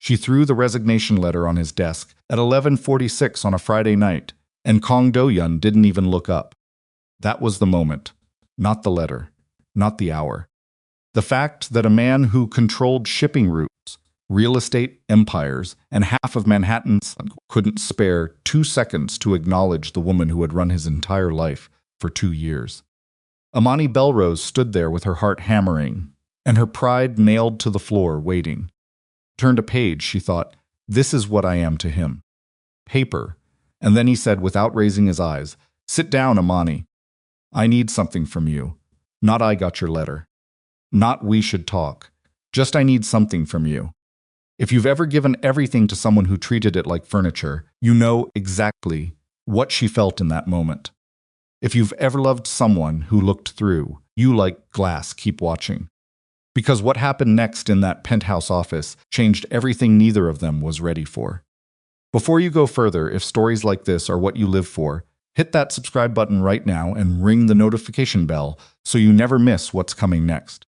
She threw the resignation letter on his desk at 11:46 on a Friday night, and Kang Do-yun didn't even look up. That was the moment. Not the letter. Not the hour. The fact that a man who controlled shipping routes, real estate empires, and half of Manhattan couldn't spare 2 seconds to acknowledge the woman who had run his entire life for 2 years. Imani Bellrose stood there with her heart hammering, and her pride nailed to the floor, waiting. Turned a page, she thought, this is what I am to him. Paper. And then he said without raising his eyes, sit down, Imani. I need something from you. Not I got your letter. Not we should talk. Just I need something from you. If you've ever given everything to someone who treated it like furniture, you know exactly what she felt in that moment. If you've ever loved someone who looked through, you like glass keep watching. Because what happened next in that penthouse office changed everything neither of them was ready for. Before you go further, if stories like this are what you live for, hit that subscribe button right now and ring the notification bell so you never miss what's coming next.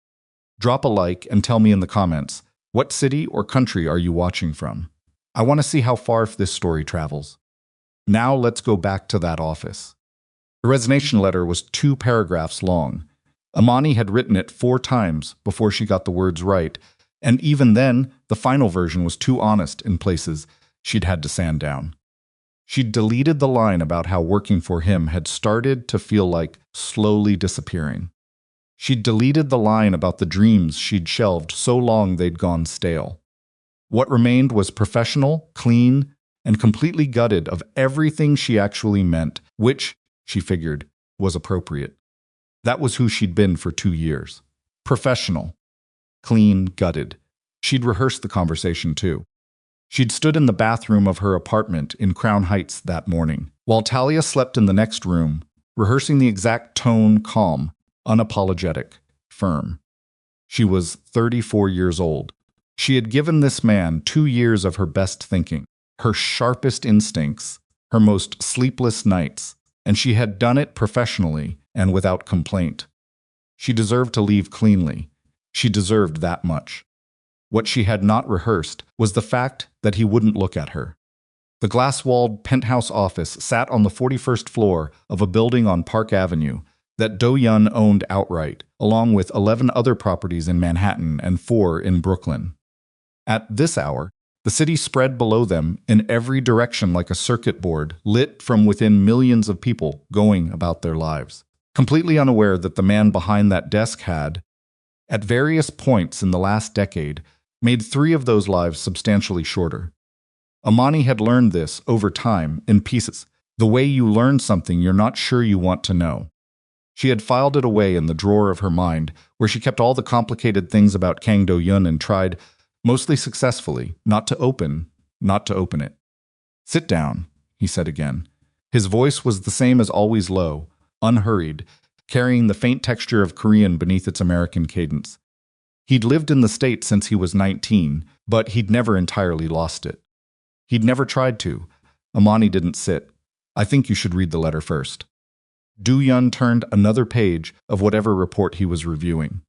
Drop a like and tell me in the comments, what city or country are you watching from? I want to see how far this story travels. Now let's go back to that office. The resignation letter was 2 paragraphs long. Imani had written it 4 times before she got the words right, and even then, the final version was too honest in places she'd had to sand down. She'd deleted the line about how working for him had started to feel like slowly disappearing. She'd deleted the line about the dreams she'd shelved so long they'd gone stale. What remained was professional, clean, and completely gutted of everything she actually meant, which, she figured, was appropriate. That was who she'd been for 2 years. Professional. Clean, gutted. She'd rehearsed the conversation too. She'd stood in the bathroom of her apartment in Crown Heights that morning, while Talia slept in the next room, rehearsing the exact tone, calm, unapologetic, firm. She was 34 years old. She had given this man 2 years of her best thinking, her sharpest instincts, her most sleepless nights, and she had done it professionally and without complaint. She deserved to leave cleanly. She deserved that much. What she had not rehearsed was the fact that he wouldn't look at her. The glass-walled penthouse office sat on the 41st floor of a building on Park Avenue that Do-yun owned outright, along with 11 other properties in Manhattan and 4 in Brooklyn. At this hour, the city spread below them in every direction like a circuit board lit from within millions of people going about their lives, completely unaware that the man behind that desk had, at various points in the last decade, made 3 of those lives substantially shorter. Imani had learned this over time in pieces, the way you learn something you're not sure you want to know. She had filed it away in the drawer of her mind, where she kept all the complicated things about Kang Do-yun and tried, mostly successfully, not to open it. Sit down, he said again. His voice was the same as always, low, unhurried, carrying the faint texture of Korean beneath its American cadence. He'd lived in the States since he was 19, but he'd never entirely lost it. He'd never tried to. Imani didn't sit. I think you should read the letter first. Do-yun turned another page of whatever report he was reviewing.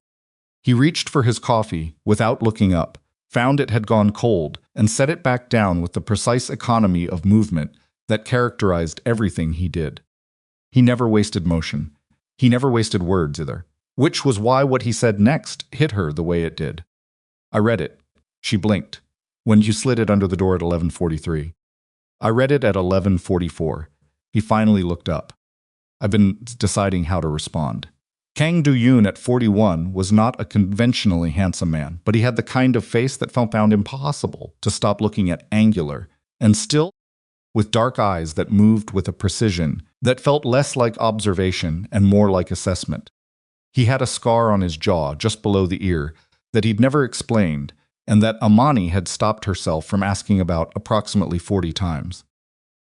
He reached for his coffee without looking up, found it had gone cold, and set it back down with the precise economy of movement that characterized everything he did. He never wasted motion. He never wasted words either, which was why what he said next hit her the way it did. I read it. She blinked. When you slid it under the door at 11:43. I read it at 11:44. He finally looked up. I've been deciding how to respond. Kang Do-yun at 41 was not a conventionally handsome man, but he had the kind of face that found impossible to stop looking at, angular, and still with dark eyes that moved with a precision that felt less like observation and more like assessment. He had a scar on his jaw just below the ear that he'd never explained, and that Imani had stopped herself from asking about approximately 40 times.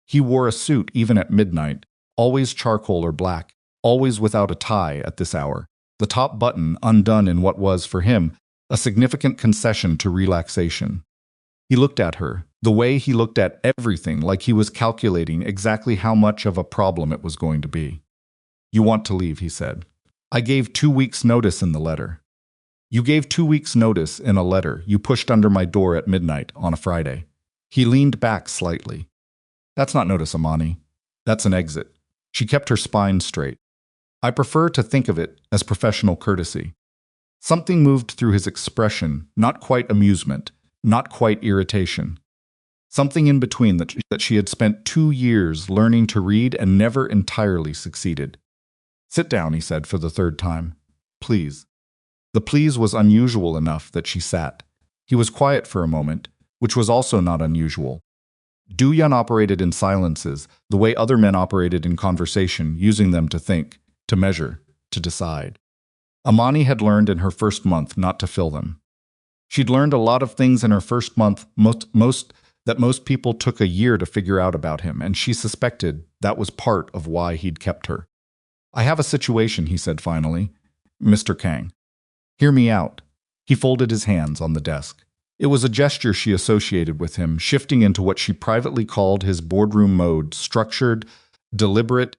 He wore a suit even at midnight, always charcoal or black, always without a tie at this hour, the top button undone in what was, for him, a significant concession to relaxation. He looked at her, the way he looked at everything, like he was calculating exactly how much of a problem it was going to be. You want to leave, he said. I gave 2 weeks' notice in the letter. You gave 2 weeks' notice in a letter you pushed under my door at midnight on a Friday. He leaned back slightly. That's not notice, Imani. That's an exit. She kept her spine straight. I prefer to think of it as professional courtesy. Something moved through his expression, not quite amusement, not quite irritation. Something in between that she had spent 2 years learning to read and never entirely succeeded. Sit down, he said for the third time. Please. The please was unusual enough that she sat. He was quiet for a moment, which was also not unusual. Do-yun operated in silences, the way other men operated in conversation, using them to think, to measure, to decide. Imani had learned in her first month not to fill them. She'd learned a lot of things in her first month, most people took a year to figure out about him, and she suspected that was part of why he'd kept her. I have a situation, he said finally. Mr. Kang. Hear me out. He folded his hands on the desk. It was a gesture she associated with him, shifting into what she privately called his boardroom mode, structured, deliberate,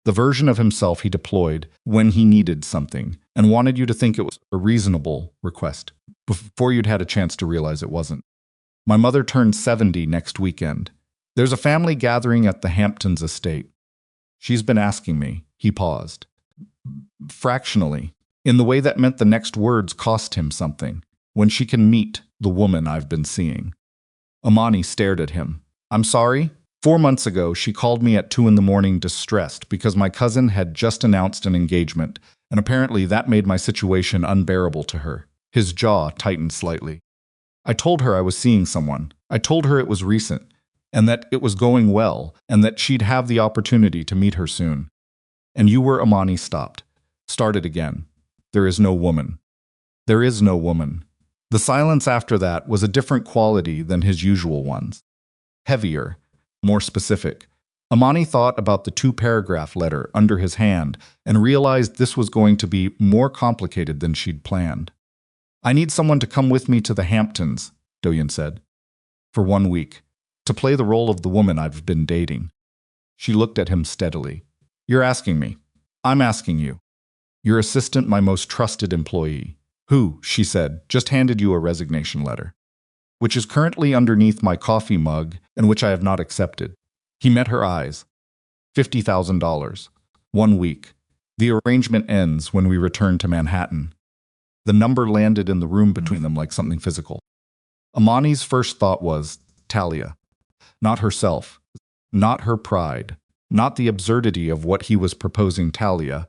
the version of himself he deployed when he needed something and wanted you to think it was a reasonable request, before you'd had a chance to realize it wasn't. My mother turned 70 next weekend. There's a family gathering at the Hamptons estate. She's been asking me. He paused. Fractionally, in the way that meant the next words cost him something, when she can meet the woman I've been seeing. Imani stared at him. I'm sorry? 4 months ago, she called me at 2 a.m. distressed because my cousin had just announced an engagement, and apparently that made my situation unbearable to her. His jaw tightened slightly. I told her I was seeing someone. I told her it was recent, and that it was going well, and that she'd have the opportunity to meet her soon. And you were Imani stopped. Started again. There is no woman. There is no woman. The silence after that was a different quality than his usual ones. Heavier, more specific. Imani thought about the 2-paragraph letter under his hand and realized this was going to be more complicated than she'd planned. I need someone to come with me to the Hamptons, Do-yun said. For 1 week. To play the role of the woman I've been dating. She looked at him steadily. You're asking me. I'm asking you. Your assistant, my most trusted employee, who, she said, just handed you a resignation letter, which is currently underneath my coffee mug and which I have not accepted. He met her eyes. $50,000. 1 week. The arrangement ends when we return to Manhattan. The number landed in the room between them like something physical. Imani's first thought was Talia. Not herself. Not her pride. Not the absurdity of what he was proposing Talia.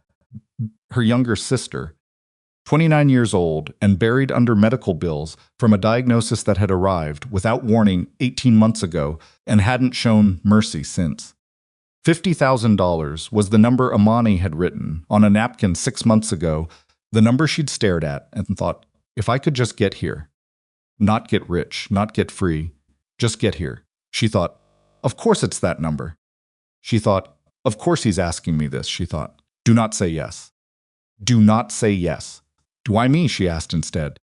Her younger sister. 29 years old and buried under medical bills from a diagnosis that had arrived without warning 18 months ago and hadn't shown mercy since. $50,000 was the number Imani had written on a napkin 6 months ago, the number she'd stared at and thought, if I could just get here. Not get rich, not get free, just get here. She thought, of course it's that number. She thought, of course he's asking me this, she thought. Do not say yes. Do not say yes. Why me? She asked instead.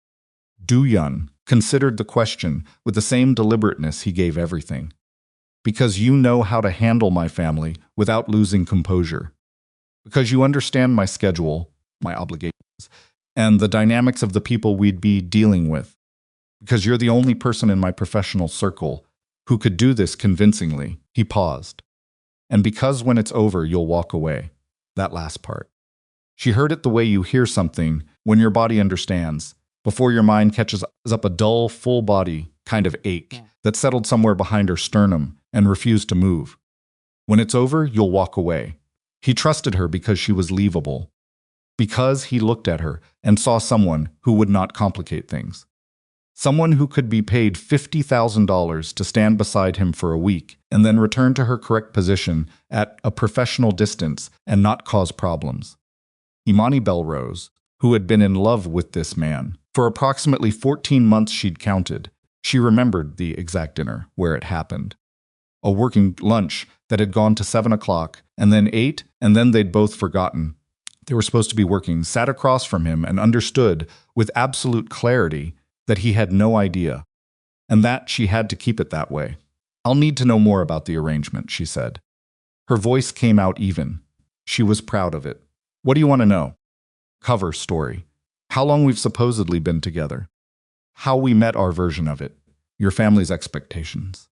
Do-yun considered the question with the same deliberateness he gave everything. Because you know how to handle my family without losing composure. Because you understand my schedule, my obligations, and the dynamics of the people we'd be dealing with. Because you're the only person in my professional circle who could do this convincingly. He paused. And because when it's over, you'll walk away. That last part. She heard it the way you hear something when your body understands, before your mind catches up a dull, full body kind of ache that settled somewhere behind her sternum and refused to move. When it's over, you'll walk away. He trusted her because she was leavable. Because he looked at her and saw someone who would not complicate things. Someone who could be paid $50,000 to stand beside him for a week and then return to her correct position at a professional distance and not cause problems. Imani Bellrose, who had been in love with this man. For approximately 14 months she'd counted. She remembered the exact dinner where it happened. A working lunch that had gone to 7 o'clock, and then 8, and then they'd both forgotten. They were supposed to be working, sat across from him and understood with absolute clarity that he had no idea, and that she had to keep it that way. I'll need to know more about the arrangement, she said. Her voice came out even. She was proud of it. What do you want to know? Cover story. How long we've supposedly been together. How we met our version of it. Your family's expectations.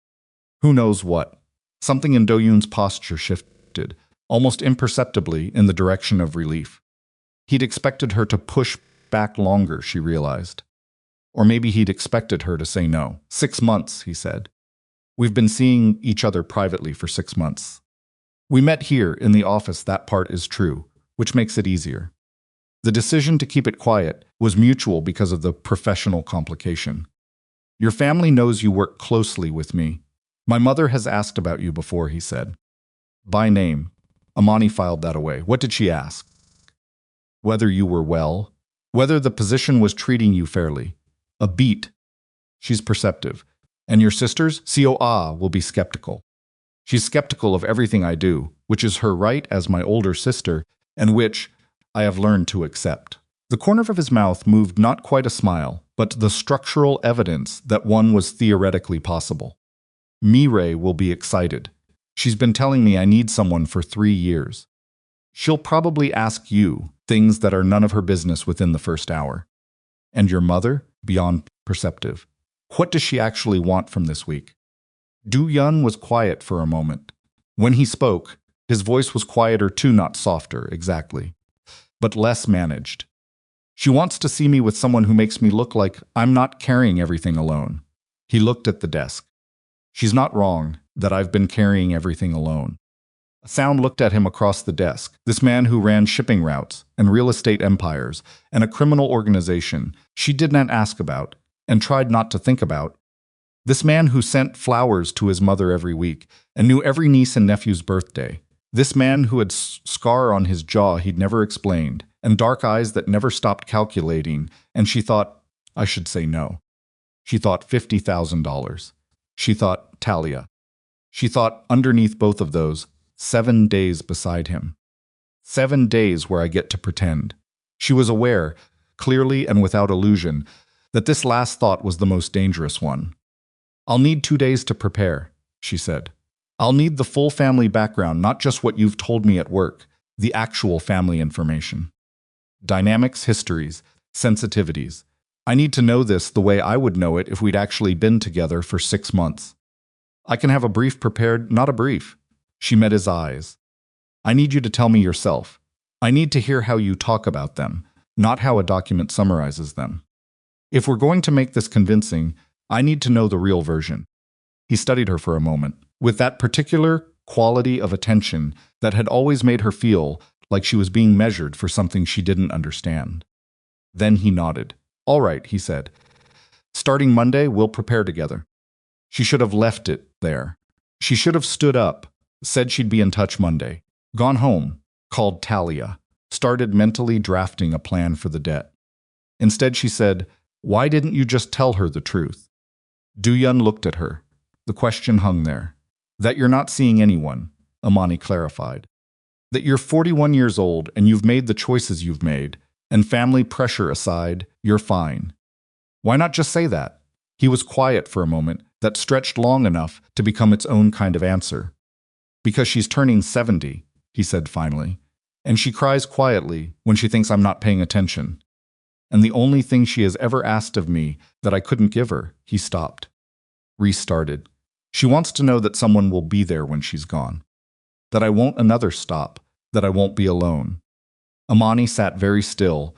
Who knows what? Something in Do-yun's posture shifted, almost imperceptibly, in the direction of relief. He'd expected her to push back longer, she realized. Or maybe he'd expected her to say no. 6 months, he said. We've been seeing each other privately for 6 months. We met here in the office, that part is true, which makes it easier. The decision to keep it quiet was mutual because of the professional complication. Your family knows you work closely with me. My mother has asked about you before, he said. By name. Imani filed that away. What did she ask? Whether you were well, whether the position was treating you fairly. A beat. She's perceptive. And your sisters, COA, will be skeptical. She's skeptical of everything I do, which is her right as my older sister, and which I have learned to accept. The corner of his mouth moved not quite a smile, but the structural evidence that one was theoretically possible. Mireille will be excited. She's been telling me I need someone for 3 years. She'll probably ask you things that are none of her business within the first hour. And your mother? Beyond perceptive. What does she actually want from this week? Do-yun was quiet for a moment. When he spoke, his voice was quieter too, not softer, exactly, but less managed. She wants to see me with someone who makes me look like I'm not carrying everything alone. He looked at the desk. She's not wrong that I've been carrying everything alone. A sound looked at him across the desk. This man who ran shipping routes and real estate empires and a criminal organization she did not ask about and tried not to think about. This man who sent flowers to his mother every week and knew every niece and nephew's birthday. This man who had scar on his jaw he'd never explained and dark eyes that never stopped calculating, and she thought, I should say no. She thought $50,000. She thought Talia. She thought underneath both of those, 7 days beside him. 7 days where I get to pretend. She was aware, clearly and without illusion, that this last thought was the most dangerous one. I'll need 2 days to prepare, she said. I'll need the full family background, not just what you've told me at work, the actual family information. Dynamics, histories, sensitivities. I need to know this the way I would know it if we'd actually been together for 6 months. I can have a brief prepared, not a brief. She met his eyes. I need you to tell me yourself. I need to hear how you talk about them, not how a document summarizes them. If we're going to make this convincing, I need to know the real version. He studied her for a moment, with that particular quality of attention that had always made her feel like she was being measured for something she didn't understand. Then he nodded. All right, he said. Starting Monday, we'll prepare together. She should have left it there. She should have stood up, said she'd be in touch Monday, gone home, called Talia, started mentally drafting a plan for the debt. Instead, she said, why didn't you just tell her the truth? Do-yun looked at her. The question hung there. That you're not seeing anyone, Imani clarified. That you're 41 years old and you've made the choices you've made, and family pressure aside, you're fine. Why not just say that? He was quiet for a moment that stretched long enough to become its own kind of answer. Because she's turning 70, he said finally, and she cries quietly when she thinks I'm not paying attention. And the only thing she has ever asked of me that I couldn't give her, he stopped. Restarted. She wants to know that someone will be there when she's gone. That I won't another stop, that I won't be alone. Imani sat very still.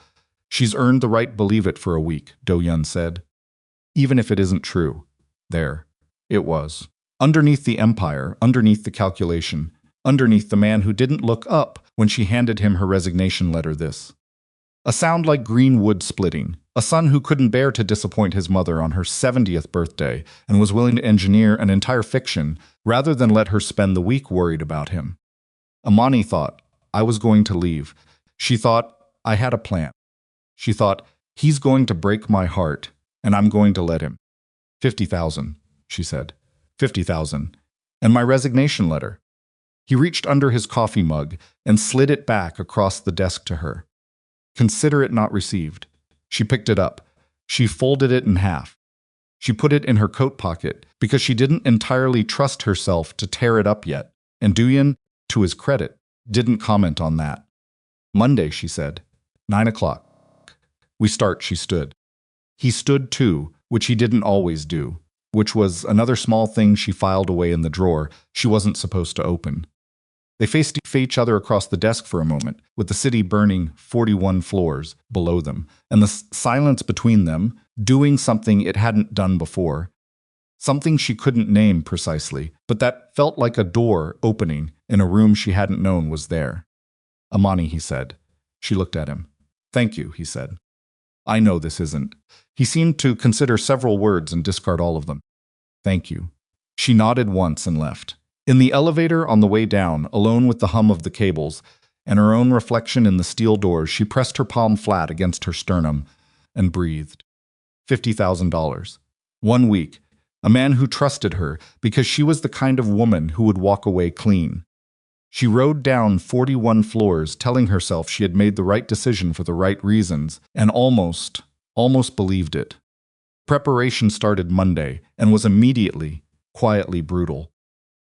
She's earned the right believe it for a week, Do-yun said. Even if it isn't true. There. It was. Underneath the empire, underneath the calculation, underneath the man who didn't look up when she handed him her resignation letter this. A sound like green wood splitting. A son who couldn't bear to disappoint his mother on her 70th birthday and was willing to engineer an entire fiction rather than let her spend the week worried about him. Imani thought, I was going to leave. She thought, I had a plan. She thought, he's going to break my heart, and I'm going to let him. 50,000, she said. 50,000. And my resignation letter. He reached under his coffee mug and slid it back across the desk to her. Consider it not received. She picked it up. She folded it in half. She put it in her coat pocket because she didn't entirely trust herself to tear it up yet, and Do-yun, to his credit, didn't comment on that. Monday, she said. 9 o'clock. We start, she stood. He stood too, which he didn't always do, which was another small thing she filed away in the drawer she wasn't supposed to open. They faced each other across the desk for a moment, with the city burning 41 floors below them, and the silence between them doing something it hadn't done before. Something she couldn't name precisely, but that felt like a door opening in a room she hadn't known was there. Imani, he said. She looked at him. Thank you, he said. I know this isn't. He seemed to consider several words and discard all of them. Thank you. She nodded once and left. In the elevator on the way down, alone with the hum of the cables and her own reflection in the steel doors, she pressed her palm flat against her sternum and breathed. $50,000. 1 week. A man who trusted her because she was the kind of woman who would walk away clean. She rode down 41 floors, telling herself she had made the right decision for the right reasons, and almost believed it. Preparation started Monday and was immediately, quietly brutal.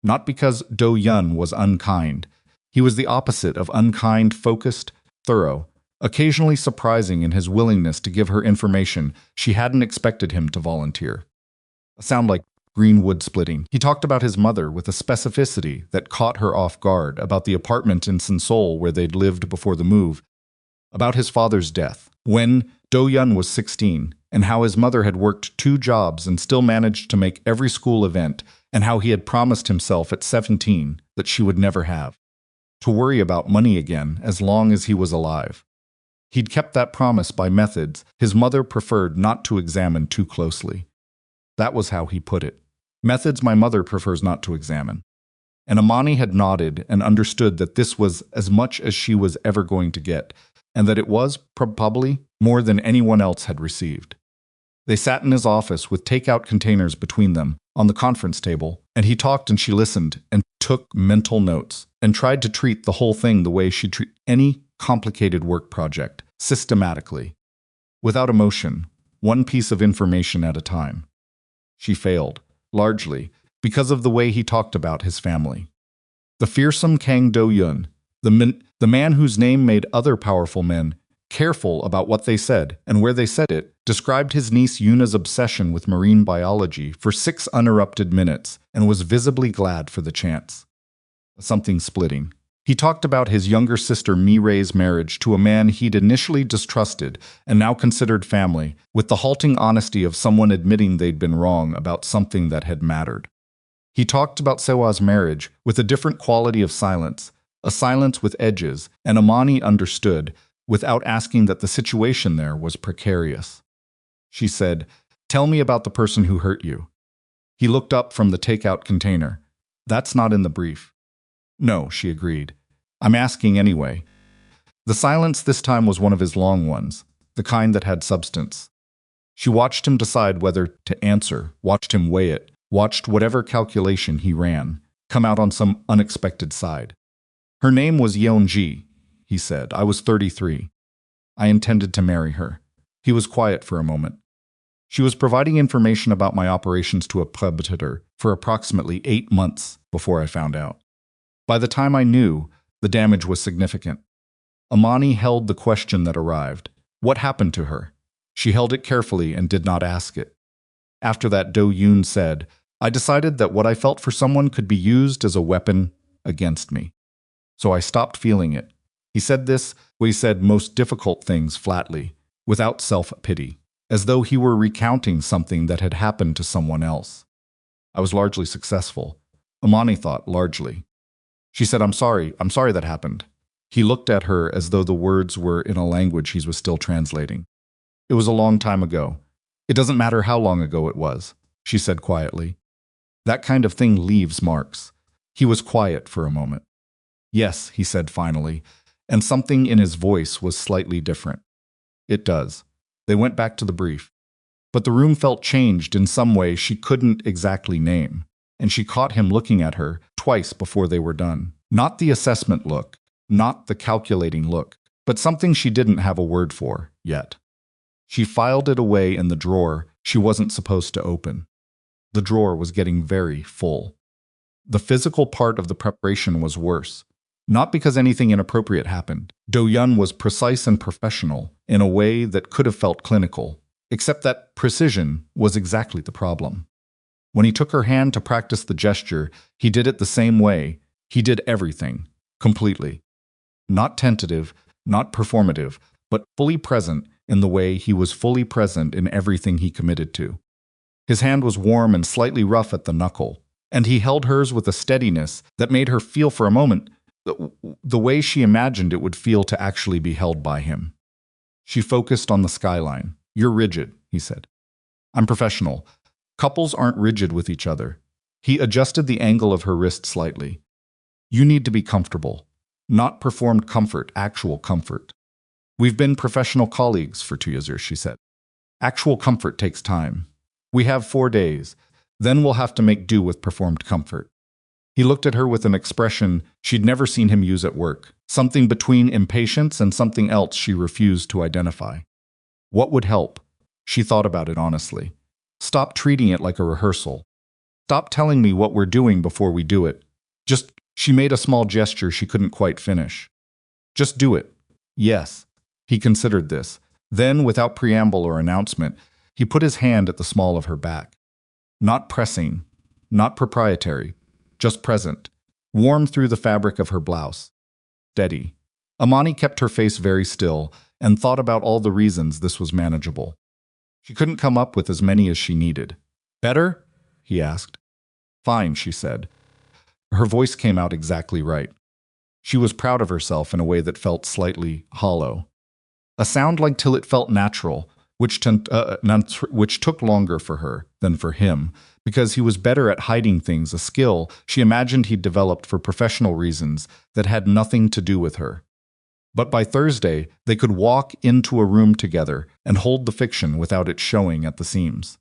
Not because Do-yun was unkind. He was the opposite of unkind, focused, thorough, occasionally surprising in his willingness to give her information she hadn't expected him to volunteer. A sound like green wood splitting. He talked about his mother with a specificity that caught her off guard, about the apartment in Seoul where they'd lived before the move, about his father's death, when Do-yun was 16, and how his mother had worked 2 jobs and still managed to make every school event, and how he had promised himself at 17 that she would never have to worry about money again as long as he was alive. He'd kept that promise by methods his mother preferred not to examine too closely. That was how he put it. Methods my mother prefers not to examine. And Imani had nodded and understood that this was as much as she was ever going to get, and that it was, probably, more than anyone else had received. They sat in his office with takeout containers between them, on the conference table, and he talked and she listened and took mental notes, and tried to treat the whole thing the way she'd treat any complicated work project, systematically. Without emotion, one piece of information at a time. She failed, largely, because of the way he talked about his family. The fearsome Kang Do-yun, the man whose name made other powerful men careful about what they said and where they said it, described his niece Yuna's obsession with marine biology for 6 uninterrupted minutes and was visibly glad for the chance. Something splitting. He talked about his younger sister Mirei's marriage to a man he'd initially distrusted and now considered family, with the halting honesty of someone admitting they'd been wrong about something that had mattered. He talked about Sewa's marriage with a different quality of silence, a silence with edges, and Imani understood, without asking, that the situation there was precarious. She said, "Tell me about the person who hurt you." He looked up from the takeout container. "That's not in the brief." "No," she agreed. "I'm asking anyway." The silence this time was one of his long ones, the kind that had substance. She watched him decide whether to answer, watched him weigh it, watched whatever calculation he ran come out on some unexpected side. "Her name was Yeonji," he said. "I was 33. I intended to marry her." He was quiet for a moment. "She was providing information about my operations to a competitor for approximately 8 months before I found out. By the time I knew, the damage was significant." Imani held the question that arrived. What happened to her? She held it carefully and did not ask it. After that, Do-yun said, "I decided that what I felt for someone could be used as a weapon against me. So I stopped feeling it." He said this, he said most difficult things flatly, without self-pity, as though he were recounting something that had happened to someone else. "I was largely successful." Imani thought, largely. She said, I'm sorry that happened." He looked at her as though the words were in a language he was still translating. "It was a long time ago. It doesn't matter how long ago it was," she said quietly. "That kind of thing leaves marks." He was quiet for a moment. "Yes," he said finally, and something in his voice was slightly different. "It does." They went back to the brief. But the room felt changed in some way she couldn't exactly name, and she caught him looking at her twice before they were done. Not the assessment look, not the calculating look, but something she didn't have a word for yet. She filed it away in the drawer she wasn't supposed to open. The drawer was getting very full. The physical part of the preparation was worse. Not because anything inappropriate happened. Do-yun was precise and professional, in a way that could have felt clinical, except that precision was exactly the problem. When he took her hand to practice the gesture, he did it the same way. He did everything, completely. Not tentative, not performative, but fully present in the way he was fully present in everything he committed to. His hand was warm and slightly rough at the knuckle, and he held hers with a steadiness that made her feel for a moment the way she imagined it would feel to actually be held by him. She focused on the skyline. "You're rigid," he said. "I'm professional. Couples aren't rigid with each other." He adjusted the angle of her wrist slightly. "You need to be comfortable. Not performed comfort, actual comfort. We've been professional colleagues for 2 years," she said. "Actual comfort takes time. We have 4 days. Then we'll have to make do with performed comfort." He looked at her with an expression she'd never seen him use at work, something between impatience and something else she refused to identify. What would help? She thought about it honestly. Stop treating it like a rehearsal. Stop telling me what we're doing before we do it. She made a small gesture she couldn't quite finish. "Just do it." "Yes." He considered this. Then, without preamble or announcement, he put his hand at the small of her back. Not pressing, not proprietary, just present, warm through the fabric of her blouse. Steady. Imani kept her face very still and thought about all the reasons this was manageable. She couldn't come up with as many as she needed. "Better?" he asked. "Fine," she said. Her voice came out exactly right. She was proud of herself in a way that felt slightly hollow. A sound like till it felt natural, which took longer for her than for him, because he was better at hiding things, a skill she imagined he'd developed for professional reasons that had nothing to do with her. But by Thursday, they could walk into a room together and hold the fiction without it showing at the seams.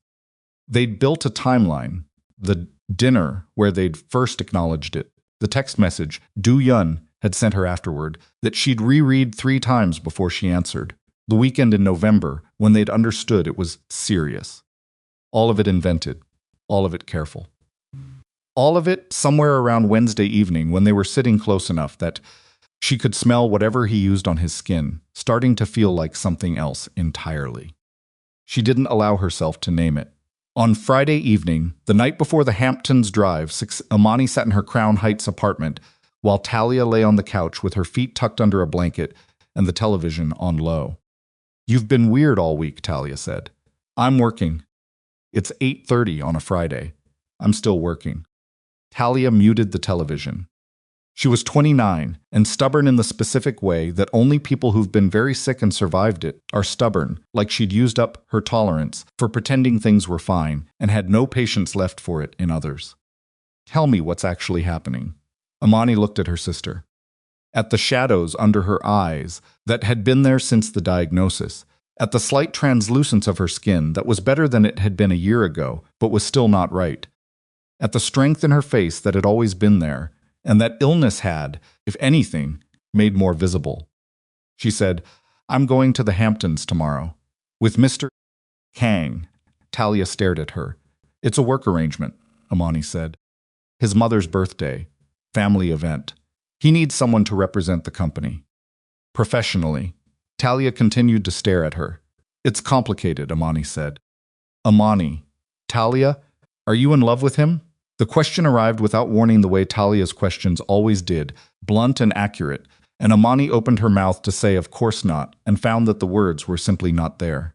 They'd built a timeline, the dinner where they'd first acknowledged it, the text message Do-yun had sent her afterward that she'd reread 3 times before she answered, the weekend in November when they'd understood it was serious. All of it invented, all of it careful. All of it somewhere around Wednesday evening when they were sitting close enough that she could smell whatever he used on his skin, starting to feel like something else entirely. She didn't allow herself to name it. On Friday evening, the night before the Hamptons drive, Imani sat in her Crown Heights apartment while Talia lay on the couch with her feet tucked under a blanket and the television on low. "You've been weird all week," Talia said. "I'm working. It's 8:30 on a Friday. I'm still working." Talia muted the television. She was 29 and stubborn in the specific way that only people who've been very sick and survived it are stubborn, like she'd used up her tolerance for pretending things were fine and had no patience left for it in others. "Tell me what's actually happening." Imani looked at her sister. At the shadows under her eyes that had been there since the diagnosis, at the slight translucence of her skin that was better than it had been a year ago, but was still not right, at the strength in her face that had always been there, and that illness had, if anything, made more visible. She said, "I'm going to the Hamptons tomorrow. With Mr. Kang." Talia stared at her. "It's a work arrangement," Imani said. "His mother's birthday. Family event. He needs someone to represent the company. Professionally." Talia continued to stare at her. "It's complicated," Imani said. "Imani. Talia, are you in love with him?" The question arrived without warning the way Talia's questions always did, blunt and accurate, and Imani opened her mouth to say of course not, and found that the words were simply not there.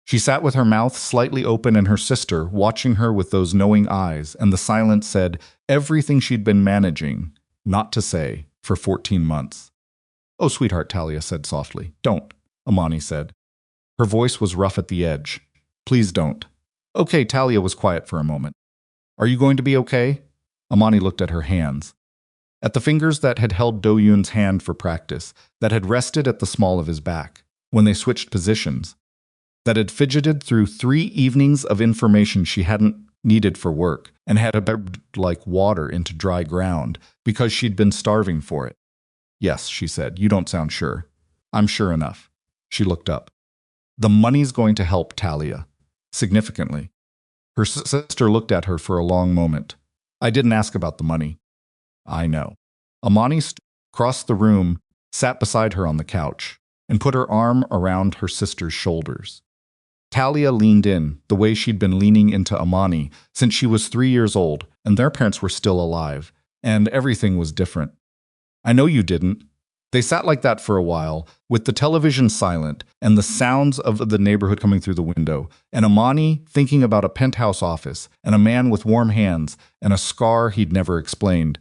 She sat with her mouth slightly open and her sister watching her with those knowing eyes, and the silence said everything she'd been managing not to say for 14 months. "Oh, sweetheart," Talia said softly. "Don't," Imani said. Her voice was rough at the edge. "Please don't." "Okay," Talia was quiet for a moment. "Are you going to be okay?" Imani looked at her hands. At the fingers that had held Do-yun's hand for practice, that had rested at the small of his back, when they switched positions, that had fidgeted through 3 evenings of information she hadn't needed for work, and had absorbed like water into dry ground, because she'd been starving for it. "Yes," she said, "you don't sound sure." "I'm sure enough." She looked up. "The money's going to help Talia. Significantly." Her sister looked at her for a long moment. "I didn't ask about the money." "I know." Imani crossed the room, sat beside her on the couch, and put her arm around her sister's shoulders. Talia leaned in, the way she'd been leaning into Imani since she was 3 years old, and their parents were still alive, and everything was different. I know you didn't. They sat like that for a while, with the television silent and the sounds of the neighborhood coming through the window, and Imani thinking about a penthouse office and a man with warm hands and a scar he'd never explained,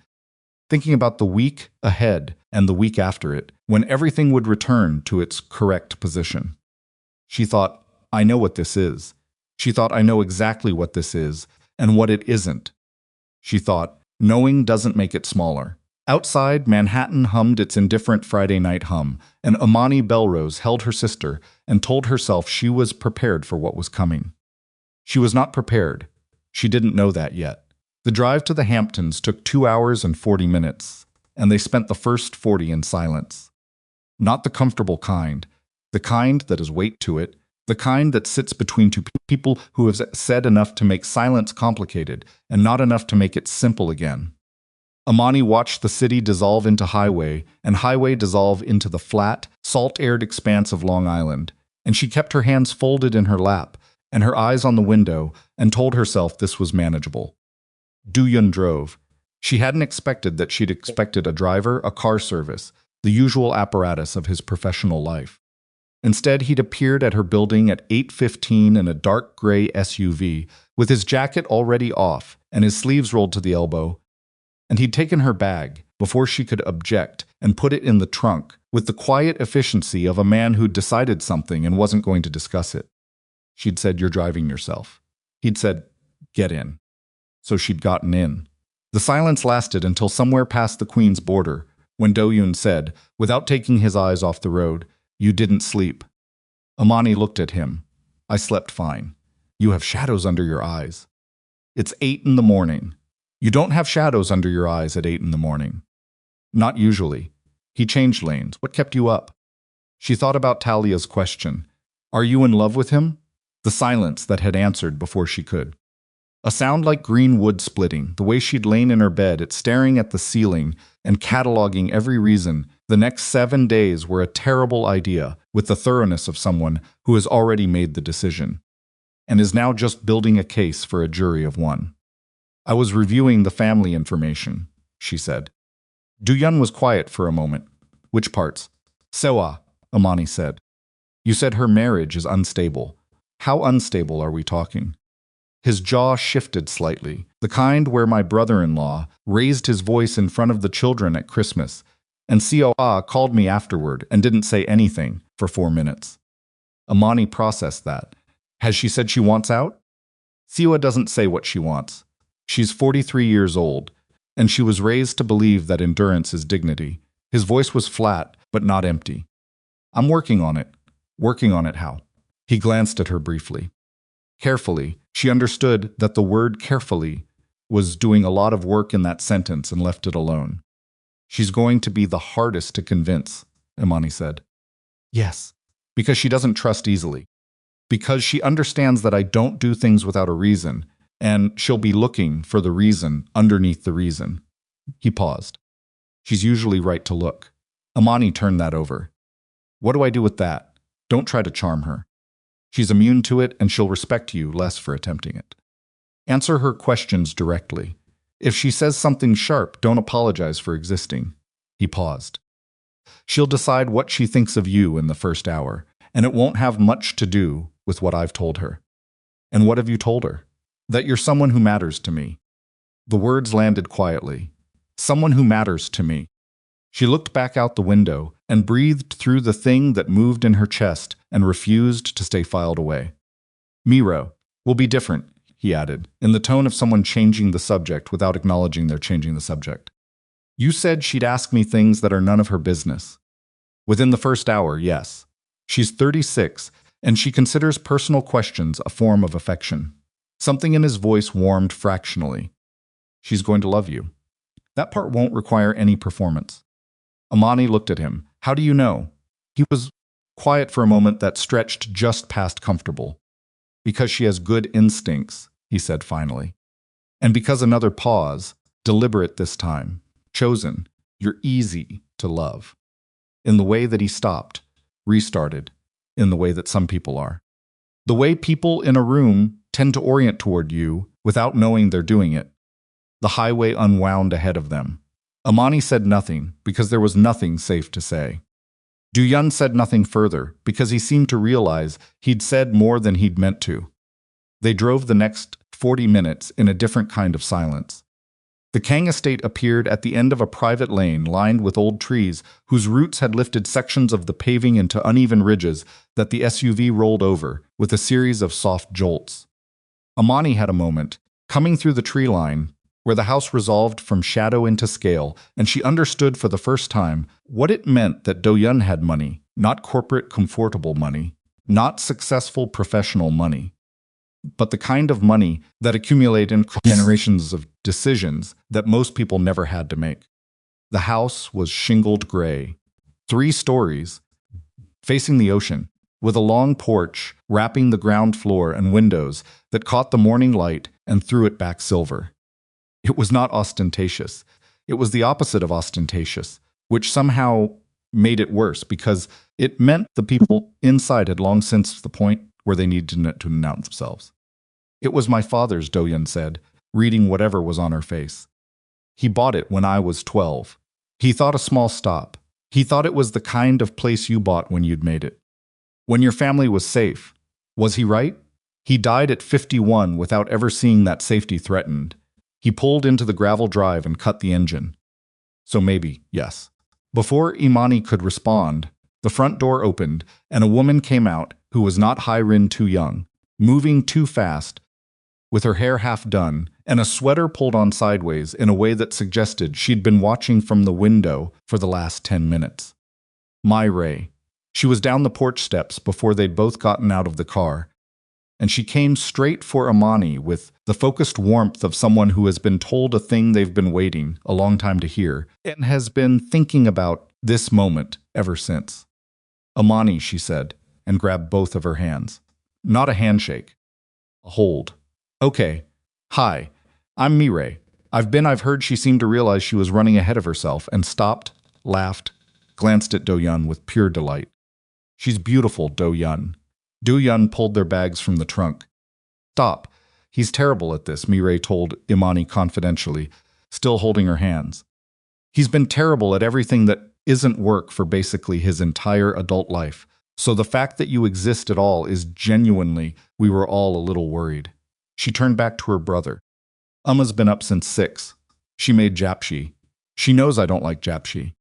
thinking about the week ahead and the week after it, when everything would return to its correct position. She thought, I know what this is. She thought, I know exactly what this is and what it isn't. She thought, knowing doesn't make it smaller. Outside, Manhattan hummed its indifferent Friday night hum, and Imani Bellrose held her sister and told herself she was prepared for what was coming. She was not prepared. She didn't know that yet. The drive to the Hamptons took 2 hours and 40 minutes, and they spent the first 40 in silence. Not the comfortable kind, the kind that has weight to it, the kind that sits between two people who have said enough to make silence complicated and not enough to make it simple again. Imani watched the city dissolve into highway, and highway dissolve into the flat, salt-aired expanse of Long Island, and she kept her hands folded in her lap and her eyes on the window and told herself this was manageable. Do-yun drove. She hadn't expected that she'd expected a driver, a car service, the usual apparatus of his professional life. Instead, he'd appeared at her building at 8:15 in a dark gray SUV, with his jacket already off and his sleeves rolled to the elbow, and he'd taken her bag, before she could object, and put it in the trunk, with the quiet efficiency of a man who'd decided something and wasn't going to discuss it. She'd said, "You're driving yourself." He'd said, "Get in." So she'd gotten in. The silence lasted until somewhere past the Queen's border, when Do-yun said, without taking his eyes off the road, "You didn't sleep." Imani looked at him. "I slept fine. You have shadows under your eyes." "It's 8 in the morning." "You don't have shadows under your eyes at 8 in the morning." "Not usually." He changed lanes. "What kept you up?" She thought about Talia's question. "Are you in love with him?" The silence that had answered before she could. A sound like green wood splitting, the way she'd lain in her bed, staring at the ceiling and cataloging every reason. The next 7 days were a terrible idea, with the thoroughness of someone who has already made the decision, and is now just building a case for a jury of one. "I was reviewing the family information," she said. Do-yun was quiet for a moment. "Which parts?" "Sewa," Imani said. "You said her marriage is unstable. How unstable are we talking?" His jaw shifted slightly, the kind where my brother-in-law raised his voice in front of the children at Christmas, and Sewa called me afterward and didn't say anything for 4 minutes. Imani processed that. Has she said she wants out? Sewa doesn't say what she wants. She's 43 years old, and she was raised to believe that endurance is dignity. His voice was flat, but not empty. "I'm working on it." "Working on it how?" He glanced at her briefly. Carefully, she understood that the word carefully was doing a lot of work in that sentence and left it alone. "She's going to be the hardest to convince," Imani said. "Yes, because she doesn't trust easily. Because she understands that I don't do things without a reason, and she'll be looking for the reason underneath the reason." He paused. "She's usually right to look." Imani turned that over. "What do I do with that?" "Don't try to charm her. She's immune to it, and she'll respect you less for attempting it. Answer her questions directly. If she says something sharp, don't apologize for existing." He paused. "She'll decide what she thinks of you in the first hour, and it won't have much to do with what I've told her." "And what have you told her?" "That you're someone who matters to me." The words landed quietly. "Someone who matters to me." She looked back out the window and breathed through the thing that moved in her chest and refused to stay filed away. "Miro, will be different," he added, in the tone of someone changing the subject without acknowledging they're changing the subject. "You said she'd ask me things that are none of her business." "Within the first hour, yes. She's 36, and she considers personal questions a form of affection." Something in his voice warmed fractionally. "She's going to love you. That part won't require any performance." Imani looked at him. "How do you know?" He was quiet for a moment that stretched just past comfortable. "Because she has good instincts," he said finally. "And because," another pause, deliberate this time, chosen, "you're easy to love." In the way that he stopped, restarted, in the way that some people are. The way people in a room tend to orient toward you without knowing they're doing it. The highway unwound ahead of them. Imani said nothing because there was nothing safe to say. Do-yun said nothing further because he seemed to realize he'd said more than he'd meant to. They drove the next 40 minutes in a different kind of silence. The Kang estate appeared at the end of a private lane lined with old trees whose roots had lifted sections of the paving into uneven ridges that the SUV rolled over with a series of soft jolts. Imani had a moment, coming through the tree line, where the house resolved from shadow into scale, and she understood for the first time what it meant that Do-yun had money, not corporate comfortable money, not successful professional money, but the kind of money that accumulated in generations of decisions that most people never had to make. The house was shingled gray, 3 stories, facing the ocean, with a long porch wrapping the ground floor and windows that caught the morning light and threw it back silver. It was not ostentatious. It was the opposite of ostentatious, which somehow made it worse because it meant the people inside had long since the point where they needed to announce themselves. "It was my father's," Do-yun said, reading whatever was on her face. "He bought it when I was 12. He thought a small stop. He thought it was the kind of place you bought when you'd made it. When your family was safe. Was he right? He died at 51 without ever seeing that safety threatened. He pulled into the gravel drive and cut the engine. So maybe, yes." Before Imani could respond, the front door opened and a woman came out who was not Hyrin too young, moving too fast, with her hair half done and a sweater pulled on sideways in a way that suggested she'd been watching from the window for the last 10 minutes. Ray. She was down the porch steps before they'd both gotten out of the car, and she came straight for Imani with the focused warmth of someone who has been told a thing they've been waiting a long time to hear and has been thinking about this moment ever since. "Imani," she said, and grabbed both of her hands. Not a handshake. A hold. "Okay. Hi. I'm Mireille. I've heard." She seemed to realize she was running ahead of herself and stopped, laughed, glanced at Do-yun with pure delight. "She's beautiful, Do-yun." Do-yun pulled their bags from the trunk. "Stop. He's terrible at this," Mireille told Imani confidentially, still holding her hands. "He's been terrible at everything that isn't work for basically his entire adult life. So the fact that you exist at all is genuinely, we were all a little worried." She turned back to her brother. "Umma's been up since 6. She made japshi. She knows I don't like japshi.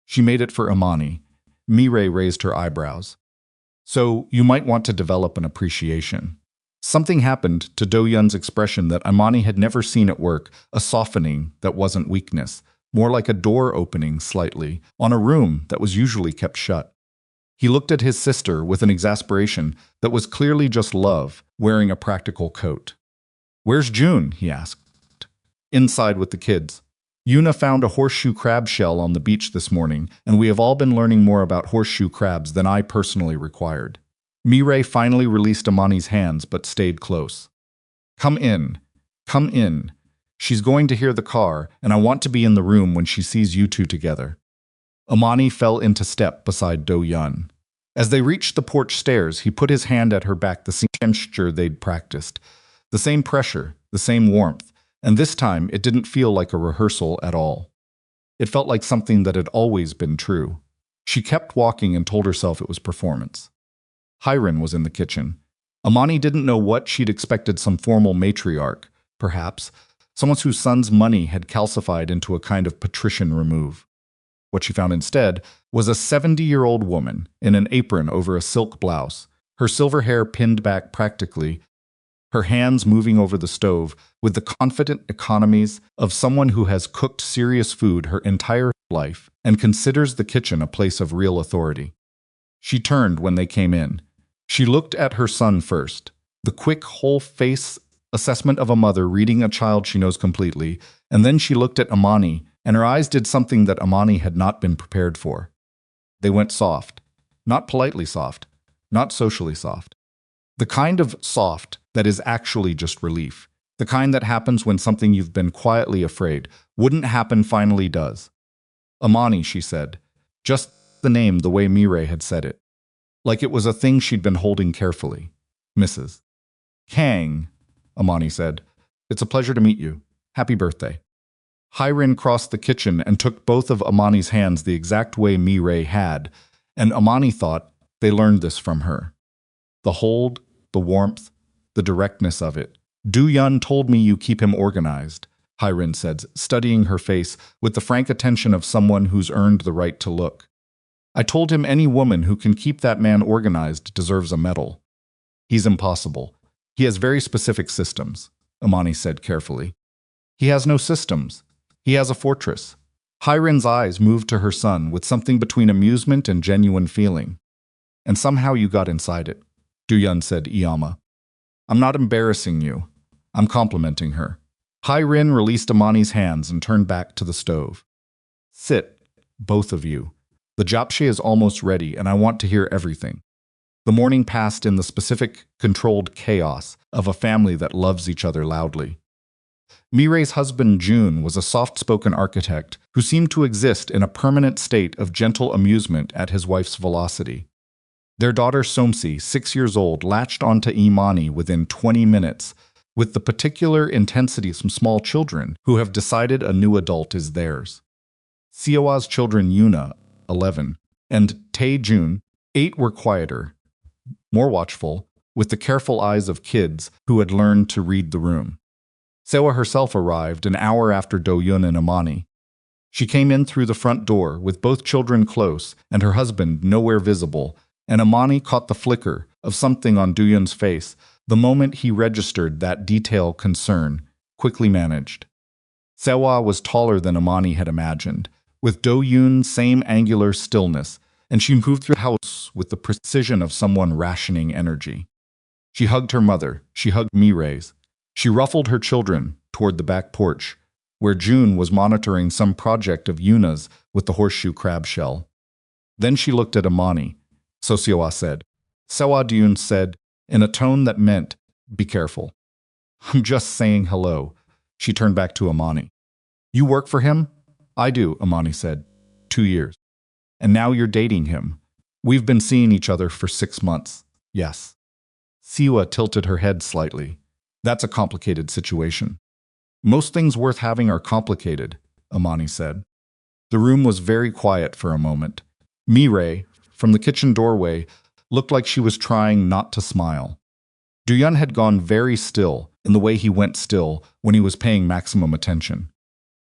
She made it for Imani." Mireille raised her eyebrows. "So you might want to develop an appreciation." Something happened to Do-yun's expression that Imani had never seen at work, a softening that wasn't weakness, more like a door opening slightly on a room that was usually kept shut. He looked at his sister with an exasperation that was clearly just love, wearing a practical coat. "Where's June?" he asked. "Inside with the kids. Yuna found a horseshoe crab shell on the beach this morning, and we have all been learning more about horseshoe crabs than I personally required." Mireille finally released Imani's hands but stayed close. "Come in. Come in. She's going to hear the car, and I want to be in the room when she sees you two together." Imani fell into step beside Do-yun. As they reached the porch stairs, he put his hand at her back, the same gesture they'd practiced. The same pressure, the same warmth, and this time it didn't feel like a rehearsal at all. It felt like something that had always been true. She kept walking and told herself it was performance. Hyrin was in the kitchen. Imani didn't know what she'd expected, some formal matriarch, perhaps, someone whose son's money had calcified into a kind of patrician remove. What she found instead was a 70-year-old woman in an apron over a silk blouse, her silver hair pinned back practically, her hands moving over the stove with the confident economies of someone who has cooked serious food her entire life and considers the kitchen a place of real authority. She turned when they came in. She looked at her son first, the quick whole-face assessment of a mother reading a child she knows completely, and then she looked at Imani, and her eyes did something that Imani had not been prepared for. They went soft. Not politely soft. Not socially soft. The kind of soft that is actually just relief. The kind that happens when something you've been quietly afraid wouldn't happen finally does. "Imani," she said. Just the name, the way Mireille had said it. like it was a thing she'd been holding carefully. Mrs. Kang, Imani said. It's a pleasure to meet you. Happy birthday. Hyrin crossed the kitchen and took both of Imani's hands the exact way Mi-rae had, and Imani thought they learned this from her. The hold, the warmth, the directness of it. Do-yun told me you keep him organized, Hyrin said, studying her face with the frank attention of someone who's earned the right to look. I told him any woman who can keep that man organized deserves a medal. He's impossible. He has very specific systems, Imani said carefully. He has no systems. He has a fortress. Hyrin's eyes moved to her son with something between amusement and genuine feeling. And somehow you got inside it, Do-yun said Iyama. I'm not embarrassing you. I'm complimenting her. Hyrin released Imani's hands and turned back to the stove. Sit, both of you. The japchae is almost ready and I want to hear everything. The morning passed in the specific, controlled chaos of a family that loves each other loudly. Mi-rae's husband Jun was a soft-spoken architect who seemed to exist in a permanent state of gentle amusement at his wife's velocity. Their daughter Somsi, 6 years old, latched onto Imani within 20 minutes, with the particular intensity of some small children who have decided a new adult is theirs. Seowa's children Yuna, 11, and Tae-jun, 8 were quieter, more watchful, with the careful eyes of kids who had learned to read the room. Sewa herself arrived an hour after Do-yun and Imani. She came in through the front door with both children close and her husband nowhere visible, and Imani caught the flicker of something on Do-yun's face the moment he registered that detail concern, quickly managed. Sewa was taller than Imani had imagined, with Do-yun's same angular stillness, and she moved through the house with the precision of someone rationing energy. She hugged her mother, she hugged Mi-rae's. She ruffled her children toward the back porch, where Jun was monitoring some project of Yuna's with the horseshoe crab shell. Then she looked at Imani. So Sewa said. Sewa Do-yun said, in a tone that meant, be careful. I'm just saying hello. She turned back to Imani. You work for him? I do, Imani said. 2 years. And now you're dating him. We've been seeing each other for 6 months. Yes. Sewa tilted her head slightly. That's a complicated situation. Most things worth having are complicated, Imani said. The room was very quiet for a moment. Mi-rae, from the kitchen doorway, looked like she was trying not to smile. Do-yun had gone very still in the way he went still when he was paying maximum attention.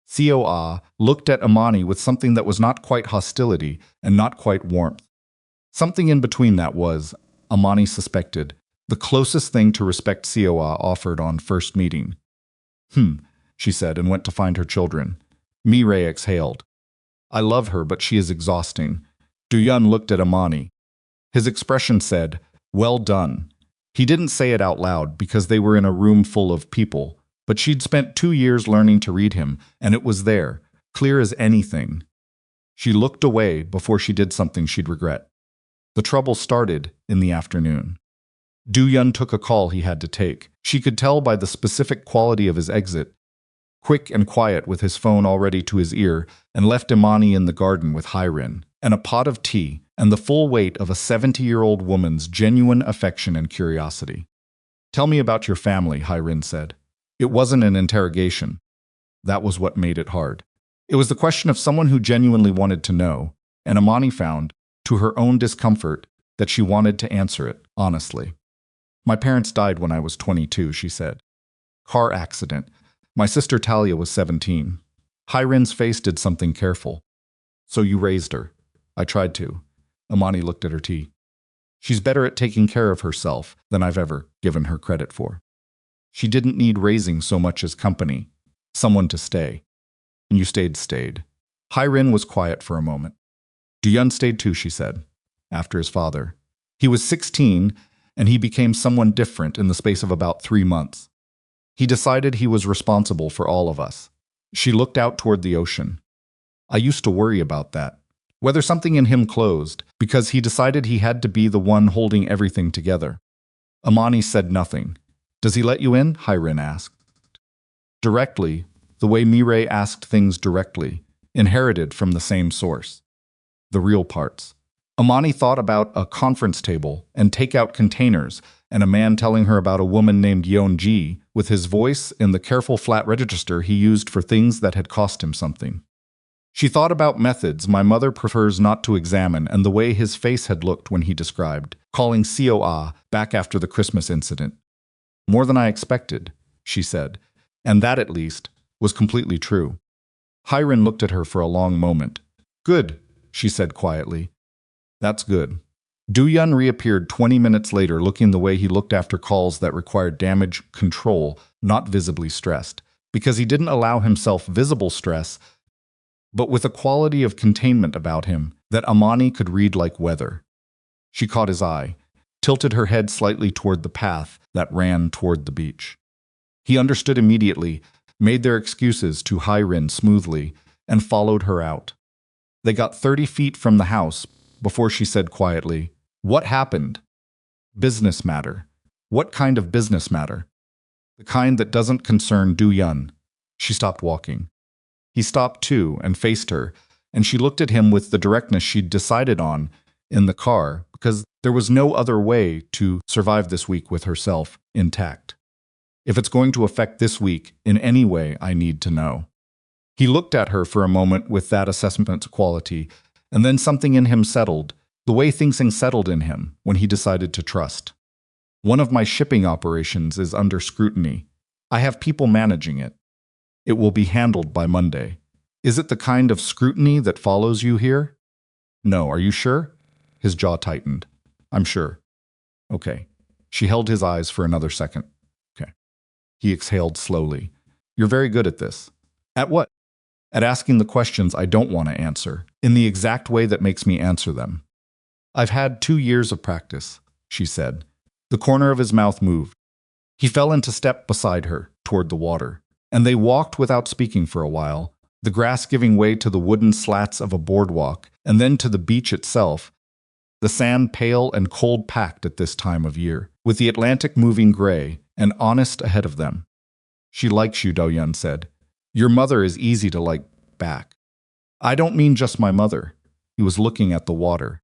Seoa looked at Imani with something that was not quite hostility and not quite warmth. Something in between that was, Imani suspected, the closest thing to respect Seoa offered on first meeting. She said and went to find her children. Mi-rae exhaled. I love her, but she is exhausting. Do-yun looked at Imani. His expression said, well done. He didn't say it out loud because they were in a room full of people, but she'd spent 2 years learning to read him, and it was there, clear as anything. She looked away before she did something she'd regret. The trouble started in the afternoon. Do-yun took a call he had to take. She could tell by the specific quality of his exit, quick and quiet with his phone already to his ear, and left Imani in the garden with Hyrin, and a pot of tea, and the full weight of a 70-year-old woman's genuine affection and curiosity. Tell me about your family, Hyrin said. It wasn't an interrogation. That was what made it hard. It was the question of someone who genuinely wanted to know, and Imani found, to her own discomfort, that she wanted to answer it honestly. My parents died when I was 22, she said. Car accident. My sister Talia was 17. Hyrin's face did something careful. So you raised her. I tried to. Imani looked at her tea. She's better at taking care of herself than I've ever given her credit for. She didn't need raising so much as company. Someone to stay. And you stayed. Hyrin was quiet for a moment. Do-yun stayed too, she said, after his father. He was 16, and he became someone different in the space of about 3 months. He decided he was responsible for all of us. She looked out toward the ocean. I used to worry about that. Whether something in him closed, because he decided he had to be the one holding everything together. Imani said nothing. Does he let you in? Hyrin asked. Directly, the way Mi-rae asked things directly, inherited from the same source. The real parts. Imani thought about a conference table and takeout containers and a man telling her about a woman named Yeon-ji with his voice in the careful flat register he used for things that had cost him something. She thought about methods my mother prefers not to examine and the way his face had looked when he described, calling COA back after the Christmas incident. More than I expected, she said, and that, at least, was completely true. Hyrin looked at her for a long moment. Good, she said quietly. That's good. Do-yun reappeared 20 minutes later looking the way he looked after calls that required damage control, not visibly stressed, because he didn't allow himself visible stress, but with a quality of containment about him that Imani could read like weather. She caught his eye, tilted her head slightly toward the path that ran toward the beach. He understood immediately, made their excuses to Hyrin smoothly, and followed her out. They got 30 feet from the house before she said quietly, "What happened?" "Business matter." "What kind of business matter?" "The kind that doesn't concern Do-yun." She stopped walking. He stopped too and faced her, and she looked at him with the directness she'd decided on in the car because there was no other way to survive this week with herself intact. If it's going to affect this week in any way, I need to know. He looked at her for a moment with that assessment quality, and then something in him settled, the way things settled in him when he decided to trust. One of my shipping operations is under scrutiny. I have people managing it. It will be handled by Monday. Is it the kind of scrutiny that follows you here? No, are you sure? His jaw tightened. I'm sure. Okay. She held his eyes for another second. Okay. He exhaled slowly. You're very good at this. At what? At asking the questions I don't want to answer, in the exact way that makes me answer them. I've had 2 years of practice, she said. The corner of his mouth moved. He fell into step beside her, toward the water, and they walked without speaking for a while, the grass giving way to the wooden slats of a boardwalk, and then to the beach itself, the sand pale and cold-packed at this time of year, with the Atlantic moving gray and honest ahead of them. She likes you, Do-yun said. Your mother is easy to like back. I don't mean just my mother. He was looking at the water.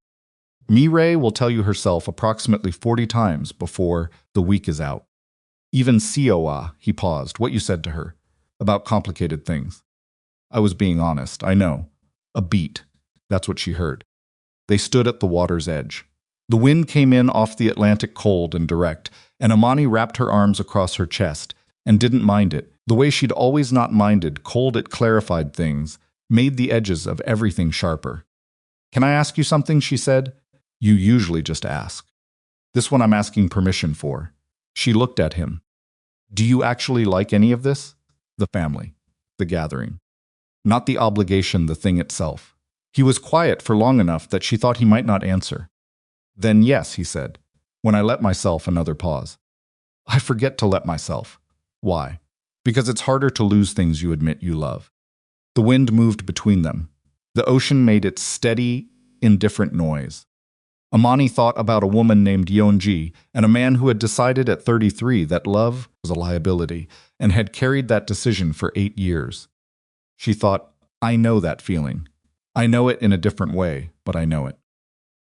Mireille will tell you herself approximately 40 times before the week is out. Even COA, he paused, what you said to her, about complicated things. I was being honest, I know. A beat. That's what she heard. They stood at the water's edge. The wind came in off the Atlantic cold and direct, and Imani wrapped her arms across her chest and didn't mind it. The way she'd always not minded cold it clarified things, made the edges of everything sharper. Can I ask you something, she said. You usually just ask. This one I'm asking permission for. She looked at him. Do you actually like any of this? The family. The gathering. Not the obligation, the thing itself. He was quiet for long enough that she thought he might not answer. Then yes, he said, when I let myself another pause. I forget to let myself. Why? Because it's harder to lose things you admit you love. The wind moved between them. The ocean made its steady, indifferent noise. Imani thought about a woman named Yeon-ji and a man who had decided at 33 that love was a liability and had carried that decision for 8 years. She thought, I know that feeling. I know it in a different way, but I know it.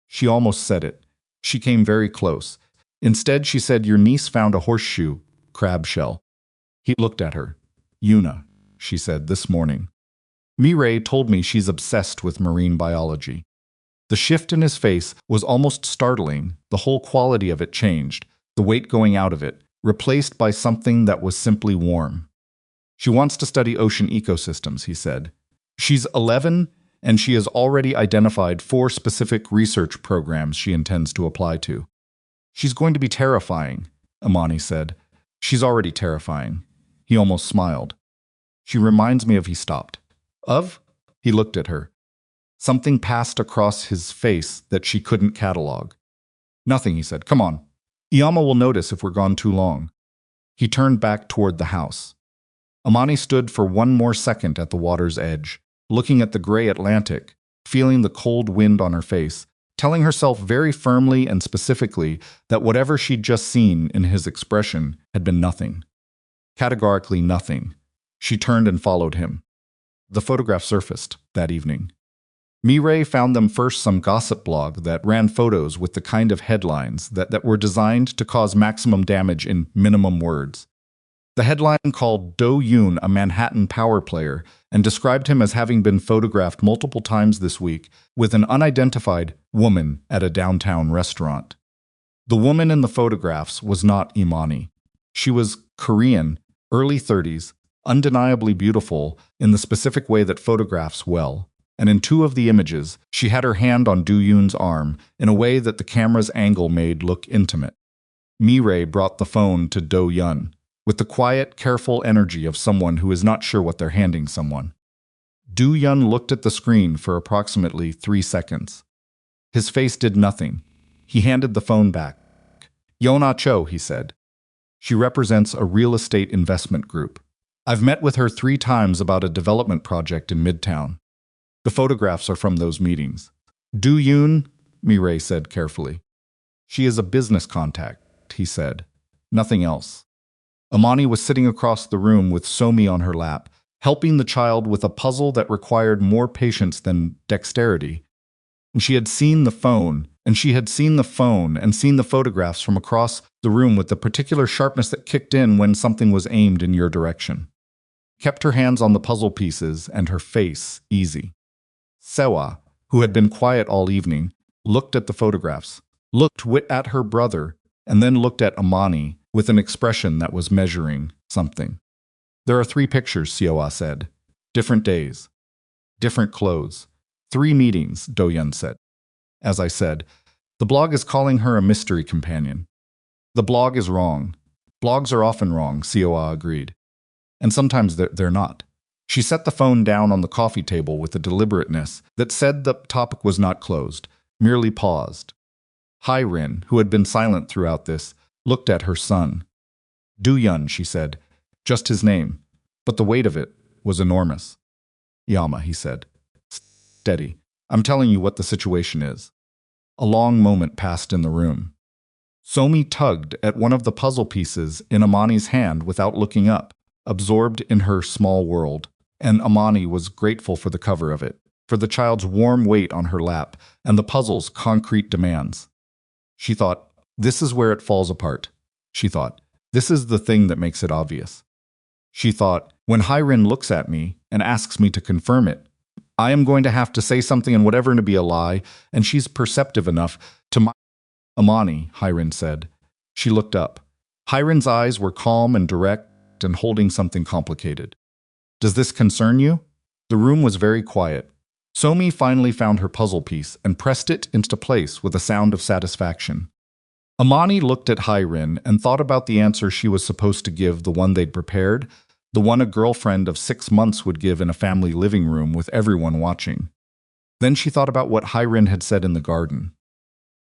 She almost said it. She came very close. Instead, she said, your niece found a horseshoe, crab shell. He looked at her. Yuna, she said, this morning. Mireille told me she's obsessed with marine biology. The shift in his face was almost startling. The whole quality of it changed, the weight going out of it, replaced by something that was simply warm. She wants to study ocean ecosystems, he said. She's 11, and she has already identified 4 specific research programs she intends to apply to. She's going to be terrifying, Imani said. She's already terrifying. He almost smiled. She reminds me of he stopped. Of? He looked at her. Something passed across his face that she couldn't catalog. Nothing, he said. Come on. Iyama will notice if we're gone too long. He turned back toward the house. Imani stood for one more second at the water's edge, looking at the gray Atlantic, feeling the cold wind on her face, telling herself very firmly and specifically that whatever she'd just seen in his expression had been nothing. Categorically nothing. She turned and followed him. The photograph surfaced that evening. Mireille found them first some gossip blog that ran photos with the kind of headlines that were designed to cause maximum damage in minimum words. The headline called Do-yun a Manhattan power player and described him as having been photographed multiple times this week with an unidentified woman at a downtown restaurant. The woman in the photographs was not Imani. She was Korean, early 30s, undeniably beautiful in the specific way that photographs well. And in two of the images, she had her hand on Do-yun's arm in a way that the camera's angle made look intimate. Mireille brought the phone to Do-yun with the quiet, careful energy of someone who is not sure what they're handing someone. Do-yun looked at the screen for approximately 3 seconds. His face did nothing. He handed the phone back. "Yona Cho," he said. "She represents a real estate investment group. I've met with her 3 times about a development project in Midtown. The photographs are from those meetings." "Do-yun," Mireille said carefully. "She is a business contact," he said. "Nothing else." Imani was sitting across the room with Somi on her lap, helping the child with a puzzle that required more patience than dexterity. And she had seen the phone, and seen the photographs from across the room with the particular sharpness that kicked in when something was aimed in your direction. Kept her hands on the puzzle pieces and her face easy. Sewa, who had been quiet all evening, looked at the photographs, looked at her brother, and then looked at Imani with an expression that was measuring something. "There are 3 pictures," Sewa said. "Different days. Different clothes. 3 meetings," Do-yun said. "As I said, the blog is calling her a mystery companion." "The blog is wrong. Blogs are often wrong," Sewa agreed. "And sometimes they're not." She set the phone down on the coffee table with a deliberateness that said the topic was not closed, merely paused. Hai-rin, who had been silent throughout this, looked at her son. "Do-yun," she said. "Just his name. But the weight of it was enormous." "Yama," he said. "Steady. I'm telling you what the situation is." A long moment passed in the room. Somi tugged at one of the puzzle pieces in Imani's hand without looking up, absorbed in her small world, and Imani was grateful for the cover of it, for the child's warm weight on her lap, and the puzzle's concrete demands. She thought, "This is where it falls apart." She thought, "This is the thing that makes it obvious." She thought, "When Hai-rin looks at me and asks me to confirm it, I am going to have to say something and whatever to be a lie, and she's perceptive enough to Imani," Hai-rin said. She looked up. Hai-rin's eyes were calm and direct and holding something complicated. "Does this concern you?" The room was very quiet. Somi finally found her puzzle piece and pressed it into place with a sound of satisfaction. Imani looked at Hai-rin and thought about the answer she was supposed to give, the one they'd prepared, the one a girlfriend of 6 months would give in a family living room with everyone watching. Then she thought about what Hai-rin had said in the garden.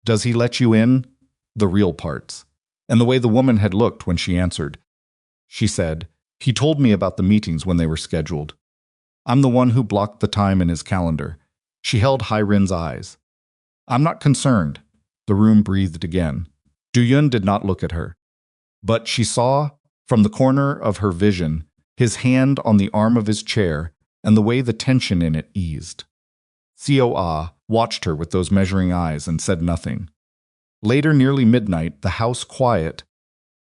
"Does he let you in?" The real parts. And the way the woman had looked when she answered. She said, "He told me about the meetings when they were scheduled. I'm the one who blocked the time in his calendar." She held Hai-rin's eyes. "I'm not concerned." The room breathed again. Do-yun did not look at her. But she saw, from the corner of her vision, his hand on the arm of his chair and the way the tension in it eased. Seoa watched her with those measuring eyes and said nothing. Later, nearly midnight, the house quiet.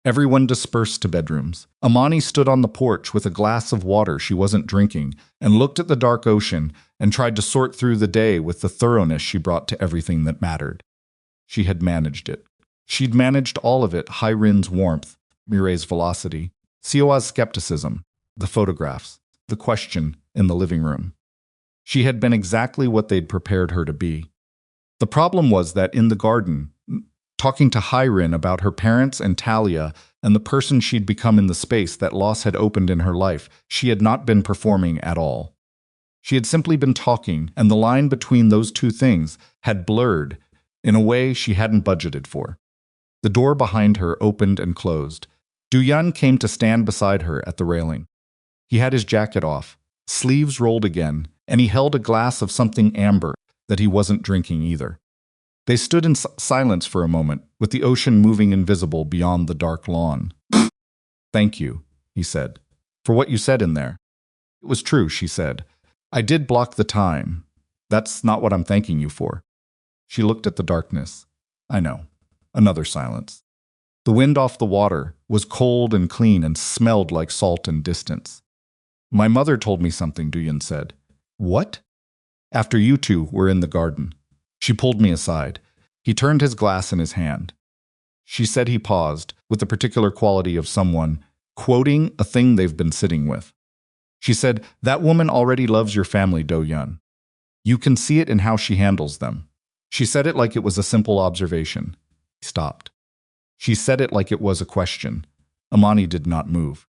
Everyone dispersed to bedrooms. Imani stood on the porch with a glass of water she wasn't drinking and looked at the dark ocean and tried to sort through the day with the thoroughness she brought to everything that mattered. She had managed it. She'd managed all of it: Hai-rin's warmth, Mireille's velocity, Seoa's skepticism, the photographs, the question in the living room. She had been exactly what they'd prepared her to be. The problem was that in the garden, talking to Hai-rin about her parents and Talia and the person she'd become in the space that loss had opened in her life, she had not been performing at all. She had simply been talking, and the line between those two things had blurred in a way she hadn't budgeted for. The door behind her opened and closed. Do-yun came to stand beside her at the railing. He had his jacket off, sleeves rolled again, and he held a glass of something amber that he wasn't drinking either. They stood in silence for a moment, with the ocean moving invisible beyond the dark lawn. "Thank you," he said, "for what you said in there." "It was true," she said. "I did block the time. That's not what I'm thanking you for. She looked at the darkness. I know. Another silence. The wind off the water was cold and clean and smelled like salt and distance. My mother told me something, Do-yun said. What? After you two were in the garden. She pulled me aside. He turned his glass in his hand. She said he paused, with the particular quality of someone quoting a thing they've been sitting with. She said, that woman already loves your family, Do-yun. You can see it in how she handles them. She said it like it was a simple observation. He stopped. She said it like it was a question. Imani did not move.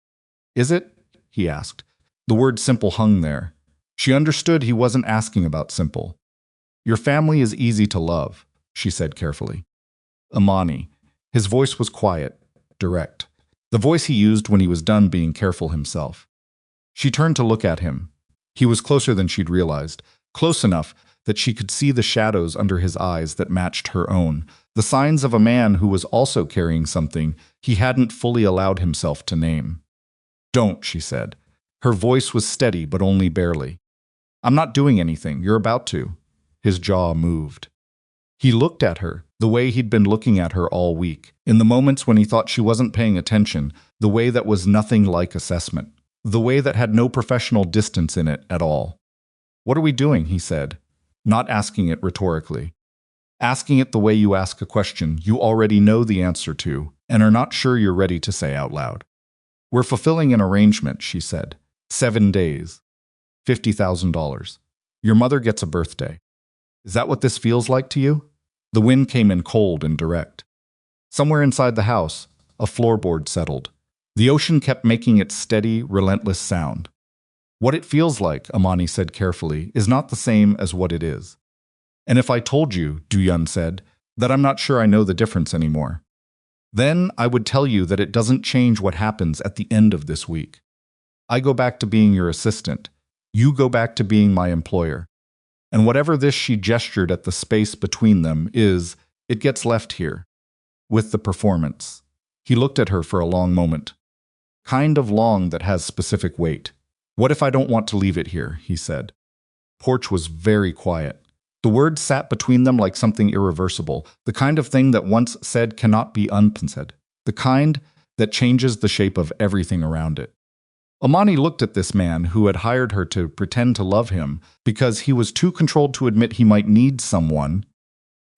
Is it? He asked. The word simple hung there. She understood he wasn't asking about simple. Your family is easy to love, she said carefully. Imani. His voice was quiet, direct. The voice he used when he was done being careful himself. She turned to look at him. He was closer than she'd realized, close enough that she could see the shadows under his eyes that matched her own, the signs of a man who was also carrying something he hadn't fully allowed himself to name. Don't, she said. Her voice was steady, but only barely. I'm not doing anything. You're about to. His jaw moved. He looked at her, the way he'd been looking at her all week, in the moments when he thought she wasn't paying attention, the way that was nothing like assessment, the way that had no professional distance in it at all. What are we doing? He said, not asking it rhetorically. Asking it the way you ask a question you already know the answer to and are not sure you're ready to say out loud. We're fulfilling an arrangement, she said. 7 days. $50,000. Your mother gets a birthday. Is that what this feels like to you? The wind came in cold and direct. Somewhere inside the house, a floorboard settled. The ocean kept making its steady, relentless sound. What it feels like, Imani said carefully, is not the same as what it is. And if I told you, Do-yun said, that I'm not sure I know the difference anymore, then I would tell you that it doesn't change what happens at the end of this week. I go back to being your assistant. You go back to being my employer. And whatever this she gestured at the space between them is, it gets left here. With the performance. He looked at her for a long moment. Kind of long that has specific weight. What if I don't want to leave it here, he said. Porch was very quiet. The words sat between them like something irreversible, the kind of thing that once said cannot be unsaid, the kind that changes the shape of everything around it. Imani looked at this man who had hired her to pretend to love him because he was too controlled to admit he might need someone,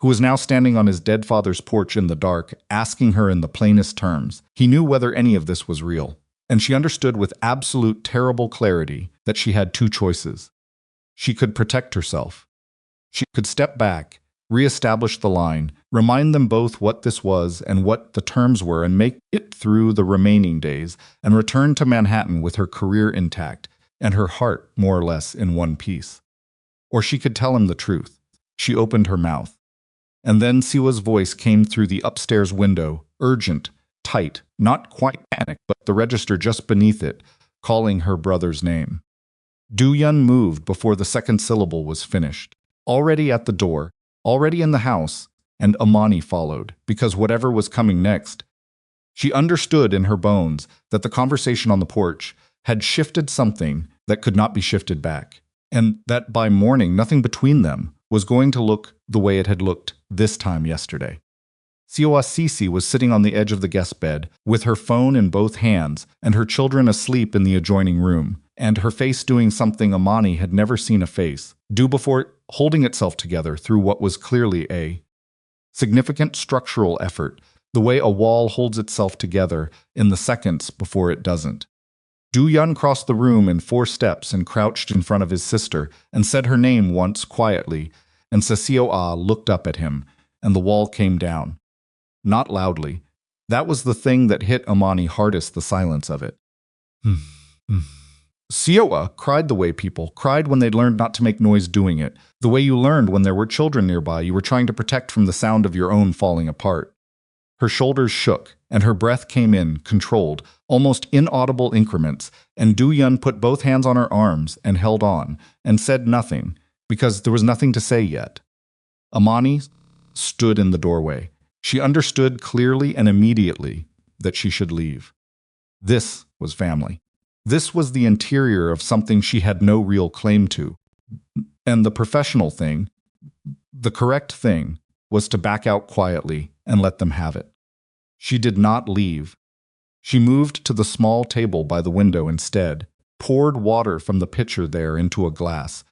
who was now standing on his dead father's porch in the dark, asking her in the plainest terms. He knew whether any of this was real, and she understood with absolute terrible clarity that she had two choices. She could protect herself. She could step back, re-establish the line, remind them both what this was and what the terms were, and make it through the remaining days, and return to Manhattan with her career intact and her heart more or less in one piece. Or she could tell him the truth. She opened her mouth. And then Siwa's voice came through the upstairs window, urgent, tight, not quite panic, but the register just beneath it, calling her brother's name. Do-yun moved before the second syllable was finished. Already at the door, already in the house, and Imani followed, because whatever was coming next, she understood in her bones that the conversation on the porch had shifted something that could not be shifted back, and that by morning nothing between them was going to look the way it had looked this time yesterday. Siwa Sisi was sitting on the edge of the guest bed, with her phone in both hands and her children asleep in the adjoining room, and her face doing something Imani had never seen a face do before, holding itself together through what was clearly a significant structural effort, the way a wall holds itself together in the seconds before it doesn't. Do-yun crossed the room in 4 steps and crouched in front of his sister and said her name once quietly, and Sesio-ah looked up at him, and the wall came down. Not loudly. That was the thing that hit Imani hardest, the silence of it. Seo-ah cried the way people cried when they'd learned not to make noise doing it, the way you learned when there were children nearby you were trying to protect from the sound of your own falling apart. Her shoulders shook, and her breath came in, controlled, almost inaudible increments, and Do-yun put both hands on her arms and held on, and said nothing, because there was nothing to say yet. Imani stood in the doorway. She understood clearly and immediately that she should leave. This was family. This was the interior of something she had no real claim to. And the professional thing, the correct thing, was to back out quietly and let them have it. She did not leave. She moved to the small table by the window instead, poured water from the pitcher there into a glass,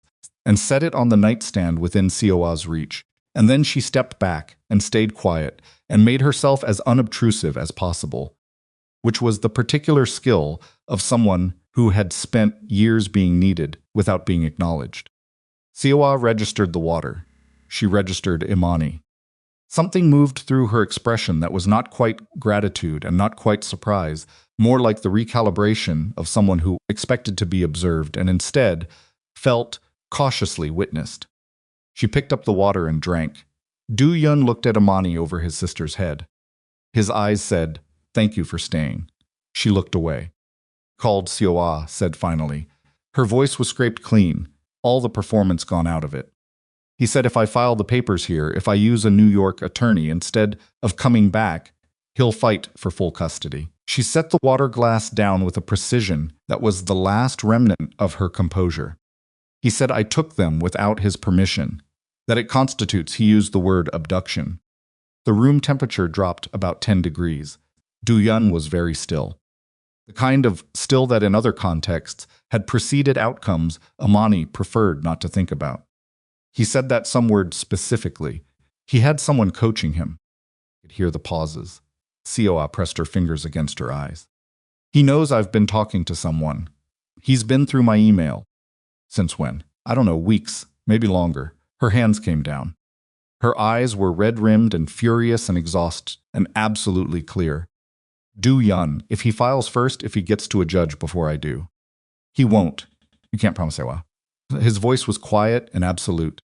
and set it on the nightstand within Sioa's reach. And then she stepped back and stayed quiet and made herself as unobtrusive as possible, which was the particular skill of someone who had spent years being needed without being acknowledged. Sioa registered the water. She registered Imani. Something moved through her expression that was not quite gratitude and not quite surprise, more like the recalibration of someone who expected to be observed and instead felt cautiously witnessed. She picked up the water and drank. Do-yun looked at Imani over his sister's head. His eyes said, "Thank you for staying." She looked away. "Called Sioa," said finally. Her voice was scraped clean, all the performance gone out of it. He said, "If I file the papers here, if I use a New York attorney instead of coming back, he'll fight for full custody." She set the water glass down with a precision that was the last remnant of her composure. He said, "I took them without his permission," that it constitutes, he used the word abduction. The room temperature dropped about 10 degrees. Do-yun was very still. The kind of still that in other contexts had preceded outcomes Imani preferred not to think about. He said that some word specifically. He had someone coaching him. He could hear the pauses. Sioa pressed her fingers against her eyes. "He knows I've been talking to someone. He's been through my email." "Since when?" "I don't know, weeks, maybe longer." Her hands came down. Her eyes were red-rimmed and furious and exhausted and absolutely clear. "Do-yun, if he files first, if he gets to a judge before I do." "He won't." "You can't promise Sioa." His voice was quiet and absolute.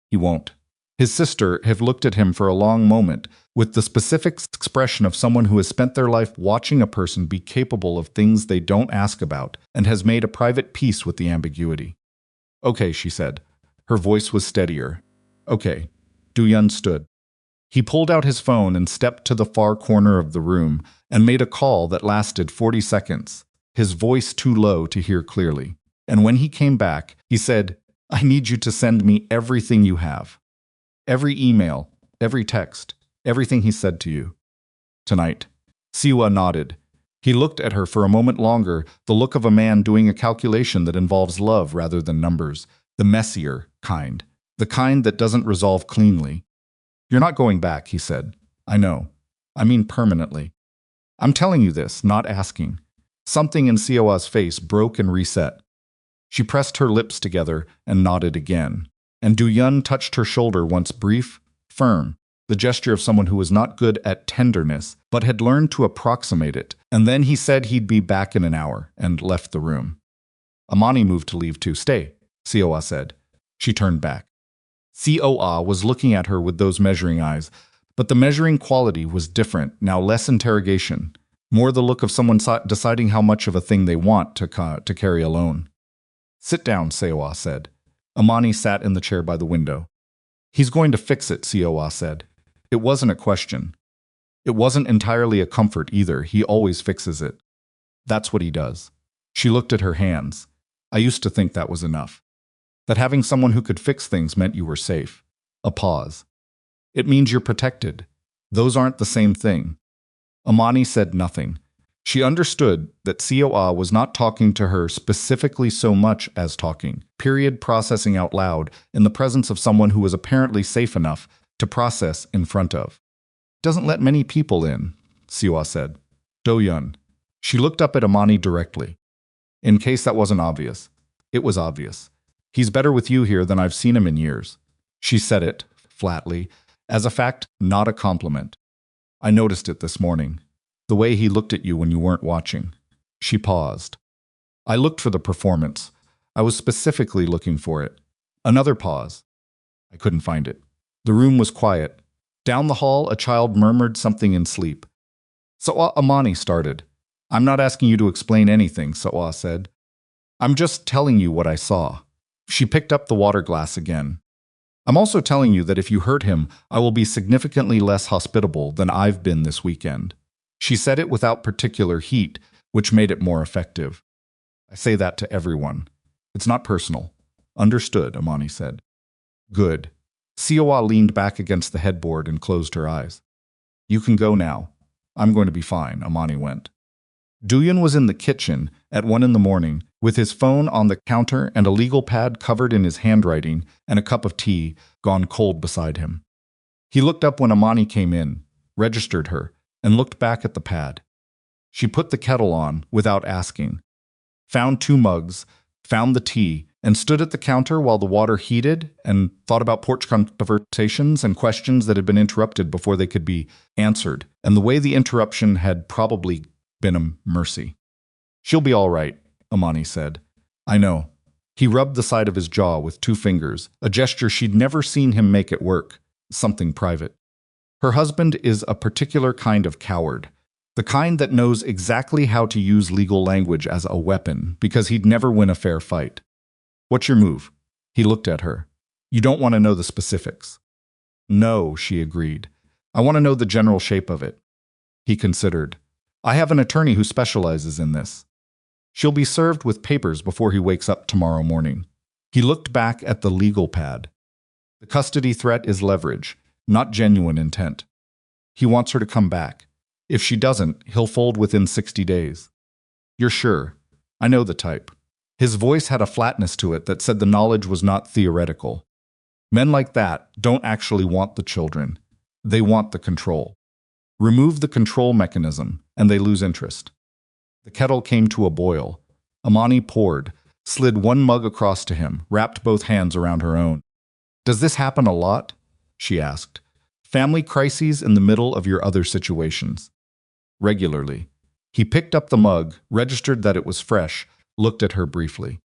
"He won't." His sister had looked at him for a long moment, with the specific expression of someone who has spent their life watching a person be capable of things they don't ask about and has made a private peace with the ambiguity. "Okay," she said. Her voice was steadier. "Okay." Do-yun stood. He pulled out his phone and stepped to the far corner of the room and made a call that lasted 40 seconds, his voice too low to hear clearly. And when he came back, he said, "I need you to send me everything you have. Every email, every text, everything he said to you. Tonight." Siwa nodded. He looked at her for a moment longer, the look of a man doing a calculation that involves love rather than numbers, the messier kind, the kind that doesn't resolve cleanly. "You're not going back," he said. "I know. I mean permanently. I'm telling you this, not asking." Something in Siwa's face broke and reset. She pressed her lips together and nodded again. And Do-yun touched her shoulder once brief, firm, the gesture of someone who was not good at tenderness, but had learned to approximate it. And then he said he'd be back in an hour, and left the room. Imani moved to leave too. "Stay," Sioa said. She turned back. Sioa was looking at her with those measuring eyes, but the measuring quality was different, now less interrogation, more the look of someone deciding how much of a thing they want to carry alone. "Sit down," Sioa said. Imani sat in the chair by the window. "He's going to fix it," Sioa said. It wasn't a question. It wasn't entirely a comfort either. He always fixes it. That's what he does. She looked at her hands. "I used to think that was enough. That having someone who could fix things meant you were safe." A pause. "It means you're protected. Those aren't the same thing." Imani said nothing. She understood that Sioa was not talking to her specifically so much as talking, processing out loud, in the presence of someone who was apparently safe enough to process in front of. "Doesn't let many people in," Sioa said. "Do-yun." She looked up at Imani directly. In case that wasn't obvious. It was obvious. "He's better with you here than I've seen him in years." She said it, flatly, as a fact, not a compliment. "I noticed it this morning. The way he looked at you when you weren't watching." She paused. "I looked for the performance. I was specifically looking for it." Another pause. "I couldn't find it." The room was quiet. Down the hall, a child murmured something in sleep. So Imani started. "I'm not asking you to explain anything," Sawa said. "I'm just telling you what I saw." She picked up the water glass again. "I'm also telling you that if you hurt him, I will be significantly less hospitable than I've been this weekend." She said it without particular heat, which made it more effective. "I say that to everyone. It's not personal. Understood, Imani said. Good. Siwa leaned back against the headboard and closed her eyes. You can go now. I'm going to be fine, Imani went. Do-yun was in the kitchen at 1 in the morning with his phone on the counter and a legal pad covered in his handwriting and a cup of tea gone cold beside him. He looked up when Imani came in, registered her, and looked back at the pad. She put the kettle on without asking, found 2 mugs, found the tea, and stood at the counter while the water heated and thought about porch conversations and questions that had been interrupted before they could be answered, and the way the interruption had probably been a mercy. She'll be all right, Imani said. I know. He rubbed the side of his jaw with 2 fingers, a gesture she'd never seen him make at work, something private. Her husband is a particular kind of coward, the kind that knows exactly how to use legal language as a weapon because he'd never win a fair fight. What's your move? He looked at her. You don't want to know the specifics. No, she agreed. I want to know the general shape of it. He considered. I have an attorney who specializes in this. She'll be served with papers before he wakes up tomorrow morning. He looked back at the legal pad. The custody threat is leverage, not genuine intent. He wants her to come back. If she doesn't, he'll fold within 60 days. You're sure? I know the type. His voice had a flatness to it that said the knowledge was not theoretical. Men like that don't actually want the children. They want the control. Remove the control mechanism, and they lose interest. The kettle came to a boil. Imani poured, slid 1 mug across to him, wrapped both hands around her own. Does this happen a lot? She asked. Family crises in the middle of your other situations. Regularly. He picked up the mug, registered that it was fresh, looked at her briefly.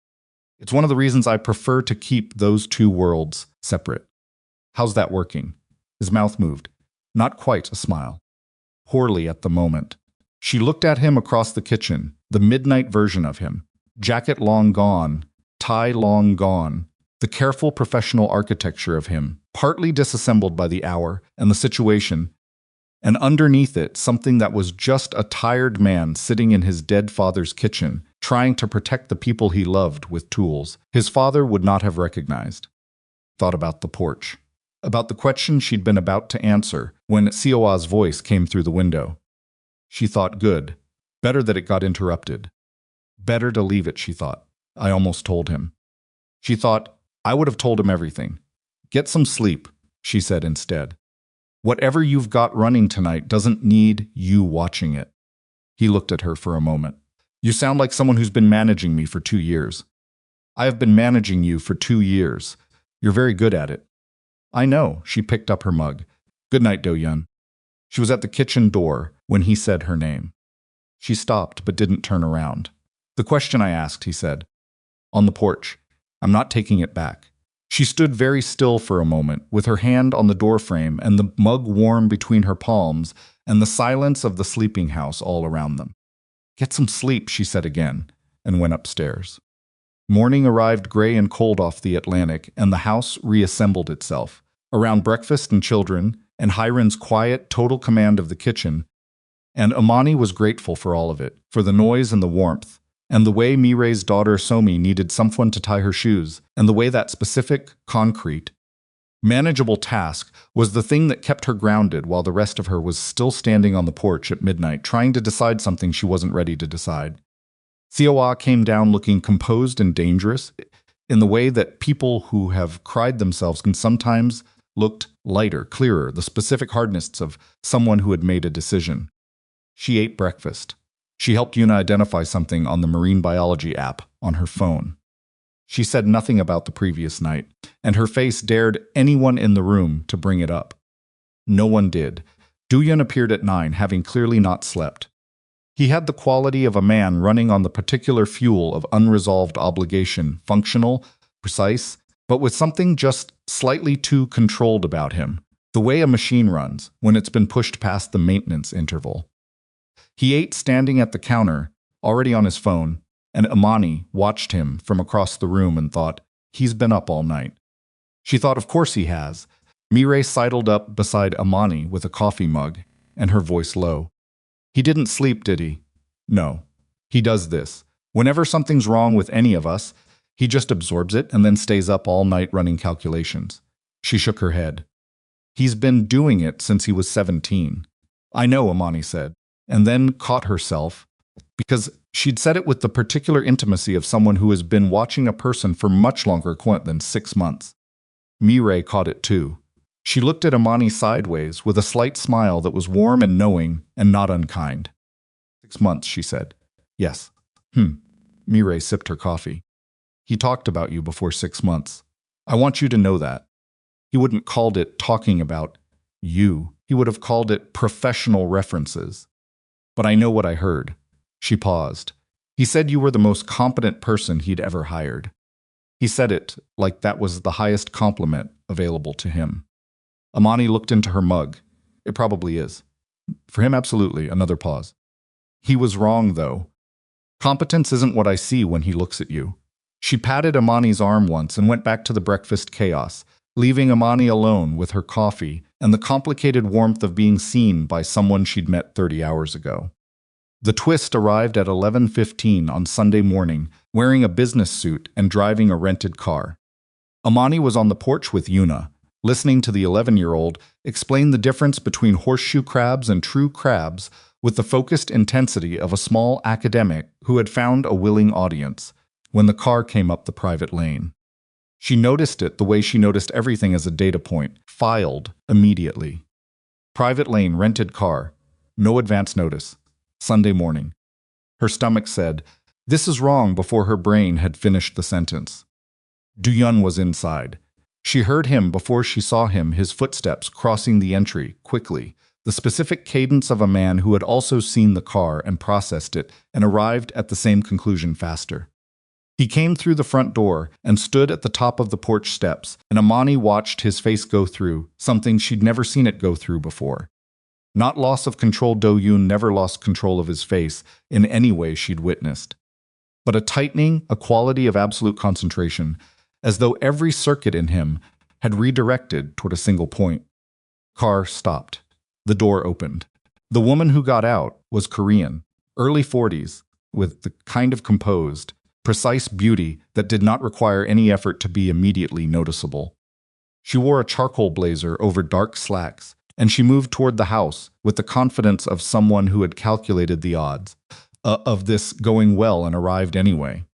It's one of the reasons I prefer to keep those 2 worlds separate. How's that working? His mouth moved. Not quite a smile. Poorly at the moment. She looked at him across the kitchen, the midnight version of him. Jacket long gone, tie long gone, the careful professional architecture of him, partly disassembled by the hour and the situation, and underneath it something that was just a tired man sitting in his dead father's kitchen, trying to protect the people he loved with tools his father would not have recognized. Thought about the porch. About the question she'd been about to answer when Sioa's voice came through the window. She thought, good. Better that it got interrupted. Better to leave it, she thought. I almost told him. She thought, I would have told him everything. Get some sleep, she said instead. Whatever you've got running tonight doesn't need you watching it. He looked at her for a moment. You sound like someone who's been managing me for 2 years. I have been managing you for 2 years. You're very good at it. I know, she picked up her mug. Good night, Do-yun. She was at the kitchen door when he said her name. She stopped but didn't turn around. The question I asked, he said. On the porch. I'm not taking it back. She stood very still for a moment, with her hand on the doorframe and the mug warm between her palms and the silence of the sleeping house all around them. Get some sleep, she said again, and went upstairs. Morning arrived gray and cold off the Atlantic, and the house reassembled itself. Around breakfast and children, and Hiran's quiet, total command of the kitchen, and Imani was grateful for all of it, for the noise and the warmth, and the way Mirei's daughter Somi needed someone to tie her shoes, and the way that specific, concrete, manageable task was the thing that kept her grounded while the rest of her was still standing on the porch at midnight trying to decide something she wasn't ready to decide. Siwa came down looking composed and dangerous, in the way that people who have cried themselves can sometimes looked lighter, clearer, the specific hardness of someone who had made a decision. She ate breakfast. She helped Yuna identify something on the marine biology app on her phone. She said nothing about the previous night, and her face dared anyone in the room to bring it up. No one did. Do-yun appeared at 9, having clearly not slept. He had the quality of a man running on the particular fuel of unresolved obligation, functional, precise, but with something just slightly too controlled about him, the way a machine runs when it's been pushed past the maintenance interval. He ate standing at the counter, already on his phone, and Imani watched him from across the room and thought, he's been up all night. She thought, of course he has. Mirei sidled up beside Imani with a coffee mug, and her voice low. He didn't sleep, did he? No. He does this. Whenever something's wrong with any of us, He just absorbs it and then stays up all night running calculations. She shook her head. He's been doing it since he was 17. I know, Imani said, and then caught herself because she'd said it with the particular intimacy of someone who has been watching a person for much longer than 6 months. Mireille caught it too. She looked at Imani sideways with a slight smile that was warm and knowing and not unkind. 6 months, she said. Yes. Mireille sipped her coffee. He talked about you before 6 months. I want you to know that. He wouldn't called it talking about you. He would have called it professional references. But I know what I heard. She paused. He said you were the most competent person he'd ever hired. He said it like that was the highest compliment available to him. Imani looked into her mug. It probably is. For him, absolutely. Another pause. He was wrong, though. Competence isn't what I see when he looks at you. She patted Imani's arm once and went back to the breakfast chaos, leaving Imani alone with her coffee and the complicated warmth of being seen by someone she'd met 30 hours ago. The twist arrived at 11:15 on Sunday morning, wearing a business suit and driving a rented car. Imani was on the porch with Yuna, listening to the 11-year-old explain the difference between horseshoe crabs and true crabs with the focused intensity of a small academic who had found a willing audience when the car came up the private lane. She noticed it the way she noticed everything as a data point, filed immediately. Private lane, rented car, no advance notice, Sunday morning. Her stomach said, "This is wrong," before her brain had finished the sentence. Do-yun was inside. She heard him before she saw him, his footsteps crossing the entry, quickly, the specific cadence of a man who had also seen the car and processed it and arrived at the same conclusion faster. He came through the front door and stood at the top of the porch steps, and Imani watched his face go through, something she'd never seen it go through before. Not loss of control. Do-yun never lost control of his face in any way she'd witnessed. But a tightening, a quality of absolute concentration, as though every circuit in him had redirected toward a single point. Car stopped. The door opened. The woman who got out was Korean, early 40s, with the kind of composed, precise beauty that did not require any effort to be immediately noticeable. She wore a charcoal blazer over dark slacks, and she moved toward the house with the confidence of someone who had calculated the odds of this going well and arrived anyway.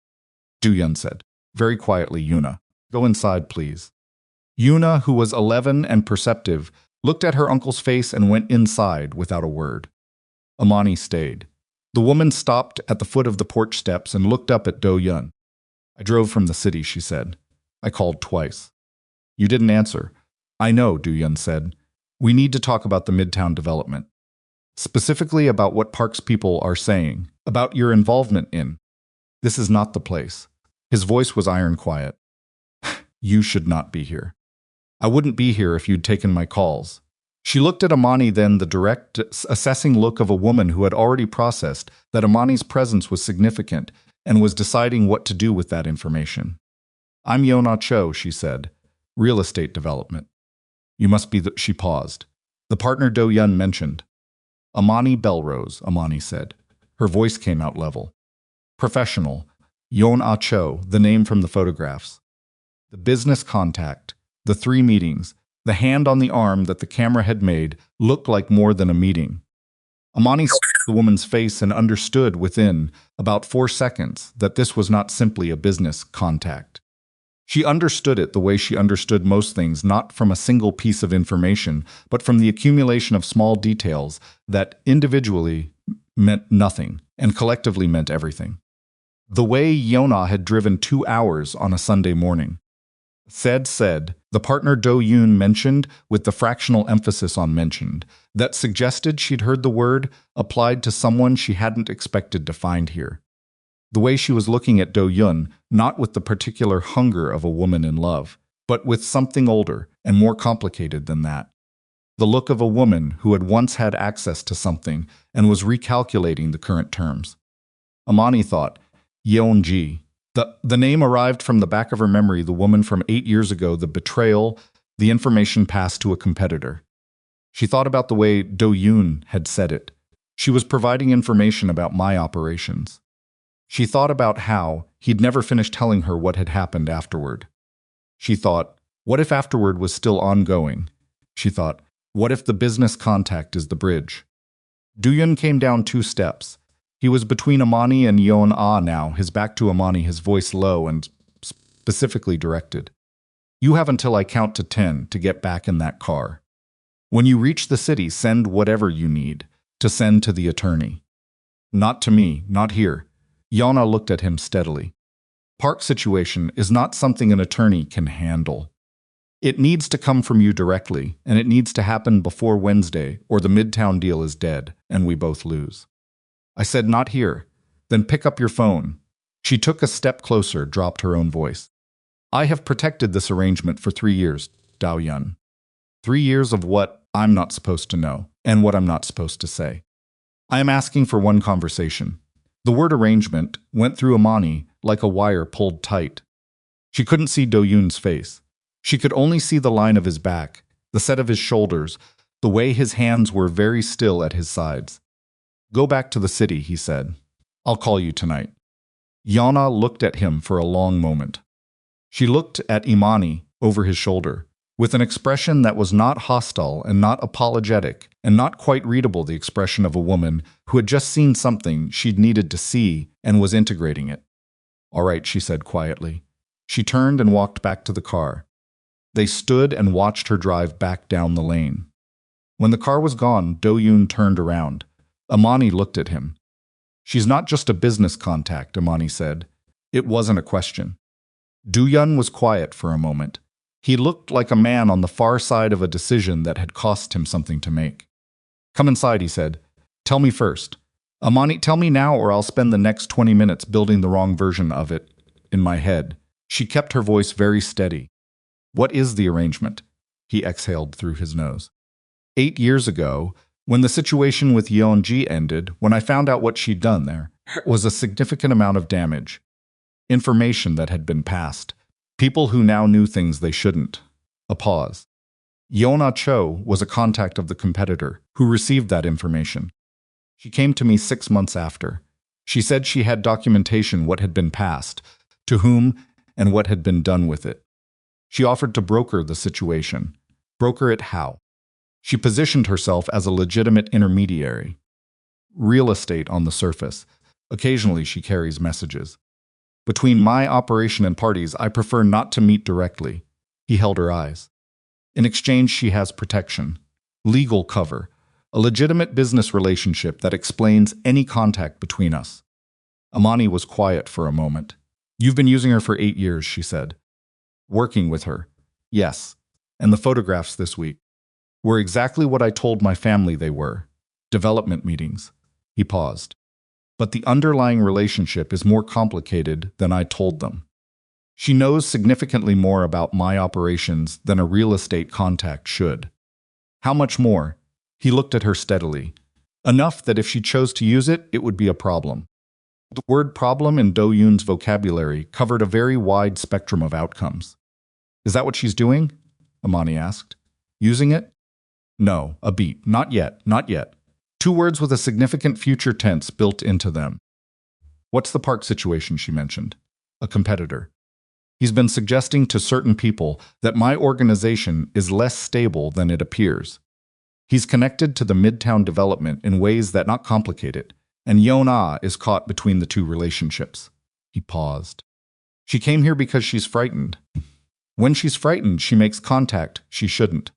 Do-yun said, very quietly, "Yuna, go inside, please." Yuna, who was 11 and perceptive, looked at her uncle's face and went inside without a word. Imani stayed. The woman stopped at the foot of the porch steps and looked up at Do-yun. "I drove from the city," she said. "I called twice." "You didn't answer." "I know," Do-yun said. "We need to talk about the Midtown development. Specifically about what Park's people are saying, about your involvement in. This is not the place." His voice was iron quiet. "You should not be here. I wouldn't be here if you'd taken my calls." She looked at Imani, then the direct, assessing look of a woman who had already processed that Imani's presence was significant and was deciding what to do with that information. "I'm Yona Cho," she said. "Real estate development." "You must be the—" She paused. "The partner Do-yun mentioned." "Imani Bellrose," Imani said. Her voice came out level. "Professional. Yona Cho, the name from the photographs. The business contact, the 3 meetings, the hand on the arm that the camera had made looked like more than a meeting." Imani saw the woman's face and understood within about 4 seconds that this was not simply a business contact. She understood it the way she understood most things, not from a single piece of information, but from the accumulation of small details that individually meant nothing and collectively meant everything. The way Yona had driven 2 hours on a Sunday morning. Said, the partner Do-yun mentioned, with the fractional emphasis on mentioned, that suggested she'd heard the word applied to someone she hadn't expected to find here. The way she was looking at Do-yun, not with the particular hunger of a woman in love, but with something older and more complicated than that. The look of a woman who had once had access to something and was recalculating the current terms. Imani thought, Yeon-ji. The name arrived from the back of her memory, the woman from 8 years ago, the betrayal, the information passed to a competitor. She thought about the way Do-yun had said it. She was providing information about my operations. She thought about how he'd never finished telling her what had happened afterward. She thought, what if afterward was still ongoing? She thought, what if the business contact is the bridge? Do-yun came down 2 steps. He was between Imani and Yeon-ah now, his back to Imani, his voice low and specifically directed. You have until I count to 10 to get back in that car. When you reach the city, send whatever you need to send to the attorney. Not to me, not here. Yeon-ah looked at him steadily. Park situation is not something an attorney can handle. It needs to come from you directly, and it needs to happen before Wednesday, or the Midtown deal is dead, and we both lose. I said, not here. Then pick up your phone. She took a step closer, dropped her own voice. I have protected this arrangement for 3 years, Do-yun. 3 years of what I'm not supposed to know, and what I'm not supposed to say. I am asking for one conversation. The word arrangement went through Imani like a wire pulled tight. She couldn't see Do-yun's face. She could only see the line of his back, the set of his shoulders, the way his hands were very still at his sides. Go back to the city, he said. I'll call you tonight. Yeon-ah looked at him for a long moment. She looked at Imani over his shoulder, with an expression that was not hostile and not apologetic and not quite readable, the expression of a woman who had just seen something she'd needed to see and was integrating it. All right, she said quietly. She turned and walked back to the car. They stood and watched her drive back down the lane. When the car was gone, Do-yun turned around. Imani looked at him. She's not just a business contact, Imani said. It wasn't a question. Do-yun was quiet for a moment. He looked like a man on the far side of a decision that had cost him something to make. Come inside, he said. Tell me first. Imani, tell me now or I'll spend the next 20 minutes building the wrong version of it in my head. She kept her voice very steady. What is the arrangement? He exhaled through his nose. 8 years ago, when the situation with Yeon-ji ended, when I found out what she'd done there, was a significant amount of damage. Information that had been passed. People who now knew things they shouldn't. A pause. Yeon-ah Cho was a contact of the competitor who received that information. She came to me 6 months after. She said she had documentation what had been passed, to whom, and what had been done with it. She offered to broker the situation. Broker it how? She positioned herself as a legitimate intermediary. Real estate on the surface. Occasionally she carries messages. Between my operation and parties, I prefer not to meet directly. He held her eyes. In exchange, she has protection, legal cover, a legitimate business relationship that explains any contact between us. Imani was quiet for a moment. You've been using her for 8 years, she said. Working with her. Yes. And the photographs this week were exactly what I told my family they were. Development meetings. He paused. But the underlying relationship is more complicated than I told them. She knows significantly more about my operations than a real estate contact should. How much more? He looked at her steadily. Enough that if she chose to use it, it would be a problem. The word problem in Do-yun's vocabulary covered a very wide spectrum of outcomes. Is that what she's doing? Imani asked. Using it? No, a beat. Not yet, not yet. 2 words with a significant future tense built into them. What's the park situation she mentioned? A competitor. He's been suggesting to certain people that my organization is less stable than it appears. He's connected to the Midtown development in ways that not complicate it, and Yeon-ah is caught between the 2 relationships. He paused. She came here because she's frightened. When she's frightened, she makes contact she shouldn't.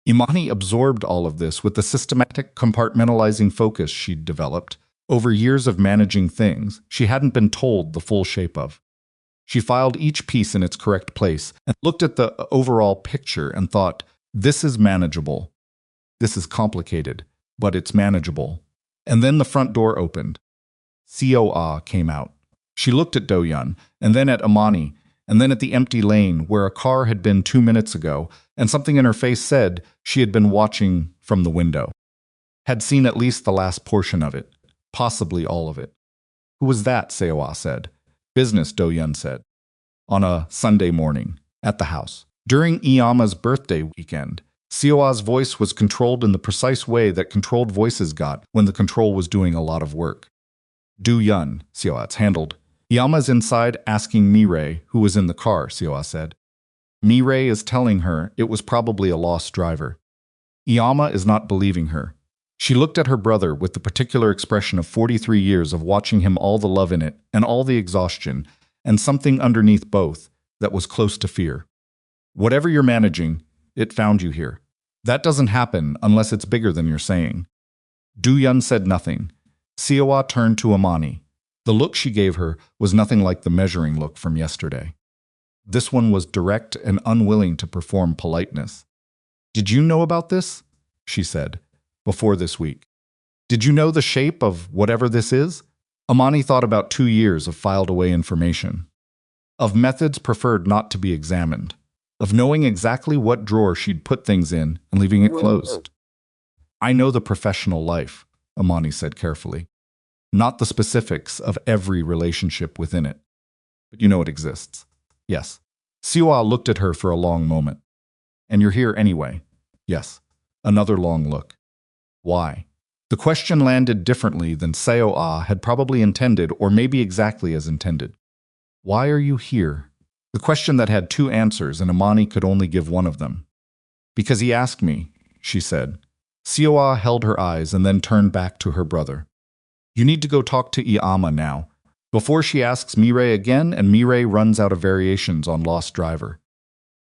Imani absorbed all of this with the systematic compartmentalizing focus she'd developed over years of managing things she hadn't been told the full shape of. She filed each piece in its correct place and looked at the overall picture and thought, this is manageable. This is complicated, but it's manageable. And then the front door opened. COA came out. She looked at Do-yun, and then at Imani, and then at the empty lane where a car had been 2 minutes ago, and something in her face said she had been watching from the window. Had seen at least the last portion of it, possibly all of it. Who was that? COA said. Business, Do-yun said. On a Sunday morning, at the house. During Iyama's birthday weekend, COA's voice was controlled in the precise way that controlled voices got when the control was doing a lot of work. Do-yun, Seoa's handled. Yama's inside asking Mirei, who was in the car, Seoa said. Mirei is telling her it was probably a lost driver. Iyama is not believing her. She looked at her brother with the particular expression of 43 years of watching him, all the love in it, and all the exhaustion, and something underneath both that was close to fear. Whatever you're managing, it found you here. That doesn't happen unless it's bigger than you're saying. Do-yun said nothing. Seoa turned to Imani. The look she gave her was nothing like the measuring look from yesterday. This one was direct and unwilling to perform politeness. Did you know about this? She said. Before this week. Did you know the shape of whatever this is? Imani thought about 2 years of filed-away information. Of methods preferred not to be examined. Of knowing exactly what drawer she'd put things in and leaving it closed. I know the professional life, Imani said carefully. Not the specifics of every relationship within it. But you know it exists. Yes. Seoa looked at her for a long moment. And you're here anyway. Yes. Another long look. Why? The question landed differently than Seoa had probably intended, or maybe exactly as intended. Why are you here? The question that had 2 answers, and Imani could only give one of them. Because he asked me, she said. Seoa held her eyes and then turned back to her brother. You need to go talk to Iyama now, before she asks Mirei again and Mirei runs out of variations on Lost Driver.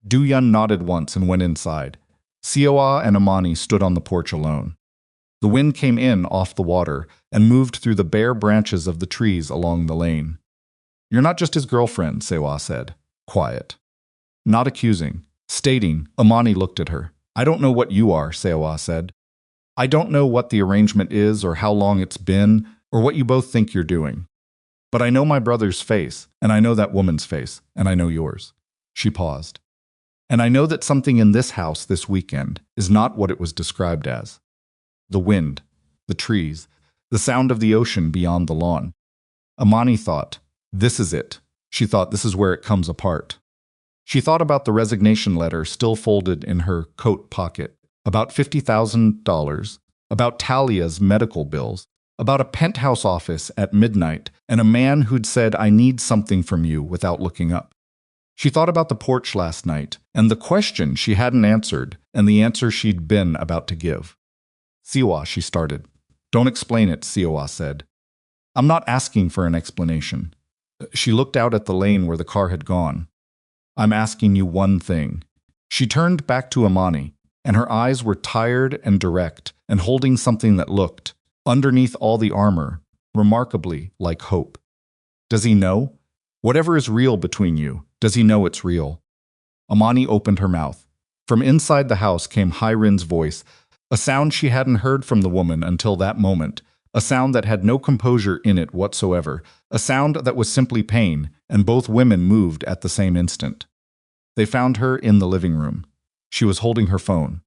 Do-yun nodded once and went inside. Seoa and Imani stood on the porch alone. The wind came in off the water and moved through the bare branches of the trees along the lane. You're not just his girlfriend, Seoa said. Quiet. Not accusing. Stating, Imani looked at her. I don't know what you are, Seoa said. I don't know what the arrangement is or how long it's been or what you both think you're doing. But I know my brother's face, and I know that woman's face, and I know yours. She paused. And I know that something in this house this weekend is not what it was described as. The wind, the trees, the sound of the ocean beyond the lawn. Imani thought, this is it. She thought this is where it comes apart. She thought about the resignation letter still folded in her coat pocket, about $50,000, about Talia's medical bills, about a penthouse office at midnight, and a man who'd said, I need something from you without looking up. She thought about the porch last night, and the question she hadn't answered, and the answer she'd been about to give. Seoa, she started. Don't explain it, Seoa said. I'm not asking for an explanation. She looked out at the lane where the car had gone. I'm asking you one thing. She turned back to Imani, and her eyes were tired and direct and holding something that looked, underneath all the armor, remarkably like hope. Does he know? Whatever is real between you, does he know it's real? Imani opened her mouth. From inside the house came Hyrin's voice, a sound she hadn't heard from the woman until that moment, a sound that had no composure in it whatsoever, a sound that was simply pain, and both women moved at the same instant. They found her in the living room. She was holding her phone.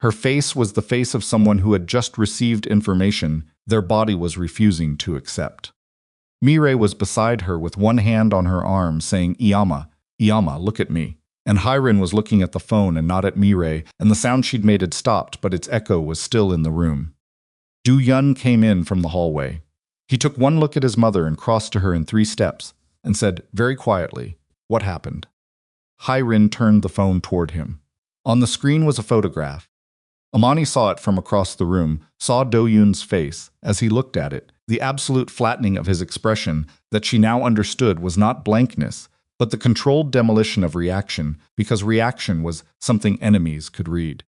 Her face was the face of someone who had just received information their body was refusing to accept. Mirei was beside her with one hand on her arm, saying, Iyama, Iyama, look at me. And Hyrin was looking at the phone and not at Mirei, and the sound she'd made had stopped, but its echo was still in the room. Do-yun came in from the hallway. He took one look at his mother and crossed to her in 3 steps, and said, very quietly, what happened? Hyrin turned the phone toward him. On the screen was a photograph. Imani saw it from across the room, saw Do-yun's face, as he looked at it, the absolute flattening of his expression that she now understood was not blankness, but the controlled demolition of reaction, because reaction was something enemies could read.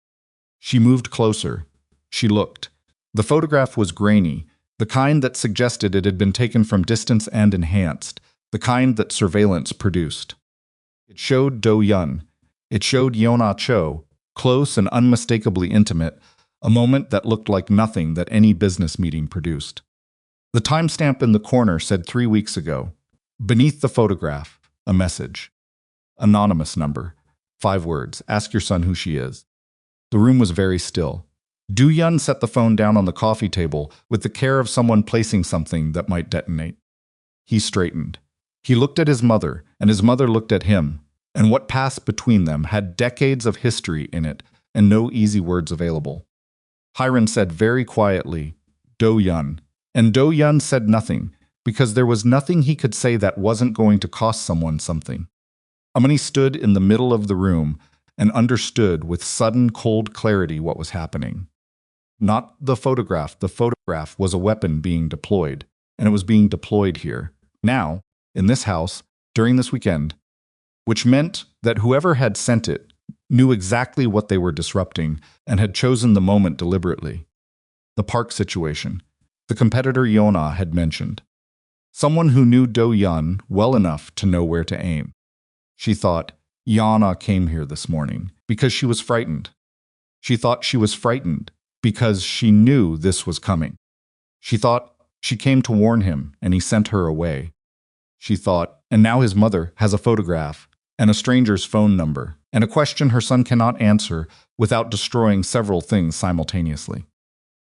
She moved closer. She looked. The photograph was grainy, the kind that suggested it had been taken from distance and enhanced, the kind that surveillance produced. It showed Do-yun. It showed Yona Cho, close and unmistakably intimate, a moment that looked like nothing that any business meeting produced. The timestamp in the corner said 3 weeks ago. Beneath the photograph, a message. Anonymous number. 5 words. Ask your son who she is. The room was very still. Do-yun set the phone down on the coffee table with the care of someone placing something that might detonate. He straightened. He looked at his mother, and his mother looked at him, and what passed between them had decades of history in it and no easy words available. Hyrin said very quietly, Do-yun, and Do-yun said nothing, because there was nothing he could say that wasn't going to cost someone something. Imani stood in the middle of the room and understood with sudden cold clarity what was happening. Not the photograph. The photograph was a weapon being deployed, and it was being deployed here, now, in this house, during this weekend, which meant that whoever had sent it knew exactly what they were disrupting and had chosen the moment deliberately. The park situation. The competitor Yona had mentioned. Someone who knew Do-yun well enough to know where to aim. She thought, Yana came here this morning because she was frightened. She thought she was frightened because she knew this was coming. She thought she came to warn him and he sent her away. She thought, and now his mother has a photograph and a stranger's phone number and a question her son cannot answer without destroying several things simultaneously.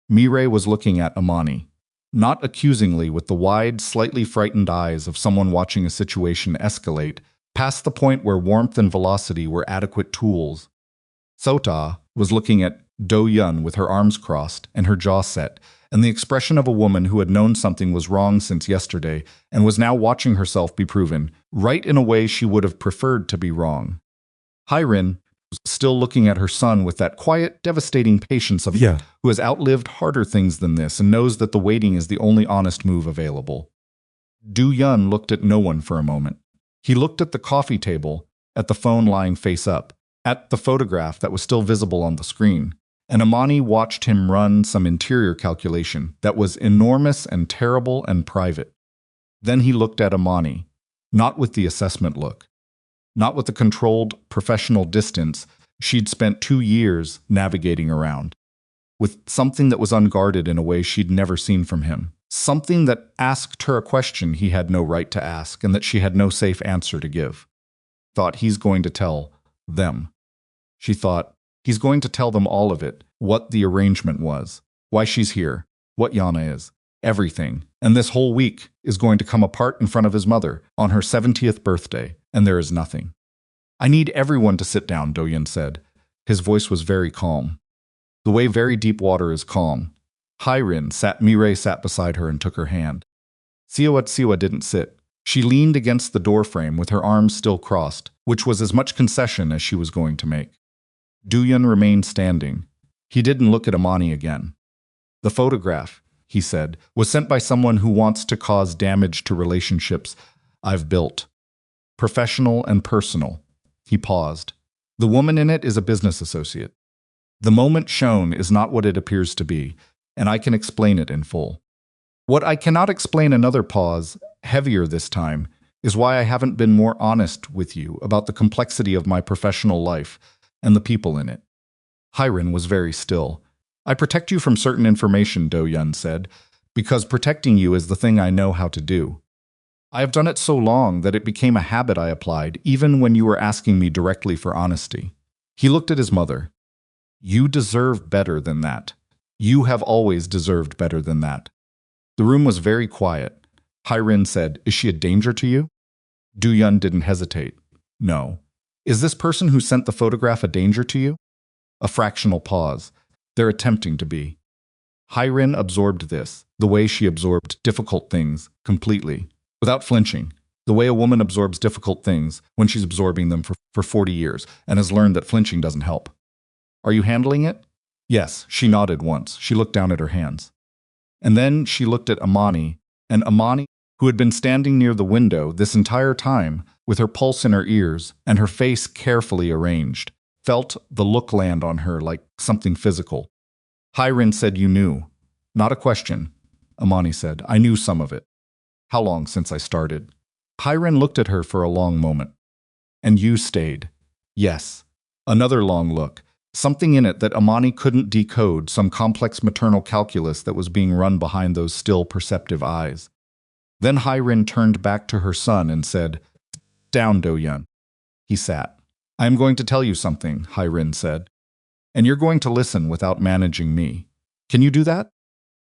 Mireille was looking at Imani, not accusingly with the wide, slightly frightened eyes of someone watching a situation escalate past the point where warmth and velocity were adequate tools. Sota was looking at Do-yun with her arms crossed and her jaw set, and the expression of a woman who had known something was wrong since yesterday and was now watching herself be proven right in a way she would have preferred to be wrong. Hyrin was still looking at her son with that quiet, devastating patience of who has outlived harder things than this and knows that the waiting is the only honest move available. Do-yun looked at no one for a moment. He looked at the coffee table, at the phone lying face up, at the photograph that was still visible on the screen, and Imani watched him run some interior calculation that was enormous and terrible and private. Then he looked at Imani, not with the assessment look, not with the controlled, professional distance she'd spent 2 years navigating around, with something that was unguarded in a way she'd never seen from him, something that asked her a question he had no right to ask and that she had no safe answer to give. Thought he's going to tell them. She thought, he's going to tell them all of it, what the arrangement was, why she's here, what Yana is, everything. And this whole week is going to come apart in front of his mother on her 70th birthday, and there is nothing. I need everyone to sit down, Do-yun said. His voice was very calm. The way very deep water is calm. Mireille sat beside her and took her hand. Siwa didn't sit. She leaned against the doorframe with her arms still crossed, which was as much concession as she was going to make. Do-yun remained standing. He didn't look at Imani again. The photograph, he said, was sent by someone who wants to cause damage to relationships I've built. Professional and personal. He paused. The woman in it is a business associate. The moment shown is not what it appears to be, and I can explain it in full. What I cannot explain, another pause, heavier this time, is why I haven't been more honest with you about the complexity of my professional life and the people in it. Hyrin was very still. I protect you from certain information, Do-yun said, because protecting you is the thing I know how to do. I have done it so long that it became a habit I applied, even when you were asking me directly for honesty. He looked at his mother. You deserve better than that. You have always deserved better than that. The room was very quiet. Hyrin said, is she a danger to you? Do-yun didn't hesitate. No. Is this person who sent the photograph a danger to you? A fractional pause. They're attempting to be. Hyrin absorbed this, the way she absorbed difficult things, completely, without flinching, the way a woman absorbs difficult things when she's absorbing them for 40 years and has learned that flinching doesn't help. Are you handling it? Yes, she nodded once. She looked down at her hands. And then she looked at Imani, and Imani, who had been standing near the window this entire time, with her pulse in her ears and her face carefully arranged, felt the look land on her like something physical. Hyrin said, you knew. Not a question. Imani said, I knew some of it. How long since I started? Hyrin looked at her for a long moment. And you stayed. Yes. Another long look. Something in it that Imani couldn't decode, some complex maternal calculus that was being run behind those still perceptive eyes. Then Hyrin turned back to her son and said, down, Do-yun. He sat. I am going to tell you something, Hyrin said. And you're going to listen without managing me. Can you do that?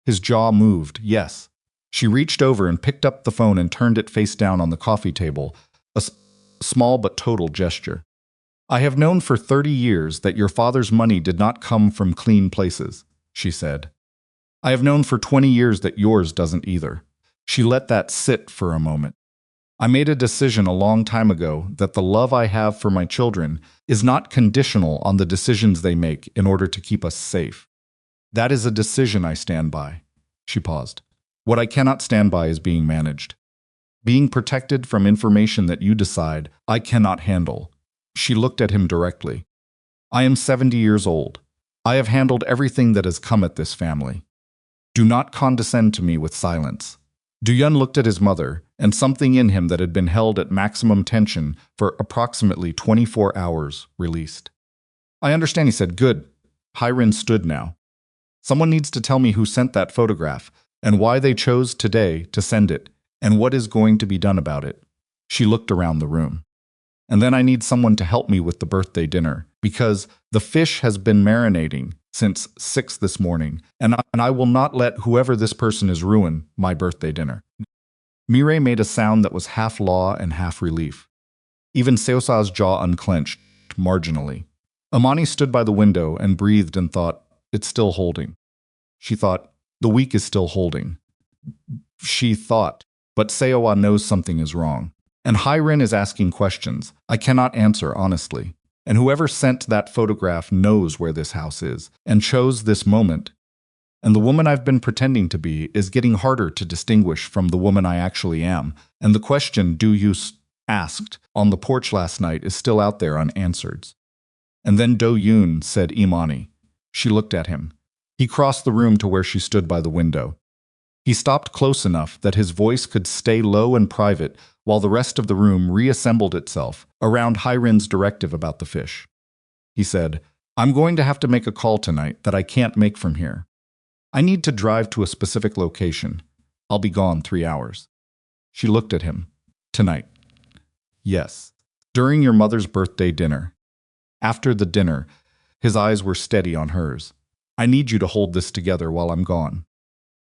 His jaw moved, yes. She reached over and picked up the phone and turned it face down on the coffee table, a small but total gesture. I have known for 30 years that your father's money did not come from clean places, she said. I have known for 20 years that yours doesn't either. She let that sit for a moment. I made a decision a long time ago that the love I have for my children is not conditional on the decisions they make in order to keep us safe. That is a decision I stand by. She paused. What I cannot stand by is being managed. Being protected from information that you decide I cannot handle. She looked at him directly. I am 70 years old. I have handled everything that has come at this family. Do not condescend to me with silence. Do-yun looked at his mother, and something in him that had been held at maximum tension for approximately 24 hours released. I understand, he said. Good. Hyrin stood now. Someone needs to tell me who sent that photograph, and why they chose today to send it, and what is going to be done about it. She looked around the room. And then I need someone to help me with the birthday dinner, because the fish has been marinating since 6 this morning, and I will not let whoever this person is ruin my birthday dinner. Mireille made a sound that was half law and half relief. Even Seosa's jaw unclenched, marginally. Imani stood by the window and breathed and thought, it's still holding. She thought, the week is still holding. She thought, but Seowa knows something is wrong. And Hyrin is asking questions I cannot answer honestly. And whoever sent that photograph knows where this house is, and chose this moment. And the woman I've been pretending to be is getting harder to distinguish from the woman I actually am. And the question Do-yun asked on the porch last night is still out there unanswered. And then Do-yun said Imani. She looked at him. He crossed the room to where she stood by the window. He stopped close enough that his voice could stay low and private while the rest of the room reassembled itself around Hyrin's directive about the fish. He said, I'm going to have to make a call tonight that I can't make from here. I need to drive to a specific location. I'll be gone 3 hours. She looked at him. Tonight. Yes. During your mother's birthday dinner. After the dinner, his eyes were steady on hers. I need you to hold this together while I'm gone.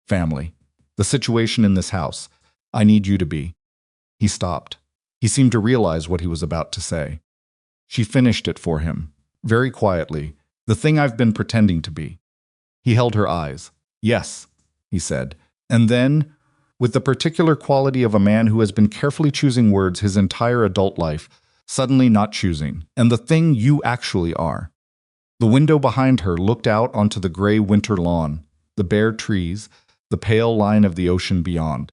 Family. The situation in this house. I need you to be. He stopped. He seemed to realize what he was about to say. She finished it for him, very quietly, the thing I've been pretending to be. He held her eyes. Yes, he said. And then, with the particular quality of a man who has been carefully choosing words his entire adult life, suddenly not choosing, and the thing you actually are. The window behind her looked out onto the gray winter lawn, the bare trees, the pale line of the ocean beyond.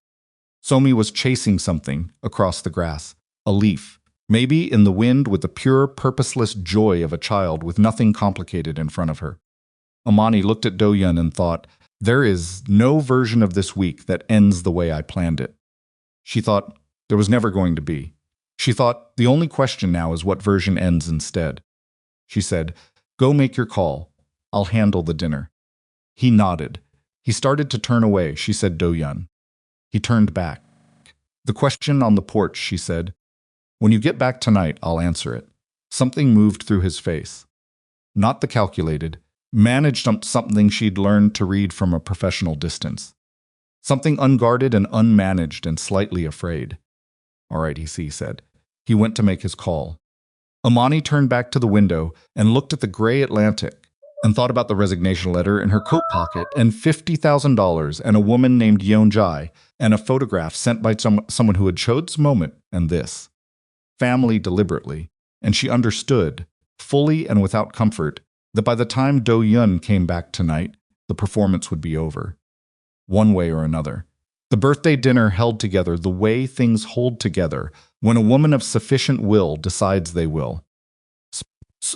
Somi was chasing something across the grass, a leaf, maybe in the wind with the pure, purposeless joy of a child with nothing complicated in front of her. Imani looked at Do-yun and thought, there is no version of this week that ends the way I planned it. She thought, there was never going to be. She thought, the only question now is what version ends instead. She said, go make your call. I'll handle the dinner. He nodded. He started to turn away, she said Do-yun. He turned back. The question on the porch, she said. When you get back tonight, I'll answer it. Something moved through his face. Not the calculated, managed something she'd learned to read from a professional distance. Something unguarded and unmanaged and slightly afraid. All right, he said. He went to make his call. Imani turned back to the window and looked at the gray Atlantic and thought about the resignation letter in her coat pocket and $50,000 and a woman named Yeon-jae and a photograph sent by someone who had chose this moment and this. Family deliberately, and she understood, fully and without comfort, that by the time Do-yun came back tonight, the performance would be over. One way or another. The birthday dinner held together the way things hold together when a woman of sufficient will decides they will.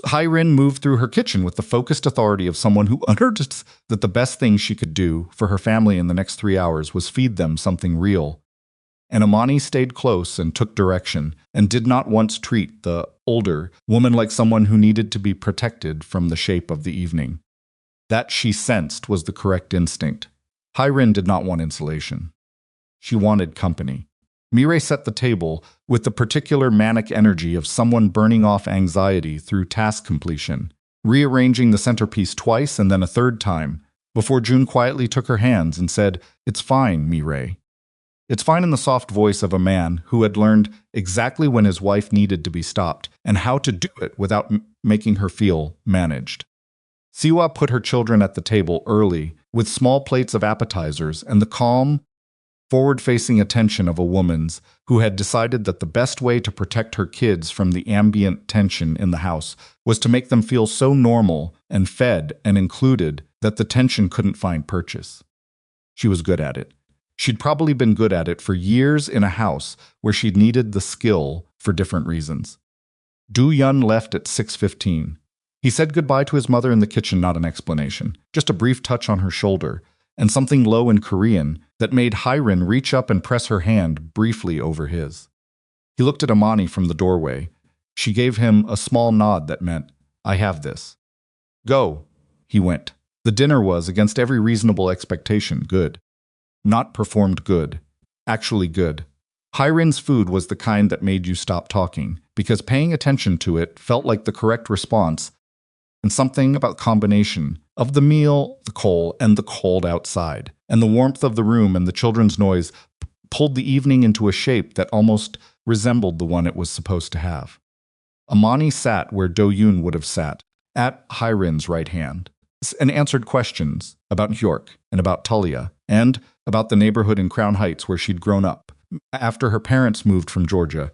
Hyrin moved through her kitchen with the focused authority of someone who understood that the best thing she could do for her family in the next 3 hours was feed them something real. And Imani stayed close and took direction and did not once treat the older woman like someone who needed to be protected from the shape of the evening. That, she sensed, was the correct instinct. Hyrin did not want insulation. She wanted company. Mireille set the table with the particular manic energy of someone burning off anxiety through task completion, rearranging the centerpiece twice and then a third time, before June quietly took her hands and said, "It's fine, Mireille." It's fine in the soft voice of a man who had learned exactly when his wife needed to be stopped and how to do it without making her feel managed. Siwa put her children at the table early with small plates of appetizers, and the calm, forward-facing attention of a woman's who had decided that the best way to protect her kids from the ambient tension in the house was to make them feel so normal and fed and included that the tension couldn't find purchase. She was good at it. She'd probably been good at it for years in a house where she'd needed the skill for different reasons. Do-yun left at 6:15. He said goodbye to his mother in the kitchen, not an explanation, just a brief touch on her shoulder, and something low in Korean that made Hyrin reach up and press her hand briefly over his. He looked at Imani from the doorway. She gave him a small nod that meant, "I have this." "Go," he went. The dinner was, against every reasonable expectation, good. Not performed good. Actually good. Hyrin's food was the kind that made you stop talking, because paying attention to it felt like the correct response, and something about combination of the meal, the coal, and the cold outside, and the warmth of the room and the children's noise pulled the evening into a shape that almost resembled the one it was supposed to have. Imani sat where Do-yun would have sat, at Hyrin's right hand, and answered questions about York and about Talia and about the neighborhood in Crown Heights where she'd grown up after her parents moved from Georgia.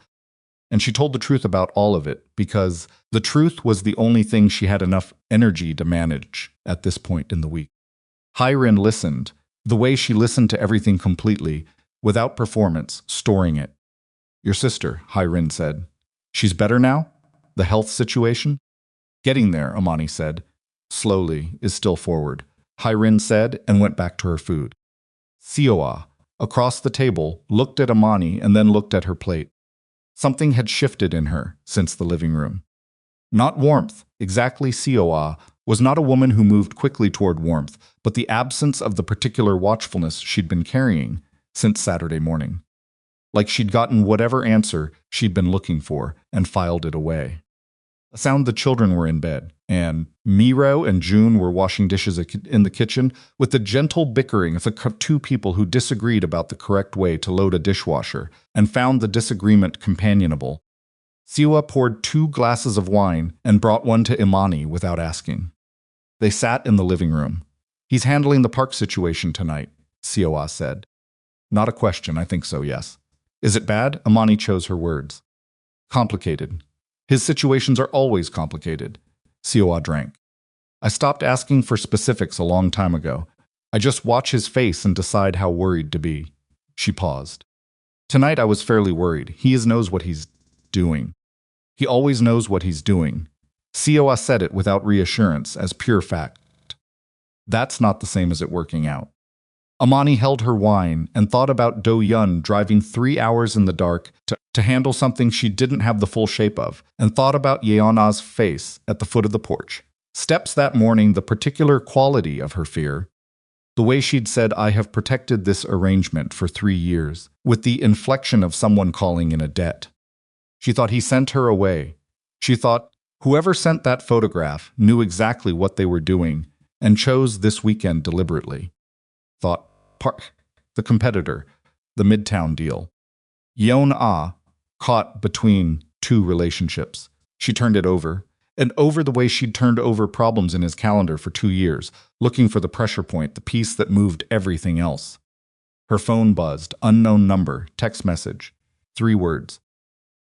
And she told the truth about all of it because the truth was the only thing she had enough energy to manage at this point in the week. Hyrin listened, the way she listened to everything completely, without performance, storing it. "Your sister," Hyrin said. "She's better now? The health situation?" "Getting there," Imani said. "Slowly, is still forward," Hyrin said and went back to her food. Sioa, across the table, looked at Imani and then looked at her plate. Something had shifted in her since the living room. Not warmth, exactly. Sioa was not a woman who moved quickly toward warmth, but the absence of the particular watchfulness she'd been carrying since Saturday morning. Like she'd gotten whatever answer she'd been looking for and filed it away. A sound the children were in bed, and Miro and June were washing dishes in the kitchen with the gentle bickering of the two people who disagreed about the correct way to load a dishwasher and found the disagreement companionable. Siwa poured 2 glasses of wine and brought one to Imani without asking. They sat in the living room. "He's handling the park situation tonight," Siwa said. "Not a question, I think so, yes." "Is it bad?" Imani chose her words. "Complicated. His situations are always complicated." Siwa drank. "I stopped asking for specifics a long time ago. I just watch his face and decide how worried to be." She paused. "Tonight I was fairly worried. He knows what he's doing. He always knows what he's doing." Siwa said it without reassurance, as pure fact. "That's not the same as it working out." Imani held her wine and thought about Do-yun driving 3 hours in the dark to handle something she didn't have the full shape of, and thought about Yeona's face at the foot of the porch. Steps that morning, the particular quality of her fear. The way she'd said, "I have protected this arrangement for 3 years," with the inflection of someone calling in a debt. She thought he sent her away. She thought whoever sent that photograph knew exactly what they were doing and chose this weekend deliberately. Thought, the competitor, the Midtown deal. Yeon-ah, caught between 2 relationships. She turned it over, and over the way she'd turned over problems in his calendar for 2 years, looking for the pressure point, the piece that moved everything else. Her phone buzzed, unknown number, text message, 3 words.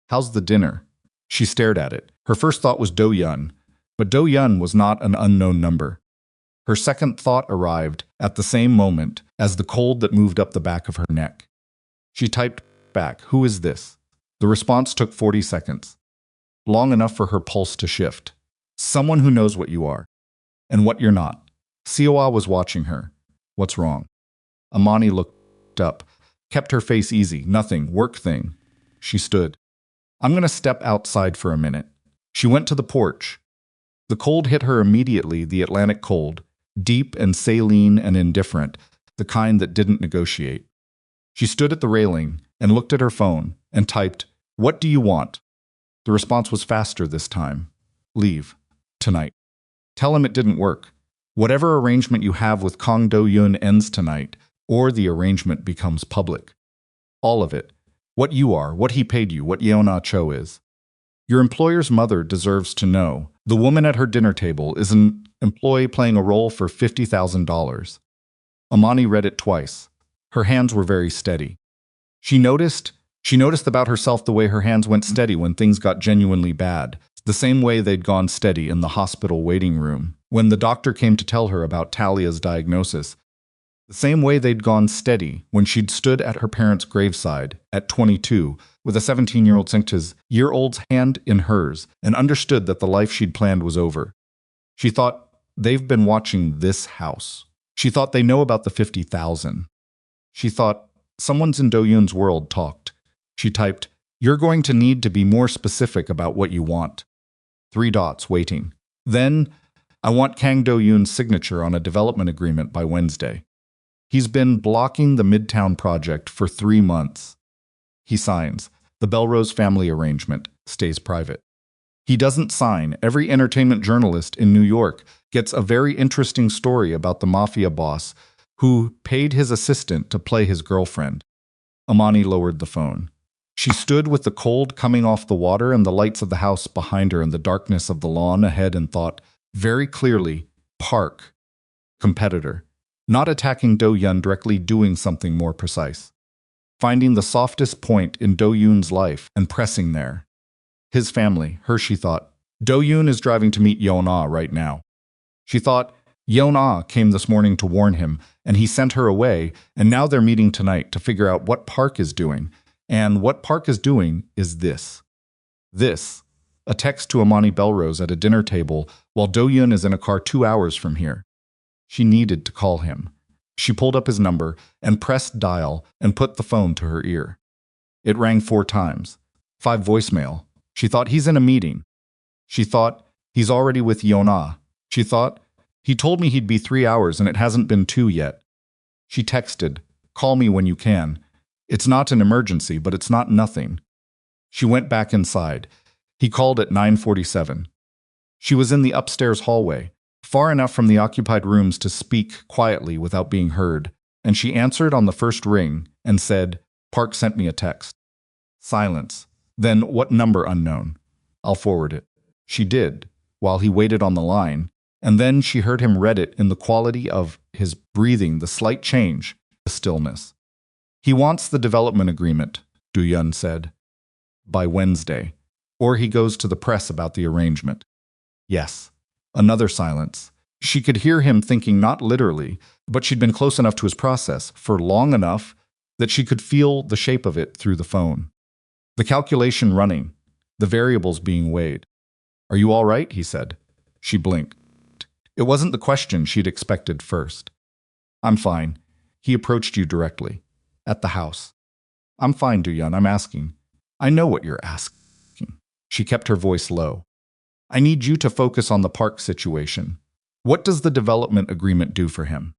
"How's the dinner?" She stared at it. Her first thought was Do-yun, but Do-yun was not an unknown number. Her second thought arrived at the same moment as the cold that moved up the back of her neck. She typed back, "Who is this?" The response took 40 seconds. Long enough for her pulse to shift. "Someone who knows what you are. And what you're not." Siwa was watching her. "What's wrong?" Imani looked up, kept her face easy. "Nothing. Work thing." She stood. "I'm going to step outside for a minute." She went to the porch. The cold hit her immediately, the Atlantic cold. Deep and saline and indifferent, the kind that didn't negotiate. She stood at the railing and looked at her phone and typed, "What do you want?" The response was faster this time. "Leave. Tonight. Tell him it didn't work. Whatever arrangement you have with Kang Do-yun ends tonight, or the arrangement becomes public. All of it. What you are, what he paid you, what Yeona Cho is. Your employer's mother deserves to know. The woman at her dinner table is an employee playing a role for $50,000. Imani read it twice. Her hands were very steady. She noticed about herself the way her hands went steady when things got genuinely bad, the same way they'd gone steady in the hospital waiting room, when the doctor came to tell her about Talia's diagnosis, the same way they'd gone steady when she'd stood at her parents' graveside at 22 with a 17-year-old's hand in hers and understood that the life she'd planned was over. She thought, they've been watching this house. She thought they know about the 50,000. She thought, someone's in Do-yun's world talked. She typed, you're going to need to be more specific about what you want. 3 dots waiting. Then, I want Kang Do-yun's signature on a development agreement by Wednesday. He's been blocking the Midtown project for 3 months. He signs. The Bellrose family arrangement stays private. He doesn't sign. Every entertainment journalist in New York gets a very interesting story about the Mafia Boss who paid his assistant to play his girlfriend. Imani lowered the phone. She stood with the cold coming off the water and the lights of the house behind her and the darkness of the lawn ahead and thought, very clearly, Park. Competitor. Not attacking Do-yun directly, doing something more precise. Finding the softest point in Do-yun's life and pressing there. His family, her, she thought. Do-yun is driving to meet Yeon-ah right now. She thought, Yeon-ah came this morning to warn him, and he sent her away, and now they're meeting tonight to figure out what Park is doing. And what Park is doing is this. This. A text to Imani Bellrose at a dinner table while Do-yun is in a car 2 hours from here. She needed to call him. She pulled up his number and pressed dial and put the phone to her ear. It rang 4 times. 5 voicemail. She thought, he's in a meeting. She thought, he's already with Yeon-ah. She thought, he told me he'd be 3 hours and it hasn't been 2 yet. She texted, call me when you can. It's not an emergency, but it's not nothing. She went back inside. He called at 9:47. She was in the upstairs hallway, far enough from the occupied rooms to speak quietly without being heard, and she answered on the first ring and said, Park sent me a text. Silence. Then, what number unknown? I'll forward it. She did, while he waited on the line, and then she heard him read it in the quality of his breathing, the slight change, the stillness. He wants the development agreement, Do-yun said, by Wednesday, or he goes to the press about the arrangement. Yes. Another silence. She could hear him thinking not literally, but she'd been close enough to his process for long enough that she could feel the shape of it through the phone. The calculation running, the variables being weighed. Are you all right? He said. She blinked. It wasn't the question she'd expected first. I'm fine. He approached you directly. At the house. I'm fine, Do-yun. I'm asking. I know what you're asking. She kept her voice low. I need you to focus on the Park situation. What does the development agreement do for him?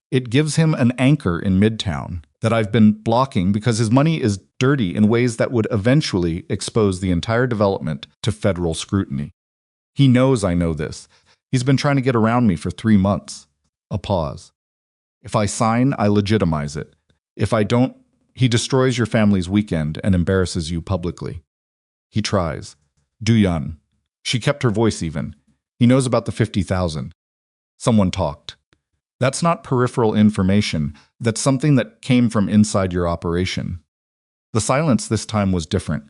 It gives him an anchor in Midtown that I've been blocking because his money is dirty in ways that would eventually expose the entire development to federal scrutiny. He knows I know this. He's been trying to get around me for 3 months. A pause. If I sign, I legitimize it. If I don't, he destroys your family's weekend and embarrasses you publicly. He tries. Do-yun. She kept her voice even. He knows about the 50,000. Someone talked. That's not peripheral information. That's something that came from inside your operation. The silence this time was different,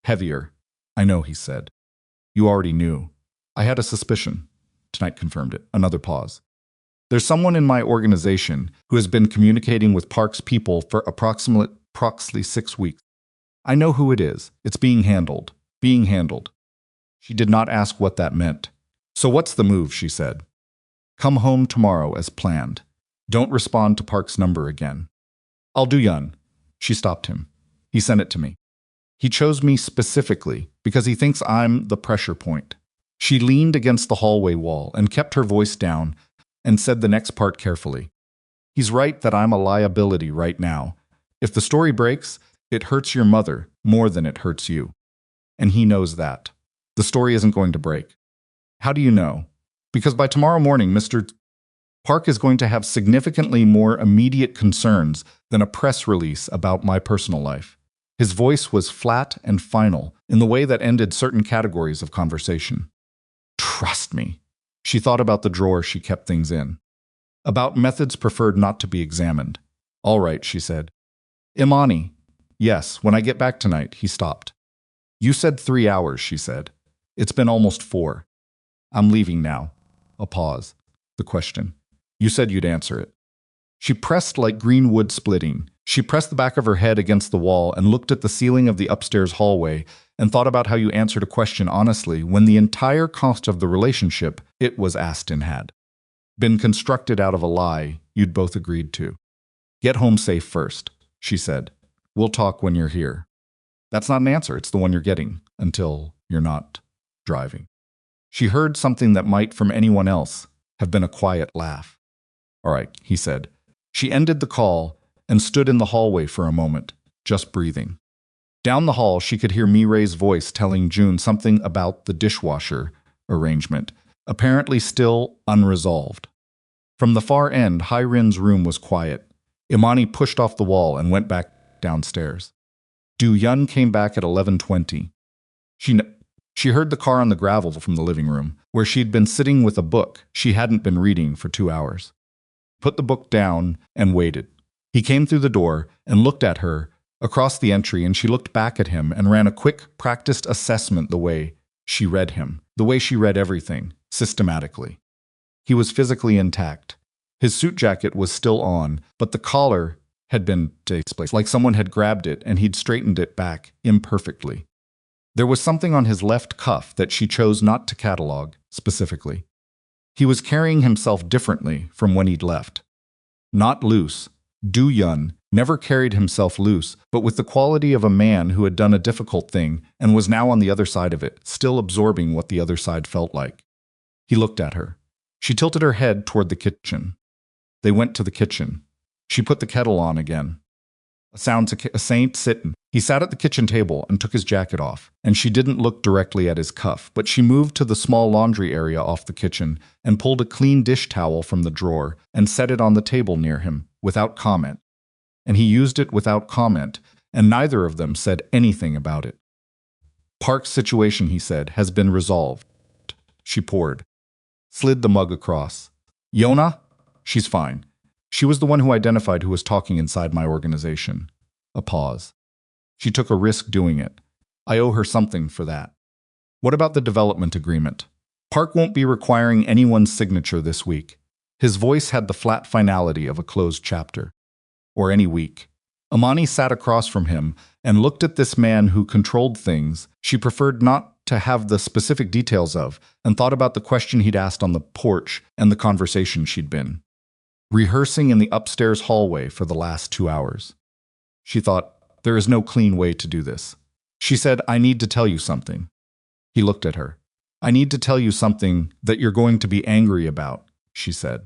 heavier. I know, he said. You already knew. I had a suspicion. Tonight confirmed it. Another pause. There's someone in my organization who has been communicating with Park's people for approximately 6 weeks. I know who it is. It's being handled. Being handled. She did not ask what that meant. So what's the move, she said. Come home tomorrow as planned. Don't respond to Park's number again. I'll Do-yun. She stopped him. He sent it to me. He chose me specifically because he thinks I'm the pressure point. She leaned against the hallway wall and kept her voice down and said the next part carefully. He's right that I'm a liability right now. If the story breaks, it hurts your mother more than it hurts you. And he knows that. The story isn't going to break. How do you know? Because by tomorrow morning, Mr. Park is going to have significantly more immediate concerns than a press release about my personal life. His voice was flat and final in the way that ended certain categories of conversation. Trust me. She thought about the drawer she kept things in. About methods preferred not to be examined. All right, she said. Imani. Yes, when I get back tonight, he stopped. You said 3 hours, she said. It's been almost 4. I'm leaving now. A pause. The question. You said you'd answer it. She pressed like green wood splitting. She pressed the back of her head against the wall and looked at the ceiling of the upstairs hallway and thought about how you answered a question honestly when the entire cost of the relationship it was asked in had been constructed out of a lie you'd both agreed to. Get home safe first, she said. We'll talk when you're here. That's not an answer, it's the one you're getting, until you're not driving. She heard something that might, from anyone else, have been a quiet laugh. All right, he said. She ended the call and stood in the hallway for a moment, just breathing. Down the hall, she could hear Mirai's voice telling June something about the dishwasher arrangement, apparently still unresolved. From the far end, Hai-rin's room was quiet. Imani pushed off the wall and went back downstairs. Do-yun came back at 11:20. She heard the car on the gravel from the living room, where she'd been sitting with a book she hadn't been reading for 2 hours. Put the book down and waited. He came through the door and looked at her across the entry, and she looked back at him and ran a quick, practiced assessment the way she read him, the way she read everything, systematically. He was physically intact. His suit jacket was still on, but the collar had been displaced, like someone had grabbed it and he'd straightened it back imperfectly. There was something on his left cuff that she chose not to catalog specifically. He was carrying himself differently from when he'd left. Not loose. Do-yun never carried himself loose, but with the quality of a man who had done a difficult thing and was now on the other side of it, still absorbing what the other side felt like. He looked at her. She tilted her head toward the kitchen. They went to the kitchen. She put the kettle on again. A saint sittin'. He sat at the kitchen table and took his jacket off, and she didn't look directly at his cuff, but she moved to the small laundry area off the kitchen and pulled a clean dish towel from the drawer and set it on the table near him, without comment. And he used it without comment, and neither of them said anything about it. Park's situation, he said, has been resolved. She poured. Slid the mug across. Yona? She's fine. She was the one who identified who was talking inside my organization. A pause. She took a risk doing it. I owe her something for that. What about the development agreement? Park won't be requiring anyone's signature this week. His voice had the flat finality of a closed chapter. Or any week. Imani sat across from him and looked at this man who controlled things she preferred not to have the specific details of, and thought about the question he'd asked on the porch and the conversation she'd been rehearsing in the upstairs hallway for the last 2 hours. She thought, there is no clean way to do this. She said, I need to tell you something. He looked at her. I need to tell you something that you're going to be angry about, she said.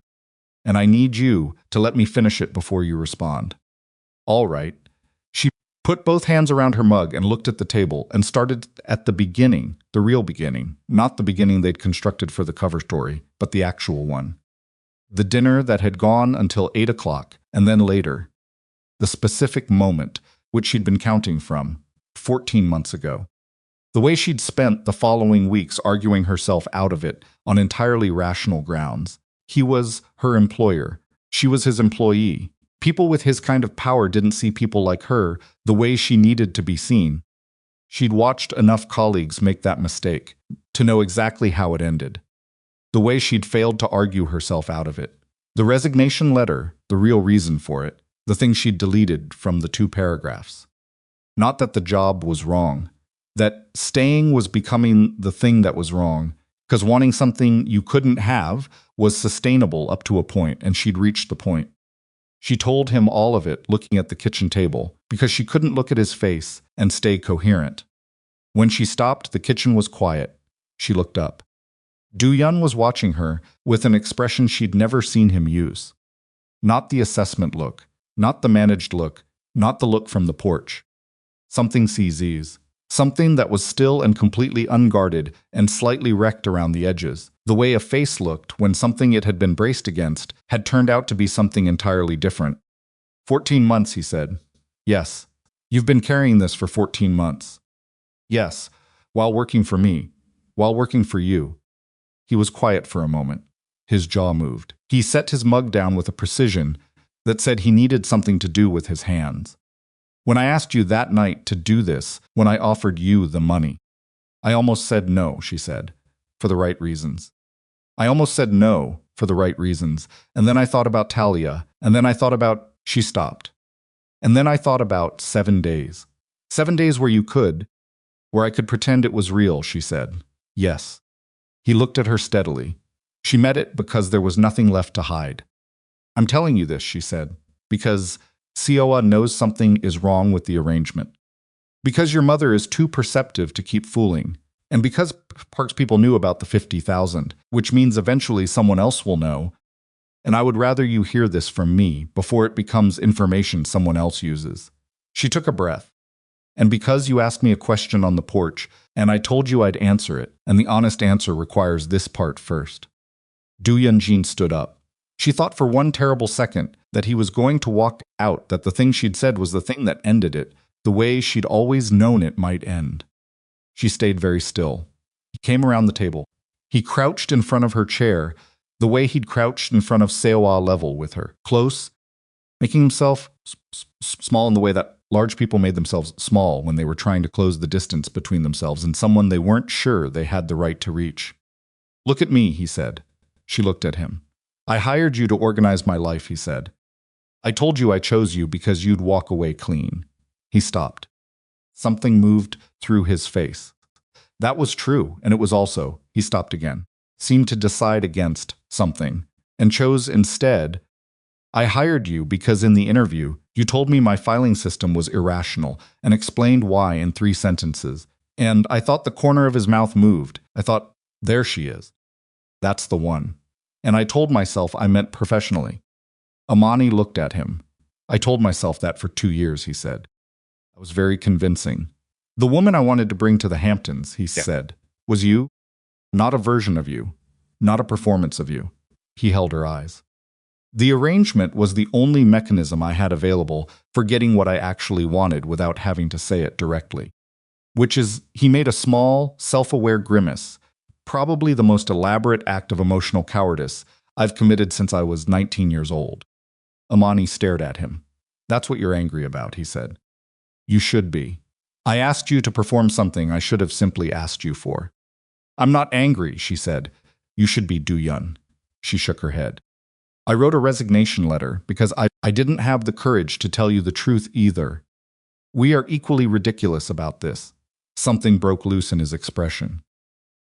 And I need you to let me finish it before you respond. All right. She put both hands around her mug and looked at the table and started at the beginning, the real beginning, not the beginning they'd constructed for the cover story, but the actual one. The dinner that had gone until 8 o'clock, and then later. The specific moment, which she'd been counting from, 14 months ago. The way she'd spent the following weeks arguing herself out of it on entirely rational grounds. He was her employer. She was his employee. People with his kind of power didn't see people like her the way she needed to be seen. She'd watched enough colleagues make that mistake to know exactly how it ended. The way she'd failed to argue herself out of it. The resignation letter, the real reason for it, the thing she'd deleted from the 2 paragraphs. Not that the job was wrong. That staying was becoming the thing that was wrong, because wanting something you couldn't have was sustainable up to a point, and she'd reached the point. She told him all of it looking at the kitchen table, because she couldn't look at his face and stay coherent. When she stopped, the kitchen was quiet. She looked up. Do-yun was watching her with an expression she'd never seen him use. Not the assessment look, not the managed look, not the look from the porch. Something CZ's. Something that was still and completely unguarded and slightly wrecked around the edges. The way a face looked when something it had been braced against had turned out to be something entirely different. 14 months, he said. Yes. You've been carrying this for 14 months. Yes. While working for me. While working for you. He was quiet for a moment. His jaw moved. He set his mug down with a precision that said he needed something to do with his hands. When I asked you that night to do this, when I offered you the money, I almost said no, she said, for the right reasons. I almost said no for the right reasons, and then I thought about Talia, and then I thought about, she stopped. And then I thought about 7 days. 7 days where you could, where I could pretend it was real, she said. Yes. He looked at her steadily. She met it because there was nothing left to hide. I'm telling you this, she said, because Sioa knows something is wrong with the arrangement. Because your mother is too perceptive to keep fooling, and because Park's people knew about the 50,000, which means eventually someone else will know, and I would rather you hear this from me before it becomes information someone else uses. She took a breath. And because you asked me a question on the porch, and I told you I'd answer it, and the honest answer requires this part first. Do-yun stood up. She thought for one terrible second that he was going to walk out, that the thing she'd said was the thing that ended it, the way she'd always known it might end. She stayed very still. He came around the table. He crouched in front of her chair, the way he'd crouched in front of Seowa level with her, close, making himself small in the way that large people made themselves small when they were trying to close the distance between themselves and someone they weren't sure they had the right to reach. Look at me, he said. She looked at him. I hired you to organize my life, he said. I told you I chose you because you'd walk away clean. He stopped. Something moved through his face. That was true, and it was also, he stopped again, seemed to decide against something, and chose instead, I hired you because in the interview, you told me my filing system was irrational and explained why in 3 sentences. And I thought the corner of his mouth moved. I thought, there she is. That's the one. And I told myself I meant professionally. Imani looked at him. I told myself that for 2 years, he said. I was very convincing. The woman I wanted to bring to the Hamptons, he said, was you. Not a version of you. Not a performance of you. He held her eyes. The arrangement was the only mechanism I had available for getting what I actually wanted without having to say it directly. Which is, he made a small, self-aware grimace, probably the most elaborate act of emotional cowardice I've committed since I was 19 years old. Imani stared at him. That's what you're angry about, he said. You should be. I asked you to perform something I should have simply asked you for. I'm not angry, she said. You should be Do-yun. She shook her head. I wrote a resignation letter because I didn't have the courage to tell you the truth either. We are equally ridiculous about this. Something broke loose in his expression.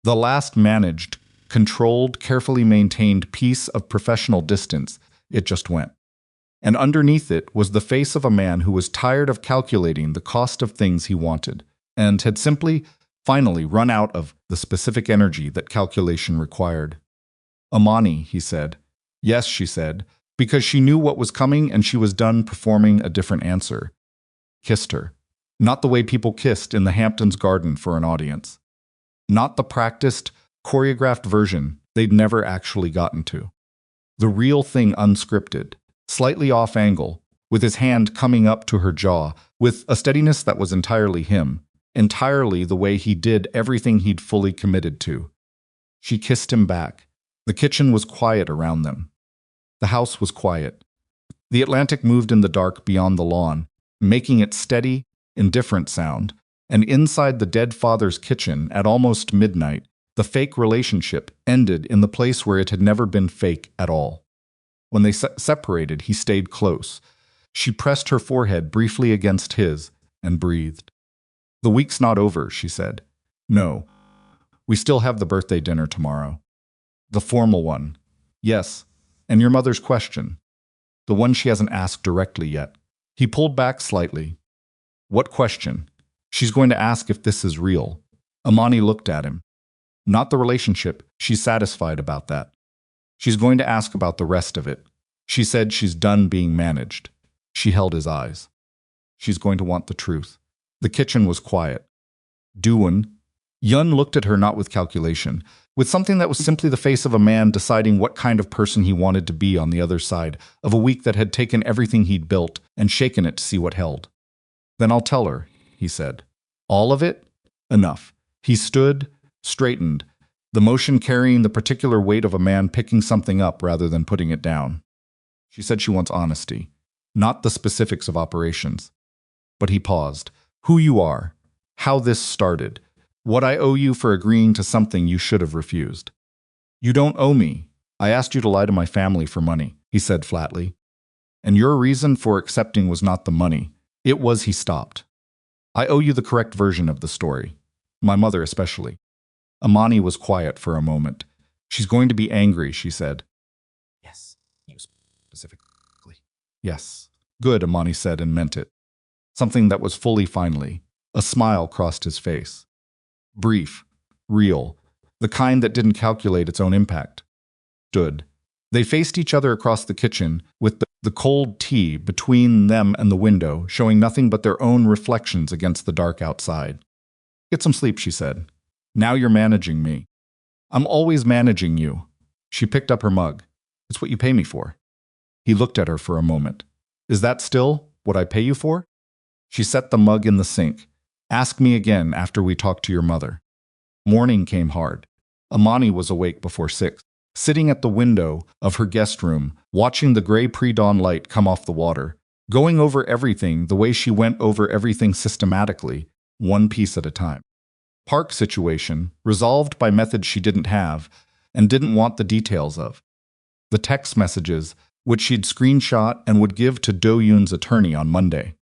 The last managed, controlled, carefully maintained piece of professional distance, it just went. And underneath it was the face of a man who was tired of calculating the cost of things he wanted, and had simply, finally run out of the specific energy that calculation required. Imani, he said. Yes, she said, because she knew what was coming and she was done performing a different answer. Kissed her. Not the way people kissed in the Hamptons garden for an audience. Not the practiced, choreographed version they'd never actually gotten to. The real thing unscripted, slightly off angle, with his hand coming up to her jaw, with a steadiness that was entirely him, entirely the way he did everything he'd fully committed to. She kissed him back. The kitchen was quiet around them. The house was quiet. The Atlantic moved in the dark beyond the lawn, making its steady, indifferent sound, and inside the dead father's kitchen at almost midnight, the fake relationship ended in the place where it had never been fake at all. When they separated, he stayed close. She pressed her forehead briefly against his and breathed. The week's not over, she said. No. We still have the birthday dinner tomorrow. The formal one. Yes. And your mother's question. The one she hasn't asked directly yet. He pulled back slightly. What question? She's going to ask if this is real. Imani looked at him. Not the relationship. She's satisfied about that. She's going to ask about the rest of it. She said she's done being managed. She held his eyes. She's going to want the truth. The kitchen was quiet. Yun looked at her not with calculation, with something that was simply the face of a man deciding what kind of person he wanted to be on the other side of a week that had taken everything he'd built and shaken it to see what held. Then I'll tell her, he said. All of it? Enough. He stood, straightened, the motion carrying the particular weight of a man picking something up rather than putting it down. She said she wants honesty, not the specifics of operations. But he paused. Who you are, how this started, what I owe you for agreeing to something you should have refused. You don't owe me. I asked you to lie to my family for money, he said flatly. And your reason for accepting was not the money. It was he stopped. I owe you the correct version of the story. My mother especially. Imani was quiet for a moment. She's going to be angry, she said. Yes, you specifically. Yes. Good, Imani said and meant it. Something that was fully finally. A smile crossed his face. Brief, real, the kind that didn't calculate its own impact. Stood. They faced each other across the kitchen, with the cold tea between them and the window, showing nothing but their own reflections against the dark outside. Get some sleep, she said. Now you're managing me. I'm always managing you. She picked up her mug. It's what you pay me for. He looked at her for a moment. Is that still what I pay you for? She set the mug in the sink. Ask me again after we talk to your mother. Morning came hard. Imani was awake before 6. Sitting at the window of her guest room, watching the gray pre-dawn light come off the water, going over everything the way she went over everything systematically, one piece at a time. Park situation, resolved by methods she didn't have and didn't want the details of. The text messages, which she'd screenshot and would give to Do-yun's attorney on Monday.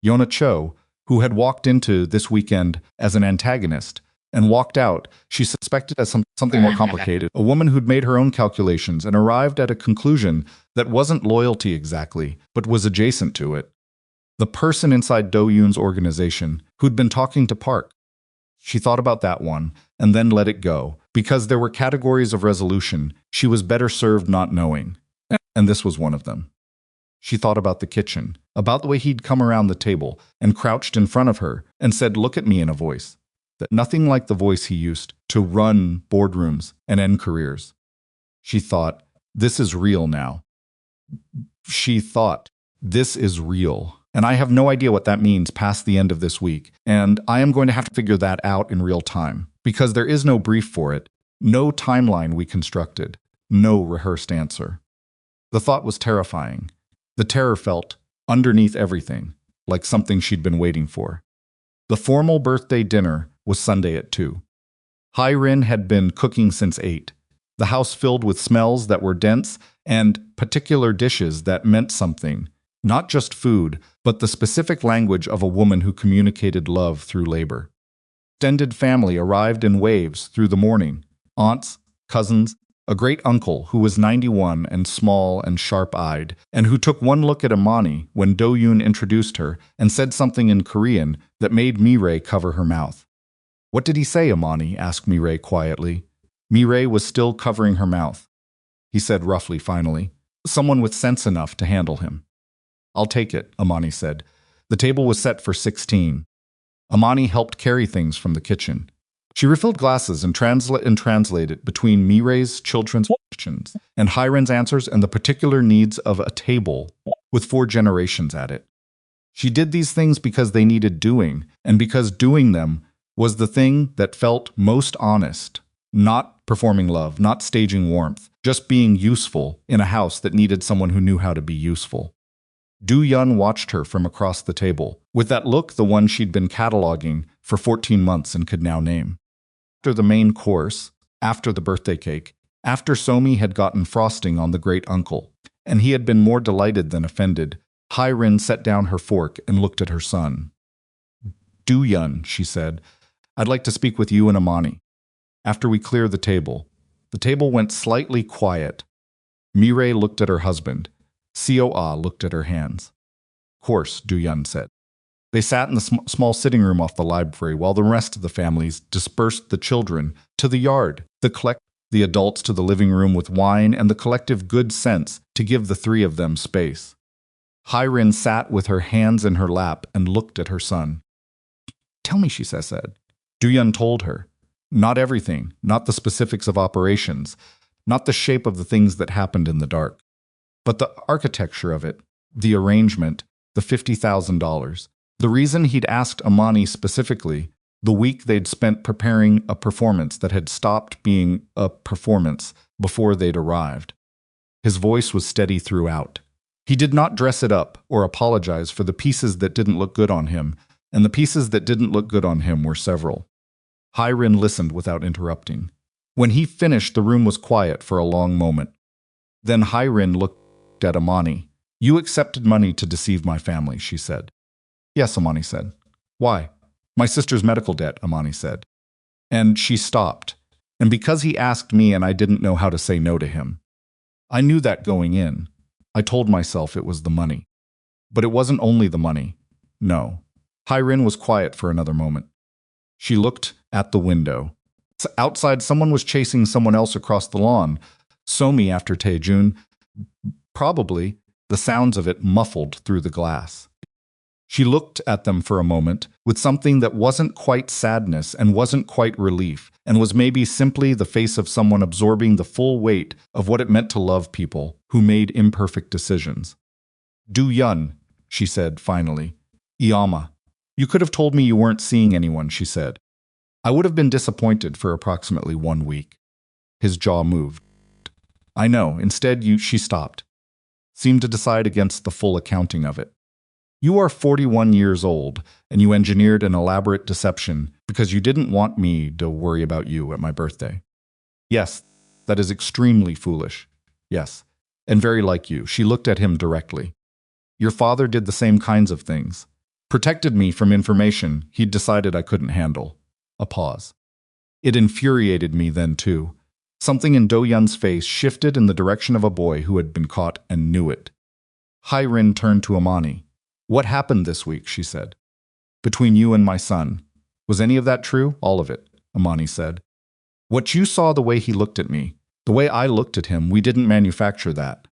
Yona Cho, who had walked into this weekend as an antagonist, and walked out, she suspected as something more complicated. A woman who'd made her own calculations and arrived at a conclusion that wasn't loyalty exactly, but was adjacent to it. The person inside Do-yun's organization who'd been talking to Park. She thought about that one, and then let it go, because there were categories of resolution she was better served not knowing. And this was one of them. She thought about the kitchen, about the way he'd come around the table and crouched in front of her and said, "Look at me," in a voice that nothing like the voice he used to run boardrooms and end careers. She thought, this is real now. She thought, this is real. And I have no idea what that means past the end of this week. And I am going to have to figure that out in real time. Because there is no brief for it, no timeline we constructed, no rehearsed answer. The thought was terrifying. The terror felt, underneath everything, like something she'd been waiting for. The formal birthday dinner was Sunday at 2. Hai-rin had been cooking since 8. The house filled with smells that were dense and particular dishes that meant something. Not just food, but the specific language of a woman who communicated love through labor. Extended family arrived in waves through the morning. Aunts, cousins, a great uncle who was 91 and small and sharp-eyed, and who took one look at Imani when Do-yun introduced her and said something in Korean that made Mireille cover her mouth. What did he say, Imani? Asked Mireille quietly. Mireille was still covering her mouth. He said roughly finally, someone with sense enough to handle him. I'll take it, Imani said. The table was set for 16. Imani helped carry things from the kitchen. She refilled glasses and translated between Mireille's children's questions and Hai-rin's answers and the particular needs of a table with 4 generations at it. She did these things because they needed doing, and because doing them was the thing that felt most honest, not performing love, not staging warmth, just being useful in a house that needed someone who knew how to be useful. Do-yun watched her from across the table, with that look the one she'd been cataloging for 14 months and could now name. After the main course, after the birthday cake, after Somi had gotten frosting on the great uncle, and he had been more delighted than offended, Hai-rin set down her fork and looked at her son. Do-yun, she said, I'd like to speak with you and Imani. After we clear the table went slightly quiet. Mireille looked at her husband. Seoa looked at her hands. Of course, Do-yun said. They sat in the small sitting room off the library while the rest of the families dispersed the children to the yard, the adults to the living room with wine and the collective good sense to give the 3 of them space. Hai-rin sat with her hands in her lap and looked at her son. Tell me, she said. Do-yun told her. Not everything, not the specifics of operations, not the shape of the things that happened in the dark, but the architecture of it, the arrangement, the $50,000. The reason he'd asked Imani specifically, the week they'd spent preparing a performance that had stopped being a performance before they'd arrived. His voice was steady throughout. He did not dress it up or apologize for the pieces that didn't look good on him, and the pieces that didn't look good on him were several. Hyrin listened without interrupting. When he finished, the room was quiet for a long moment. Then Hyrin looked at Imani. "You accepted money to deceive my family," she said. "Yes," Imani said. "Why?" "My sister's medical debt," Imani said. And she stopped. "And because he asked me and I didn't know how to say no to him. I knew that going in. I told myself it was the money. But it wasn't only the money. No." Hyrin was quiet for another moment. She looked at the window. Outside, someone was chasing someone else across the lawn. Somi after Taejun. Probably the sounds of it muffled through the glass. She looked at them for a moment with something that wasn't quite sadness and wasn't quite relief, and was maybe simply the face of someone absorbing the full weight of what it meant to love people who made imperfect decisions. "Do-yun," she said finally. "Iyama, you could have told me you weren't seeing anyone," she said. "I would have been disappointed for approximately 1 week." His jaw moved. "I know, instead she stopped. Seemed to decide against the full accounting of it. You are 41 years old, and you engineered an elaborate deception because you didn't want me to worry about you at my birthday. Yes, that is extremely foolish. Yes, and very like you." She looked at him directly. "Your father did the same kinds of things. Protected me from information he'd decided I couldn't handle." A pause. "It infuriated me then, too." Something in Do-yun's face shifted in the direction of a boy who had been caught and knew it. Hyrin turned to Imani. "What happened this week?" she said. "Between you and my son. Was any of that true?" "All of it," Imani said. "What you saw, the way he looked at me, the way I looked at him, we didn't manufacture that.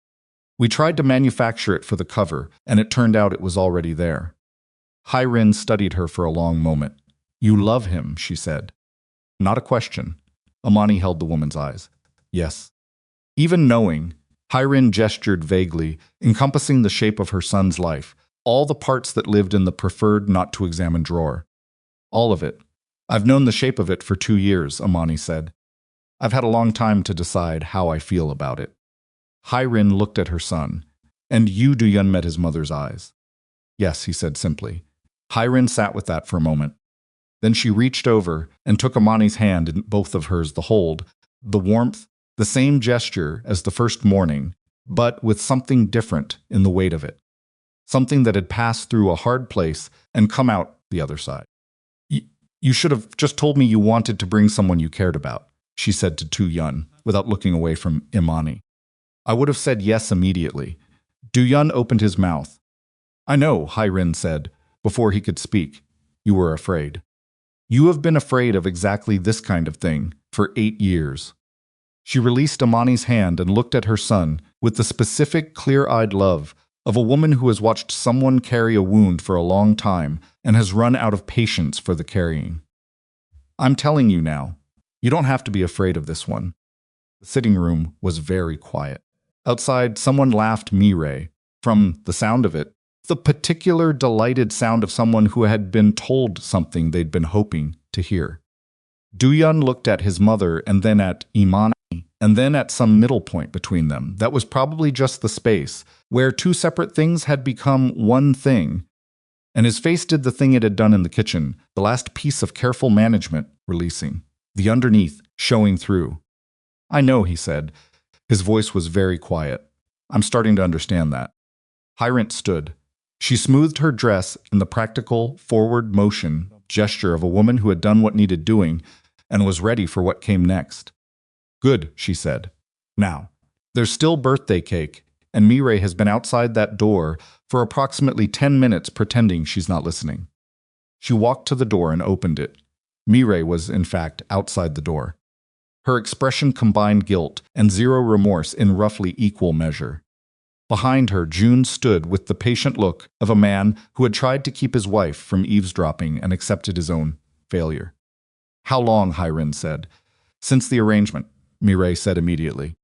We tried to manufacture it for the cover, and it turned out it was already there." Hyrin studied her for a long moment. "You love him," she said. "Not a question." Imani held the woman's eyes. "Yes." Even knowing, Hyrin gestured vaguely, encompassing the shape of her son's life, all the parts that lived in the preferred not-to-examine drawer. "All of it. I've known the shape of it for 2 years," Imani said. "I've had a long time to decide how I feel about it." Hyrin looked at her son. "And you, Do-yun, met his mother's eyes?" "Yes," he said simply. Hyrin sat with that for a moment. Then she reached over and took Imani's hand in both of hers, the hold, the warmth, the same gesture as the first morning, but with something different in the weight of it. Something that had passed through a hard place and come out the other side. You should have just told me you wanted to bring someone you cared about," she said to Do-yun, without looking away from Imani. "I would have said yes immediately." Do-yun opened his mouth. "I know," Hyrin said, before he could speak. "You were afraid. You have been afraid of exactly this kind of thing for 8 years. She released Imani's hand and looked at her son with the specific, clear-eyed love of a woman who has watched someone carry a wound for a long time and has run out of patience for the carrying. "I'm telling you now, you don't have to be afraid of this one." The sitting room was very quiet. Outside, someone laughed Mireille. From the sound of it, the particular delighted sound of someone who had been told something they'd been hoping to hear. Do-yun looked at his mother and then at Imani, and then at some middle point between them. That was probably just the space where 2 separate things had become one thing. And his face did the thing it had done in the kitchen, the last piece of careful management releasing, the underneath showing through. "I know," he said. His voice was very quiet. "I'm starting to understand that." Hyrin stood. She smoothed her dress in the practical, forward motion gesture of a woman who had done what needed doing and was ready for what came next. "Good," she said. "Now, there's still birthday cake, and Mireille has been outside that door for approximately 10 minutes pretending she's not listening." She walked to the door and opened it. Mireille was, in fact, outside the door. Her expression combined guilt and zero remorse in roughly equal measure. Behind her, June stood with the patient look of a man who had tried to keep his wife from eavesdropping and accepted his own failure. "How long?" Hyrin said. "Since the arrangement," Mireille said immediately.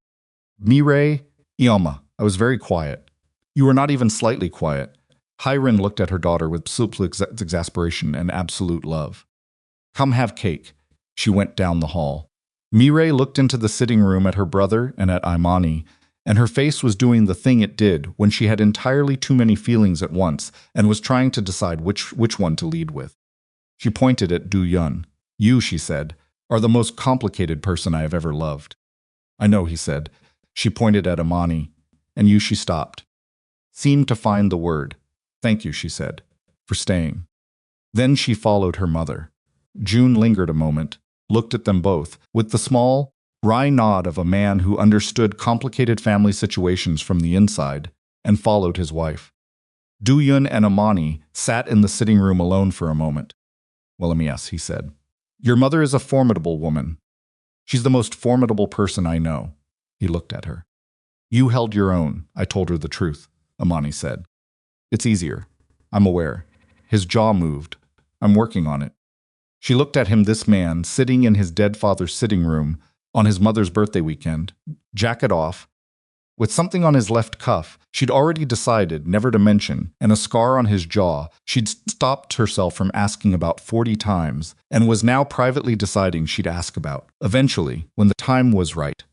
"Mireille, Iyama, I was very quiet. You were not even slightly quiet." Hyrin looked at her daughter with simple exasperation and absolute love. "Come have cake." She went down the hall. Mireille looked into the sitting room at her brother and at Imani, and her face was doing the thing it did when she had entirely too many feelings at once and was trying to decide which one to lead with. She pointed at Do-yun. "You," she said, "are the most complicated person I have ever loved." "I know," he said. She pointed at Imani. "And you," she stopped. Seemed to find the word. "Thank you," she said, "for staying." Then she followed her mother. June lingered a moment, looked at them both, with the small, wry nod of a man who understood complicated family situations from the inside, and followed his wife. Do-yun and Imani sat in the sitting room alone for a moment. "Well, yes," he said. "Your mother is a formidable woman. She's the most formidable person I know." He looked at her. "You held your own. I told her the truth," Imani said. "It's easier. I'm aware." His jaw moved. "I'm working on it." She looked at him, this man, sitting in his dead father's sitting room on his mother's birthday weekend, jacket off, with something on his left cuff she'd already decided never to mention, and a scar on his jaw she'd stopped herself from asking about 40 times, and was now privately deciding she'd ask about, eventually, when the time was right.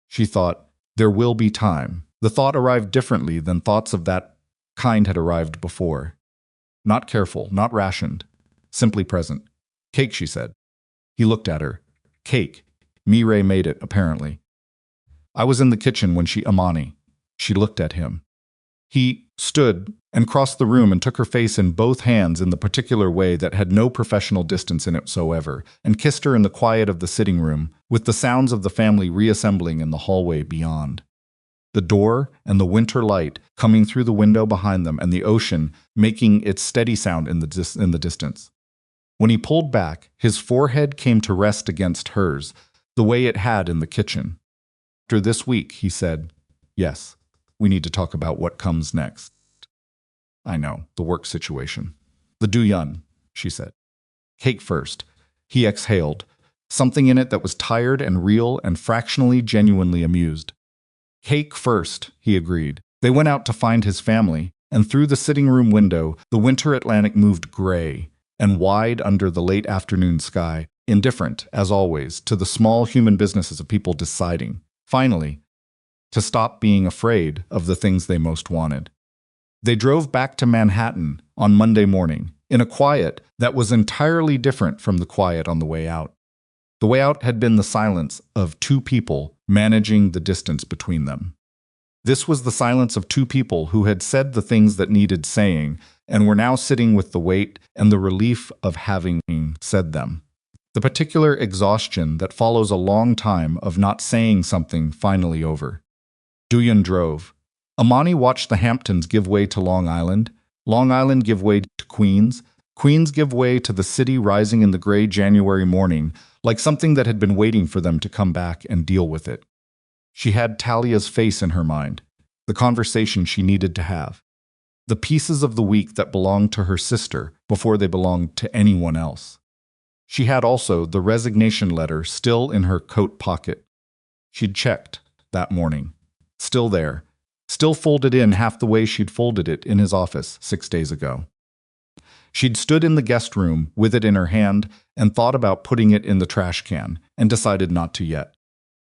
She thought, there will be time. The thought arrived differently than thoughts of that kind had arrived before. Not careful, not rationed, simply present. "Cake," she said. He looked at her. "Cake. Mireille made it, apparently. I was in the kitchen when Imani." She looked at him. He stood and crossed the room and took her face in both hands in the particular way that had no professional distance in it whatsoever, and kissed her in the quiet of the sitting room, with the sounds of the family reassembling in the hallway beyond. The door and the winter light coming through the window behind them, and the ocean making its steady sound in the distance. When he pulled back, his forehead came to rest against hers, the way it had in the kitchen. "After this week," he said, "yes, we need to talk about what comes next." "I know, the work situation." "The Do-yun," she said. "Cake first." He exhaled, something in it that was tired and real and fractionally genuinely amused. "Cake first," he agreed. They went out to find his family, and through the sitting room window, the winter Atlantic moved gray and wide under the late afternoon sky, indifferent, as always, to the small human businesses of people deciding, finally, to stop being afraid of the things they most wanted. They drove back to Manhattan on Monday morning, in a quiet that was entirely different from the quiet on the way out. The way out had been the silence of two people managing the distance between them. This was the silence of two people who had said the things that needed saying, and were now sitting with the weight and the relief of having said them. The particular exhaustion that follows a long time of not saying something finally over. Do-yun drove. Imani watched the Hamptons give way to Long Island give way to Queens give way to the city rising in the gray January morning, like something that had been waiting for them to come back and deal with it. She had Talia's face in her mind, the conversation she needed to have, the pieces of the week that belonged to her sister before they belonged to anyone else. She had also the resignation letter still in her coat pocket. She'd checked that morning. Still there, still folded in half the way she'd folded it in his office 6 days ago. She'd stood in the guest room with it in her hand and thought about putting it in the trash can, and decided not to yet.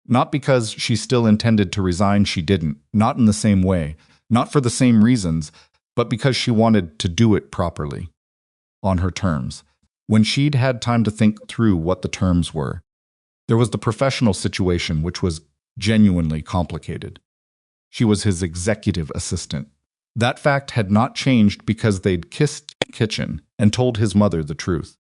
Not because she still intended to resign, she didn't, not in the same way, not for the same reasons, but because she wanted to do it properly, on her terms, when she'd had time to think through what the terms were. There was the professional situation, which was genuinely complicated. She was his executive assistant. That fact had not changed because they'd kissed in the kitchen and told his mother the truth.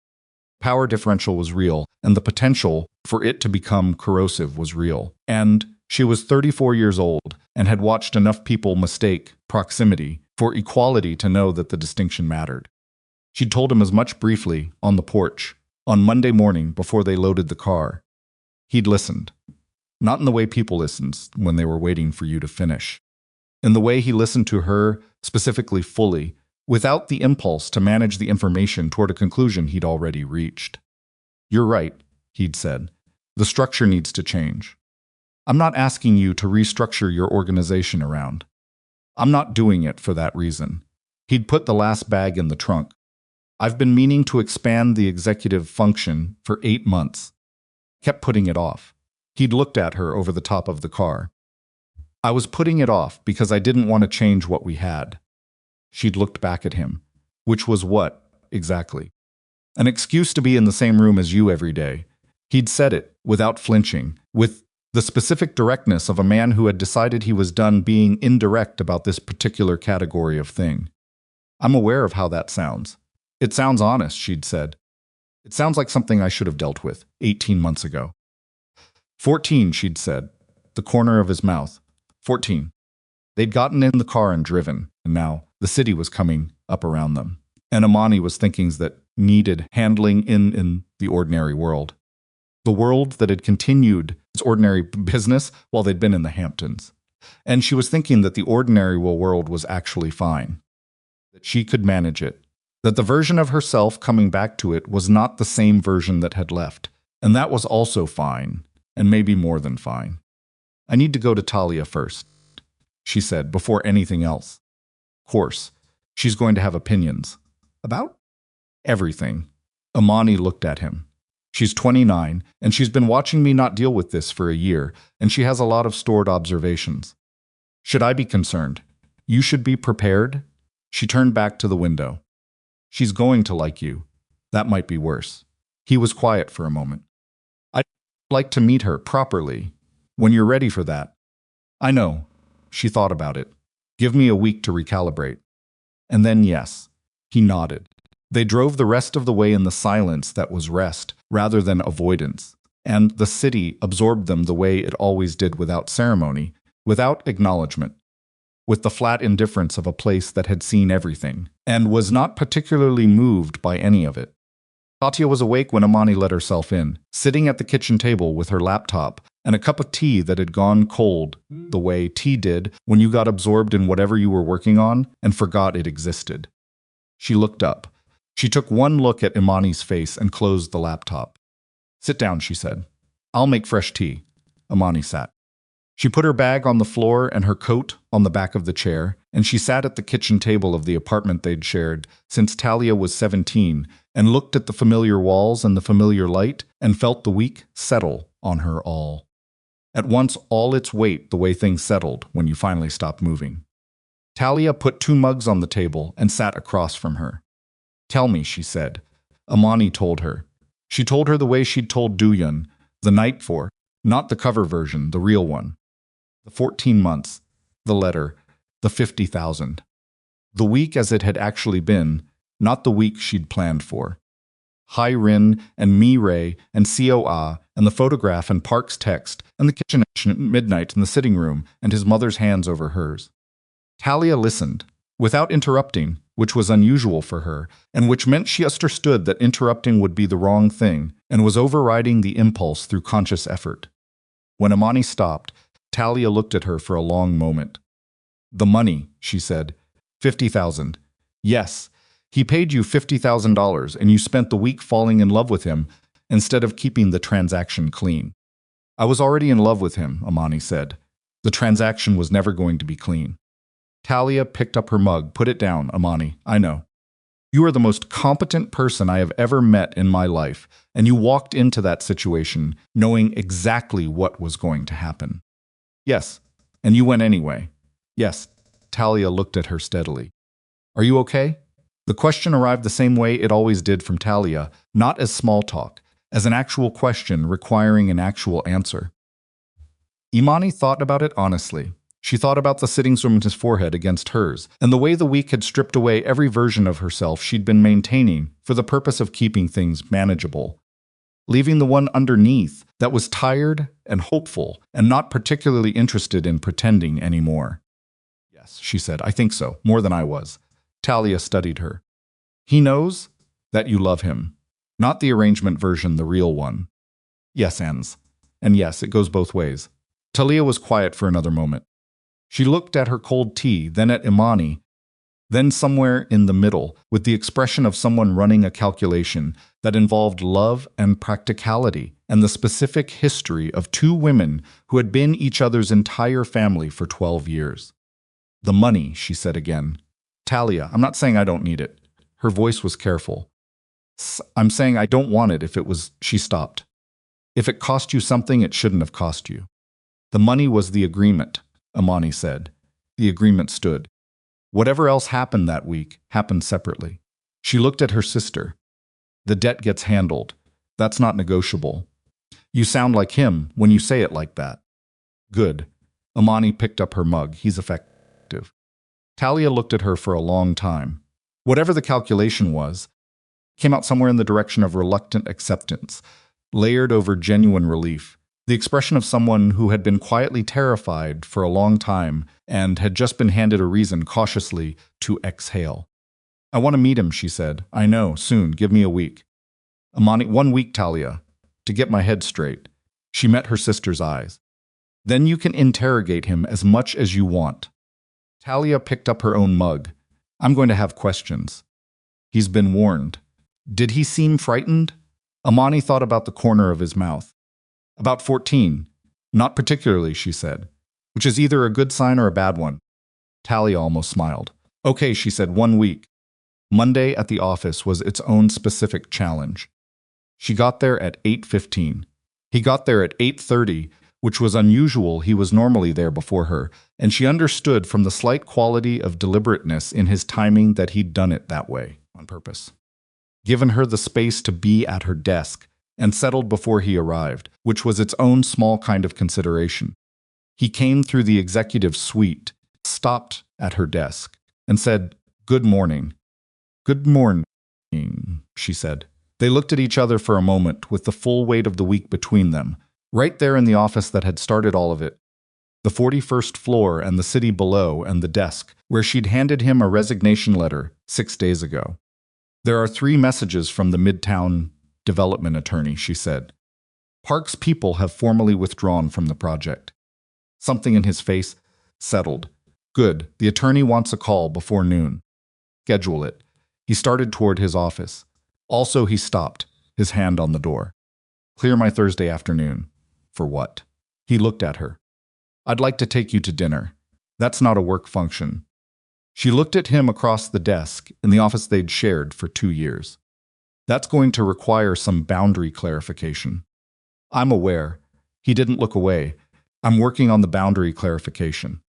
Power differential was real, and the potential for it to become corrosive was real. And she was 34 years old and had watched enough people mistake proximity for equality to know that the distinction mattered. She'd told him as much briefly on the porch on Monday morning before they loaded the car. He'd listened. Not in the way people listened when they were waiting for you to finish. In the way he listened to her, specifically fully, without the impulse to manage the information toward a conclusion he'd already reached. "You're right," he'd said. "The structure needs to change. I'm not asking you to restructure your organization around. I'm not doing it for that reason." He'd put the last bag in the trunk. "I've been meaning to expand the executive function for 8 months. Kept putting it off." He'd looked at her over the top of the car. I was putting it off because I didn't want to change what we had. She'd looked back at him. Which was what, exactly? An excuse to be in the same room as you every day. He'd said it, without flinching, with the specific directness of a man who had decided he was done being indirect about this particular category of thing. I'm aware of how that sounds. It sounds honest, she'd said. It sounds like something I should have dealt with 18 months ago. 14, she'd said, the corner of his mouth. 14. They'd gotten in the car and driven, and now the city was coming up around them. And Imani was thinking that needed handling in the ordinary world. The world that had continued its ordinary business while they'd been in the Hamptons. And she was thinking that the ordinary world was actually fine. That she could manage it. That the version of herself coming back to it was not the same version that had left. And that was also fine, and maybe more than fine. I need to go to Talia first, she said, before anything else. Of course, she's going to have opinions. About everything. Imani looked at him. She's 29, and she's been watching me not deal with this for a year, and she has a lot of stored observations. Should I be concerned? You should be prepared. She turned back to the window. She's going to like you. That might be worse. He was quiet for a moment. I'd like to meet her properly. When you're ready for that. I know. She thought about it. Give me a week to recalibrate. And then yes. He nodded. They drove the rest of the way in the silence that was rest, rather than avoidance, and the city absorbed them the way it always did without ceremony, without acknowledgement, with the flat indifference of a place that had seen everything, and was not particularly moved by any of it. Talia was awake when Imani let herself in, sitting at the kitchen table with her laptop and a cup of tea that had gone cold, the way tea did when you got absorbed in whatever you were working on and forgot it existed. She looked up. She took one look at Imani's face and closed the laptop. Sit down, she said. I'll make fresh tea. Imani sat. She put her bag on the floor and her coat on the back of the chair, and she sat at the kitchen table of the apartment they'd shared since Talia was 17, and looked at the familiar walls and the familiar light, and felt the week settle on her all. At once all its weight the way things settled when you finally stopped moving. Talia put 2 mugs on the table and sat across from her. Tell me, she said. Imani told her. She told her the way she'd told Do-yun, the night for, not the cover version, the real one. The 14 months, the letter, the 50,000. The week as it had actually been, not the week she'd planned for. Hai-rin and Mi-ray and Seo-ah and the photograph and Park's text and the kitchen action at midnight in the sitting room and his mother's hands over hers. Talia listened, without interrupting, which was unusual for her, and which meant she understood that interrupting would be the wrong thing and was overriding the impulse through conscious effort. When Imani stopped, Talia looked at her for a long moment. The money, she said. 50,000. Yes, he paid you $50,000 and you spent the week falling in love with him instead of keeping the transaction clean. I was already in love with him, Imani said. The transaction was never going to be clean. Talia picked up her mug. Put it down, Imani. I know. You are the most competent person I have ever met in my life, and you walked into that situation knowing exactly what was going to happen. Yes, and you went anyway. Yes, Talia looked at her steadily. Are you okay? The question arrived the same way it always did from Talia, not as small talk, as an actual question requiring an actual answer. Imani thought about it honestly. She thought about the sitting from his forehead against hers, and the way the week had stripped away every version of herself she'd been maintaining for the purpose of keeping things manageable, leaving the one underneath that was tired and hopeful and not particularly interested in pretending anymore. Yes, she said, I think so, more than I was. Talia studied her. He knows that you love him, not the arrangement version, the real one. Yes, Ans. And yes, it goes both ways. Talia was quiet for another moment. She looked at her cold tea, then at Imani, then somewhere in the middle, with the expression of someone running a calculation that involved love and practicality and the specific history of 2 women who had been each other's entire family for 12 years. The money, she said again. Talia, I'm not saying I don't need it. Her voice was careful. I'm saying I don't want it if it was, she stopped. If it cost you something, it shouldn't have cost you. The money was the agreement, Imani said. The agreement stood. Whatever else happened that week happened separately. She looked at her sister. The debt gets handled. That's not negotiable. You sound like him when you say it like that. Good. Imani picked up her mug. He's effective. Talia looked at her for a long time. Whatever the calculation was, came out somewhere in the direction of reluctant acceptance, layered over genuine relief. The expression of someone who had been quietly terrified for a long time and had just been handed a reason cautiously to exhale. I want to meet him, she said. I know, soon. Give me a week. Imani, 1 week, Talia. To get my head straight. She met her sister's eyes. Then you can interrogate him as much as you want. Talia picked up her own mug. I'm going to have questions. He's been warned. Did he seem frightened? Imani thought about the corner of his mouth. About 14. Not particularly, she said, which is either a good sign or a bad one. Talia almost smiled. Okay, she said, 1 week. Monday at the office was its own specific challenge. She got there at 8:15. He got there at 8:30, which was unusual. He was normally there before her, and she understood from the slight quality of deliberateness in his timing that he'd done it that way, on purpose. Given her the space to be at her desk, and settled before he arrived, which was its own small kind of consideration. He came through the executive suite, stopped at her desk, and said, "Good morning." "Good morning," she said. They looked at each other for a moment with the full weight of the week between them, right there in the office that had started all of it. The 41st floor and the city below and the desk, where she'd handed him a resignation letter 6 days ago. There are 3 messages from the Midtown development attorney, she said. Park's people have formally withdrawn from the project. Something in his face settled. Good, the attorney wants a call before noon. Schedule it. He started toward his office. Also, he stopped, his hand on the door. Clear my Thursday afternoon. For what? He looked at her. I'd like to take you to dinner. That's not a work function. She looked at him across the desk in the office they'd shared for 2 years. That's going to require some boundary clarification. I'm aware. He didn't look away. I'm working on the boundary clarification.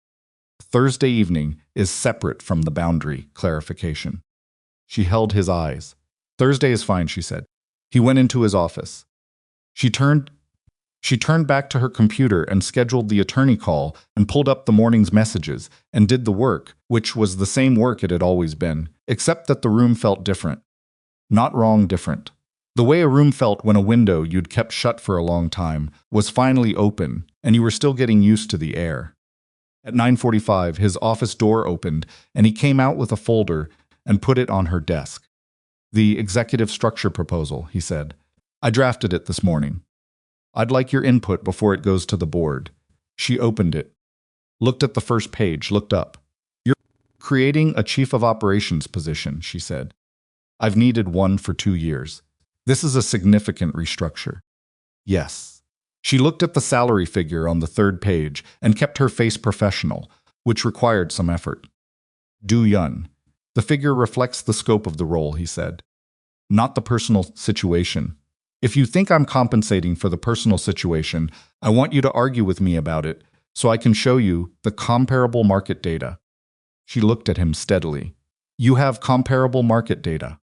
Thursday evening is separate from the boundary clarification. She held his eyes. Thursday is fine, she said. He went into his office. She turned back to her computer and scheduled the attorney call and pulled up the morning's messages and did the work, which was the same work it had always been, except that the room felt different. Not wrong, different. The way a room felt when a window you'd kept shut for a long time was finally open, and you were still getting used to the air. At 9:45, his office door opened, and he came out with a folder and put it on her desk. The executive structure proposal, he said. I drafted it this morning. I'd like your input before it goes to the board. She opened it, looked at the first page, looked up. You're creating a chief of operations position, she said. I've needed one for 2 years. This is a significant restructure. Yes. She looked at the salary figure on the 3rd page and kept her face professional, which required some effort. Do-yun. The figure reflects the scope of the role, he said. Not the personal situation. If you think I'm compensating for the personal situation, I want you to argue with me about it so I can show you the comparable market data. She looked at him steadily. You have comparable market data.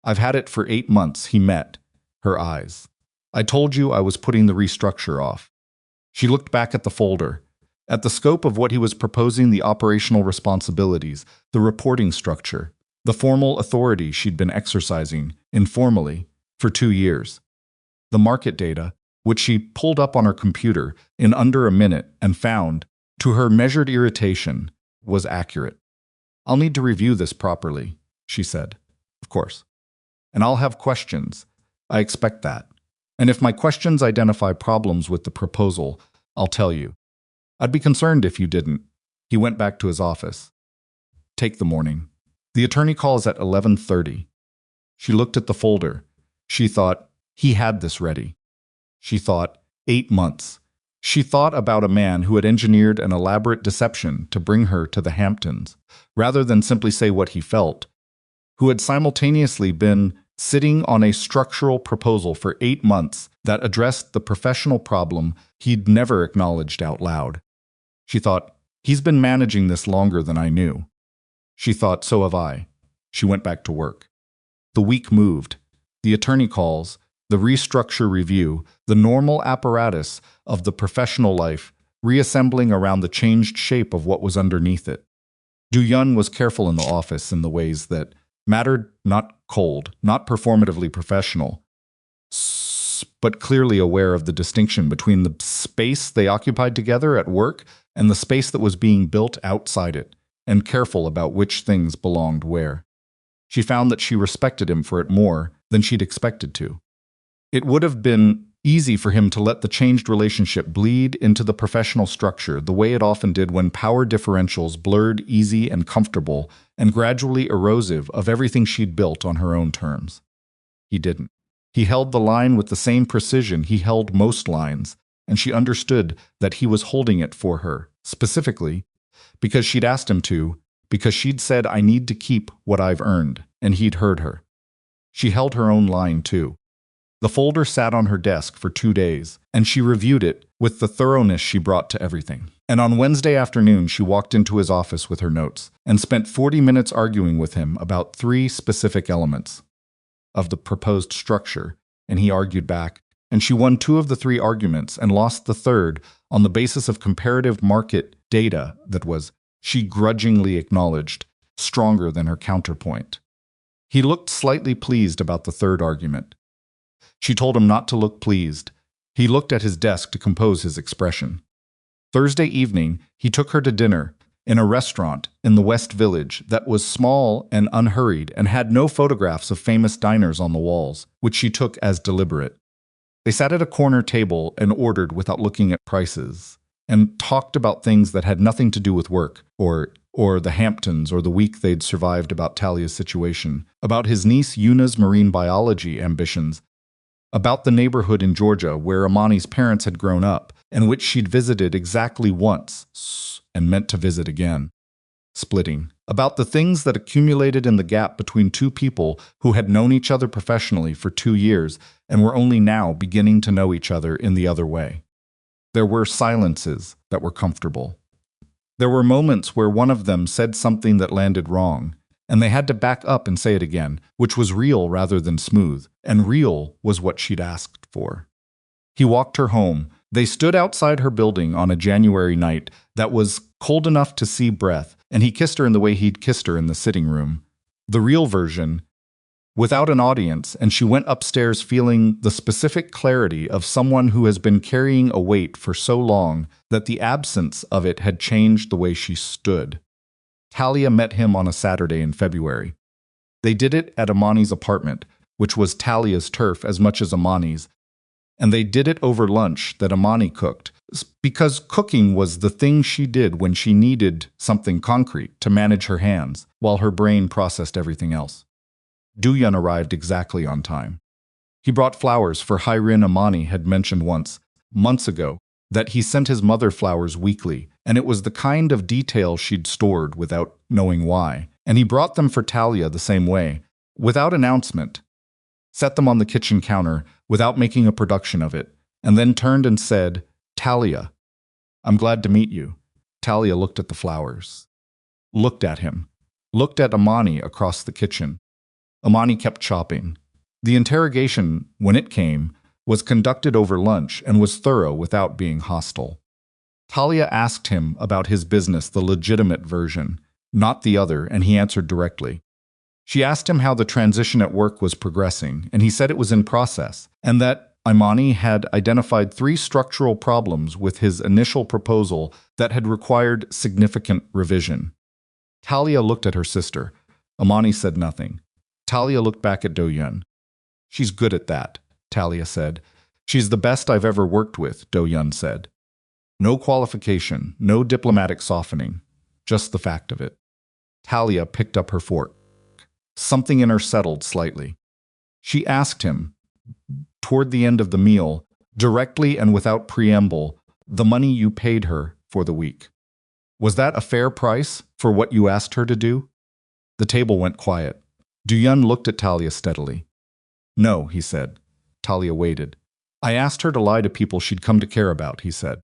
I've had it for 8 months, he met her eyes. I told you I was putting the restructure off. She looked back at the folder, at the scope of what he was proposing, the operational responsibilities, the reporting structure, the formal authority she'd been exercising, informally, for 2 years. The market data, which she pulled up on her computer in under a minute and found, to her measured irritation, was accurate. I'll need to review this properly, she said. Of course. And I'll have questions. I expect that. And if my questions identify problems with the proposal, I'll tell you. I'd be concerned if you didn't. He went back to his office. Take the morning. The attorney calls at 11:30. She looked at the folder. She thought, he had this ready. She thought, 8 months. She thought about a man who had engineered an elaborate deception to bring her to the Hamptons, rather than simply say what he felt, who had simultaneously been sitting on a structural proposal for 8 months that addressed the professional problem he'd never acknowledged out loud. She thought, He's been managing this longer than I knew. She thought, so have I. She went back to work. The week moved. The attorney calls, the restructure review, the normal apparatus of the professional life, reassembling around the changed shape of what was underneath it. Do-yun was careful in the office in the ways that mattered, not cold, not performatively professional, but clearly aware of the distinction between the space they occupied together at work and the space that was being built outside it, and careful about which things belonged where. She found that she respected him for it more than she'd expected to. It would have been easy for him to let the changed relationship bleed into the professional structure the way it often did when power differentials blurred easy and comfortable and gradually erosive of everything she'd built on her own terms. He didn't. He held the line with the same precision he held most lines, and she understood that he was holding it for her, specifically, because she'd asked him to, because she'd said, I need to keep what I've earned, and he'd heard her. She held her own line, too. The folder sat on her desk for 2 days, and she reviewed it with the thoroughness she brought to everything. And on Wednesday afternoon, she walked into his office with her notes and spent 40 minutes arguing with him about 3 specific elements of the proposed structure, and he argued back, and she won 2 of the 3 arguments and lost the third on the basis of comparative market data that was, she grudgingly acknowledged, stronger than her counterpoint. He looked slightly pleased about the third argument. She told him not to look pleased. He looked at his desk to compose his expression. Thursday evening, he took her to dinner in a restaurant in the West Village that was small and unhurried and had no photographs of famous diners on the walls, which she took as deliberate. They sat at a corner table and ordered without looking at prices, and talked about things that had nothing to do with work, or the Hamptons, or the week they'd survived about Talia's situation, about his niece Yuna's marine biology ambitions, about the neighborhood in Georgia where Imani's parents had grown up, and which she'd visited exactly once, and meant to visit again. Splitting. About the things that accumulated in the gap between 2 people who had known each other professionally for 2 years and were only now beginning to know each other in the other way. There were silences that were comfortable. There were moments where one of them said something that landed wrong, and they had to back up and say it again, which was real rather than smooth, and real was what she'd asked for. He walked her home. They stood outside her building on a January night that was cold enough to see breath, and he kissed her in the way he'd kissed her in the sitting room. The real version, without an audience, and she went upstairs feeling the specific clarity of someone who has been carrying a weight for so long that the absence of it had changed the way she stood. Talia met him on a Saturday in February. They did it at Imani's apartment, which was Talia's turf as much as Imani's, and they did it over lunch that Imani cooked, because cooking was the thing she did when she needed something concrete to manage her hands, while her brain processed everything else. Do-yun arrived exactly on time. He brought flowers for Hyrin. Imani had mentioned once, months ago, that he sent his mother flowers weekly, and it was the kind of detail she'd stored without knowing why, and he brought them for Talia the same way, without announcement, set them on the kitchen counter without making a production of it, and then turned and said, Talia, I'm glad to meet you. Talia looked at the flowers, looked at him, looked at Imani across the kitchen. Imani kept chopping. The interrogation, when it came, was conducted over lunch and was thorough without being hostile. Talia asked him about his business, the legitimate version, not the other, and he answered directly. She asked him how the transition at work was progressing, and he said it was in process, and that Imani had identified 3 structural problems with his initial proposal that had required significant revision. Talia looked at her sister. Imani said nothing. Talia looked back at Do-yun. She's good at that, Talia said. She's the best I've ever worked with, Do-yun said. No qualification, no diplomatic softening, just the fact of it. Talia picked up her fork. Something in her settled slightly. She asked him, toward the end of the meal, directly and without preamble, the money you paid her for the week. Was that a fair price for what you asked her to do? The table went quiet. Do-yun looked at Talia steadily. No, he said. Talia waited. I asked her to lie to people she'd come to care about, he said.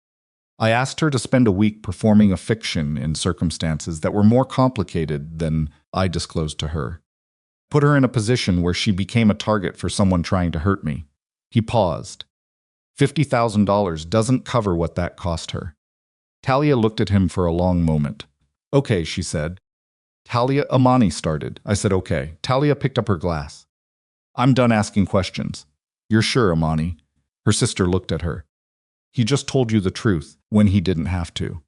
I asked her to spend a week performing a fiction in circumstances that were more complicated than I disclosed to her. Put her in a position where she became a target for someone trying to hurt me. He paused. $50,000 doesn't cover what that cost her. Talia looked at him for a long moment. Okay, she said. Talia, Imani started. I said okay. Talia picked up her glass. I'm done asking questions. You're sure, Imani? Her sister looked at her. He just told you the truth when he didn't have to.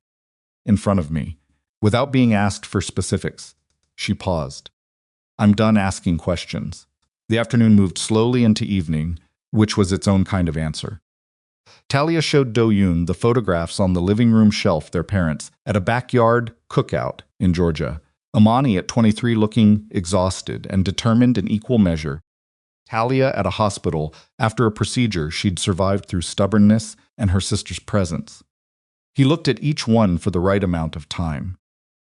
In front of me, without being asked for specifics. She paused. I'm done asking questions. The afternoon moved slowly into evening, which was its own kind of answer. Talia showed Do-yun the photographs on the living room shelf their parents at a backyard cookout in Georgia. Imani at 23 looking exhausted and determined in equal measure. Talia at a hospital after a procedure she'd survived through stubbornness and her sister's presence. He looked at each one for the right amount of time.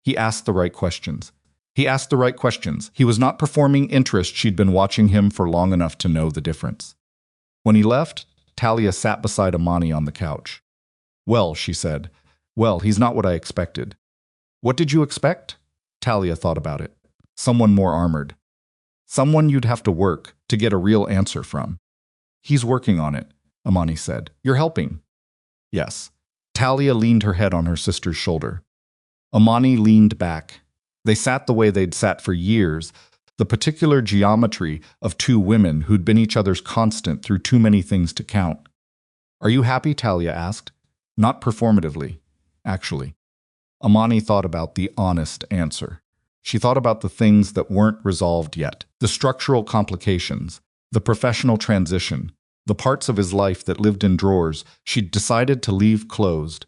He asked the right questions. He was not performing interest she'd been watching him for long enough to know the difference. When he left, Talia sat beside Imani on the couch. Well, she said. Well, he's not what I expected. What did you expect? Talia thought about it. Someone more armored. Someone you'd have to work to get a real answer from. He's working on it, Imani said. You're helping. Yes. Talia leaned her head on her sister's shoulder. Imani leaned back. They sat the way they'd sat for years, the particular geometry of two women who'd been each other's constant through too many things to count. Are you happy? Talia asked. Not performatively, actually. Imani thought about the honest answer. She thought about the things that weren't resolved yet, the structural complications, the professional transition, the parts of his life that lived in drawers she'd decided to leave closed,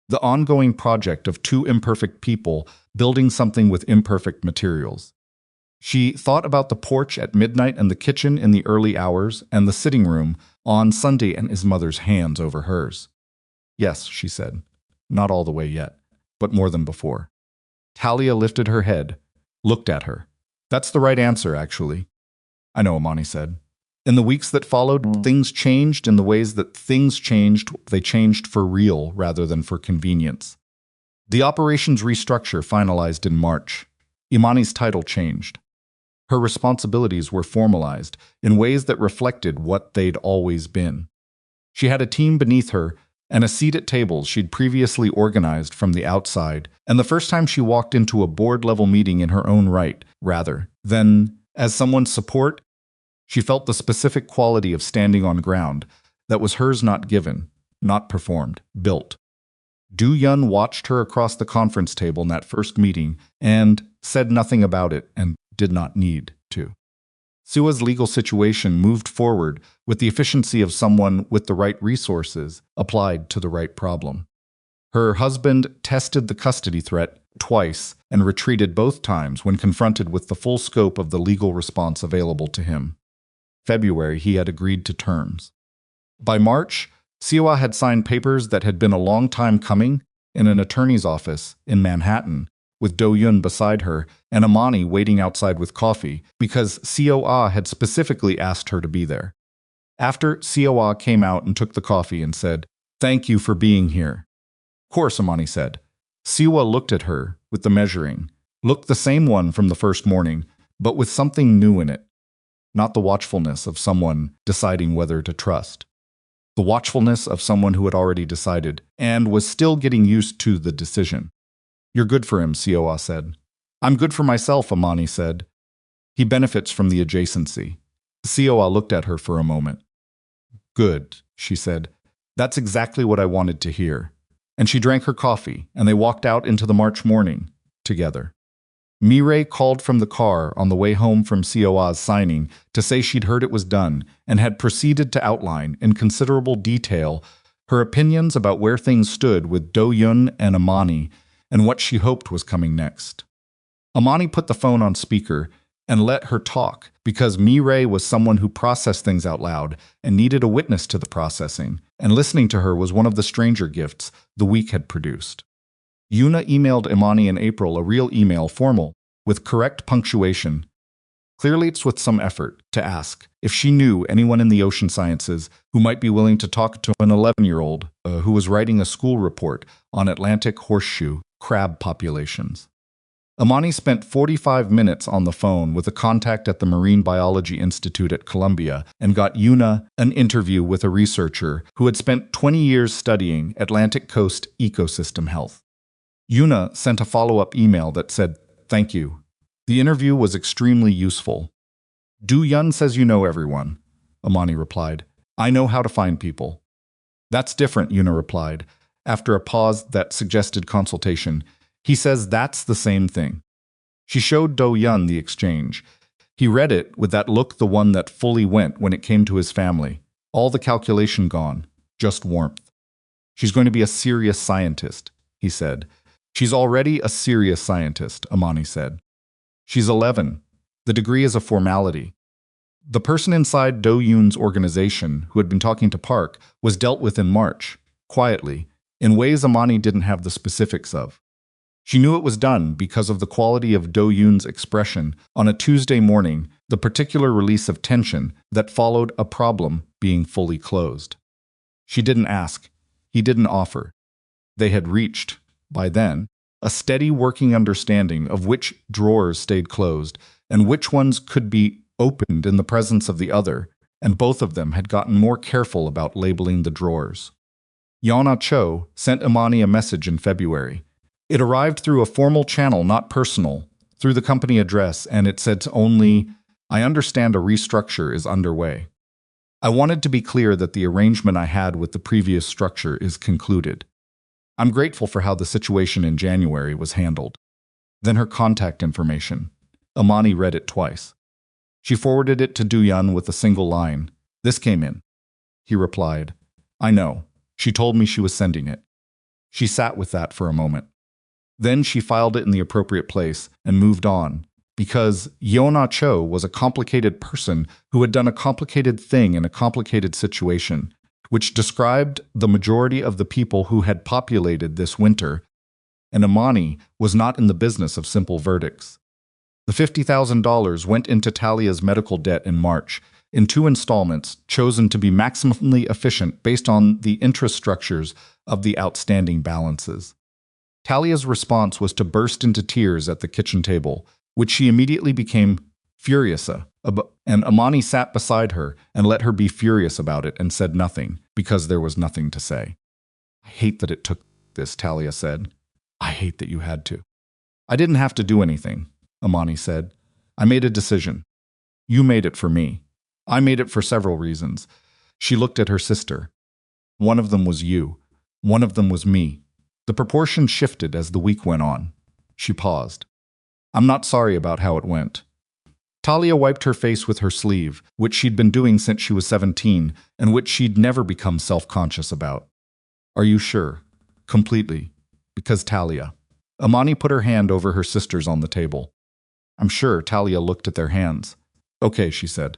the ongoing project of two imperfect people building something with imperfect materials. She thought about the porch at midnight and the kitchen in the early hours and the sitting room on Sunday and his mother's hands over hers. Yes, she said, not all the way yet, but more than before. Talia lifted her head, looked at her. That's the right answer, actually. I know, Imani said. In the weeks that followed, things changed in the ways that things changed. They changed for real rather than for convenience. The operations restructure finalized in March. Imani's title changed. Her responsibilities were formalized in ways that reflected what they'd always been. She had a team beneath her and a seat at tables she'd previously organized from the outside, and the first time she walked into a board-level meeting in her own right, rather than as someone's support, she felt the specific quality of standing on ground that was hers, not given, not performed, built. Do-yun watched her across the conference table in that first meeting and said nothing about it and did not need to. Sua's legal situation moved forward with the efficiency of someone with the right resources applied to the right problem. Her husband tested the custody threat twice and retreated both times when confronted with the full scope of the legal response available to him. February, he had agreed to terms. By March, Siwa had signed papers that had been a long time coming in an attorney's office in Manhattan, with Do-yun beside her and Imani waiting outside with coffee because COA had specifically asked her to be there. After, COA came out and took the coffee and said, "Thank you for being here." "Of course," Imani said. Siwa looked at her with the measuring, looked the same one from the first morning, but with something new in it. Not the watchfulness of someone deciding whether to trust. The watchfulness of someone who had already decided and was still getting used to the decision. "You're good for him," COA said. "I'm good for myself," Imani said. "He benefits from the adjacency." COA looked at her for a moment. "Good," she said. "That's exactly what I wanted to hear." And she drank her coffee, and they walked out into the March morning together. Mireille called from the car on the way home from COA's signing to say she'd heard it was done and had proceeded to outline in considerable detail her opinions about where things stood with Do-yun and Imani and what she hoped was coming next. Imani put the phone on speaker and let her talk because Mireille was someone who processed things out loud and needed a witness to the processing, and listening to her was one of the stranger gifts the week had produced. Yuna emailed Imani in April a real email, formal, with correct punctuation. Clearly it's with some effort to ask if she knew anyone in the ocean sciences who might be willing to talk to an 11-year-old who was writing a school report on Atlantic horseshoe crab populations. Imani spent 45 minutes on the phone with a contact at the Marine Biology Institute at Columbia and got Yuna an interview with a researcher who had spent 20 years studying Atlantic coast ecosystem health. Yuna sent a follow-up email that said, "Thank you. The interview was extremely useful." "Do-yun says you know everyone," Imani replied. "I know how to find people." "That's different," Yuna replied, after a pause that suggested consultation. "He says that's the same thing." She showed Do-yun the exchange. He read it with that look, the one that fully went when it came to his family. All the calculation gone, just warmth. "She's going to be a serious scientist," he said. "She's already a serious scientist," Imani said. "She's 11. The degree is a formality." The person inside Do-yun's organization, who had been talking to Park, was dealt with in March, quietly, in ways Imani didn't have the specifics of. She knew it was done because of the quality of Do-yun's expression on a Tuesday morning, the particular release of tension that followed a problem being fully closed. She didn't ask. He didn't offer. They had reached, by then, a steady working understanding of which drawers stayed closed and which ones could be opened in the presence of the other, and both of them had gotten more careful about labeling the drawers. Yana Cho sent Imani a message in February. It arrived through a formal channel, not personal, through the company address, and it said only, "I understand a restructure is underway. I wanted to be clear that the arrangement I had with the previous structure is concluded. I'm grateful for how the situation in January was handled." Then her contact information. Imani read it twice. She forwarded it to Do-yun with a single line. "This came in." He replied, "I know. She told me she was sending it." She sat with that for a moment. Then she filed it in the appropriate place and moved on, because Yona Cho was a complicated person who had done a complicated thing in a complicated situation, which described the majority of the people who had populated this winter, and Imani was not in the business of simple verdicts. The $50,000 went into Talia's medical debt in March, in 2 installments chosen to be maximally efficient based on the interest structures of the outstanding balances. Talia's response was to burst into tears at the kitchen table, which she immediately became furious about, and Imani sat beside her and let her be furious about it and said nothing, because there was nothing to say. "I hate that it took this," Talia said. "I hate that you had to." "I didn't have to do anything," Imani said. "I made a decision. You made it for me. I made it for several reasons." She looked at her sister. "One of them was you. One of them was me." The proportion shifted as the week went on. She paused. "I'm not sorry about how it went." Talia wiped her face with her sleeve, which she'd been doing since she was 17, and which she'd never become self-conscious about. "Are you sure?" "Completely. Because Talia." Imani put her hand over her sister's on the table. "I'm sure." Talia looked at their hands. "Okay," she said.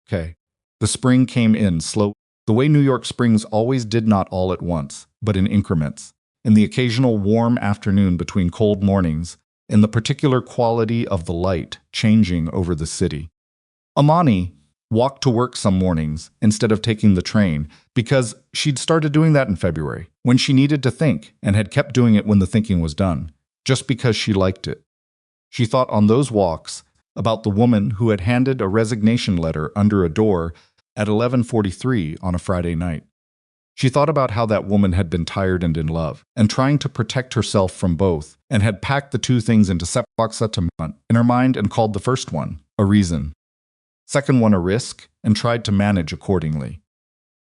"Okay." The spring came in slow, the way New York springs always did, not all at once, but in increments. In the occasional warm afternoon between cold mornings, in the particular quality of the light changing over the city. Imani walked to work some mornings instead of taking the train, because she'd started doing that in February, when she needed to think, and had kept doing it when the thinking was done, just because she liked it. She thought on those walks about the woman who had handed a resignation letter under a door at 11:43 on a Friday night. She thought about how that woman had been tired and in love, and trying to protect herself from both, and had packed the two things into sepaksatement in her mind and called the first one a reason, second one a risk, and tried to manage accordingly.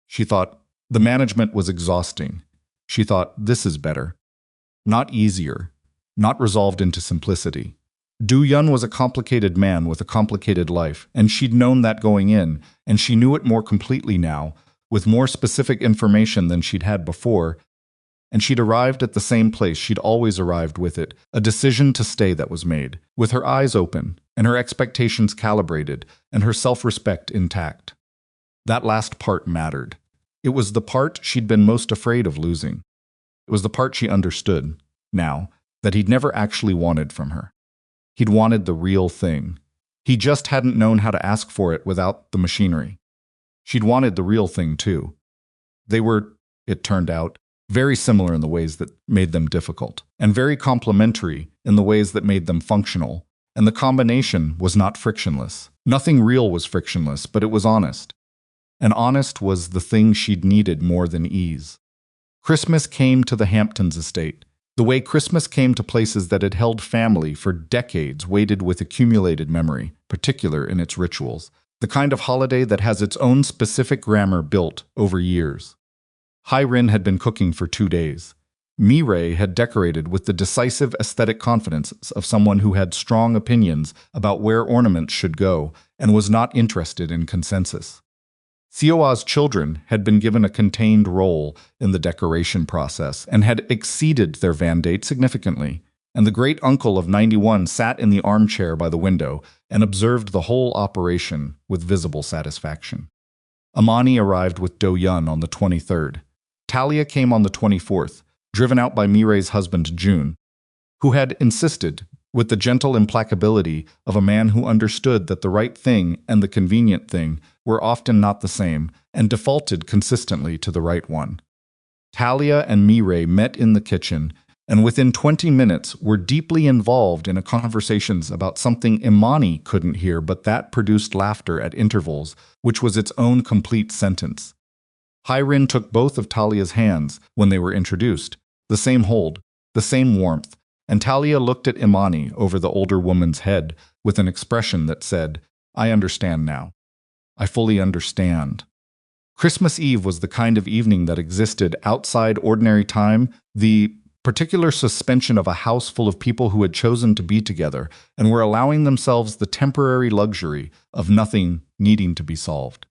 She thought the management was exhausting. She thought this is better. Not easier, not resolved into simplicity. Do-yun was a complicated man with a complicated life, and she'd known that going in, and she knew it more completely now, with more specific information than she'd had before, and she'd arrived at the same place she'd always arrived with it, a decision to stay that was made, with her eyes open, and her expectations calibrated, and her self-respect intact. That last part mattered. It was the part she'd been most afraid of losing. It was the part she understood, now, that he'd never actually wanted from her. He'd wanted the real thing. He just hadn't known how to ask for it without the machinery. She'd wanted the real thing, too. They were, it turned out, very similar in the ways that made them difficult, and very complementary in the ways that made them functional, and the combination was not frictionless. Nothing real was frictionless, but it was honest. And honest was the thing she'd needed more than ease. Christmas came to the Hamptons estate. The way Christmas came to places that had held family for decades, weighted with accumulated memory, particular in its rituals. The kind of holiday that has its own specific grammar built over years. Hai-rin had been cooking for 2 days. Mi-rae had decorated with the decisive aesthetic confidence of someone who had strong opinions about where ornaments should go and was not interested in consensus. Seoa's children had been given a contained role in the decoration process and had exceeded their vandate significantly, and the great uncle of 91 sat in the armchair by the window and observed the whole operation with visible satisfaction. Imani arrived with Do-yun on the 23rd. Talia came on the 24th, driven out by Mi-rae's husband Jun, who had insisted, with the gentle implacability of a man who understood that the right thing and the convenient thing were often not the same, and defaulted consistently to the right one. Talia and Mi-rae met in the kitchen, and within 20 minutes were deeply involved in conversations about something Imani couldn't hear, but that produced laughter at intervals, which was its own complete sentence. Hai-rin took both of Talia's hands when they were introduced, the same hold, the same warmth, and Talia looked at Imani over the older woman's head with an expression that said, "I understand now. I fully understand." Christmas Eve was the kind of evening that existed outside ordinary time, the particular suspension of a house full of people who had chosen to be together and were allowing themselves the temporary luxury of nothing needing to be solved.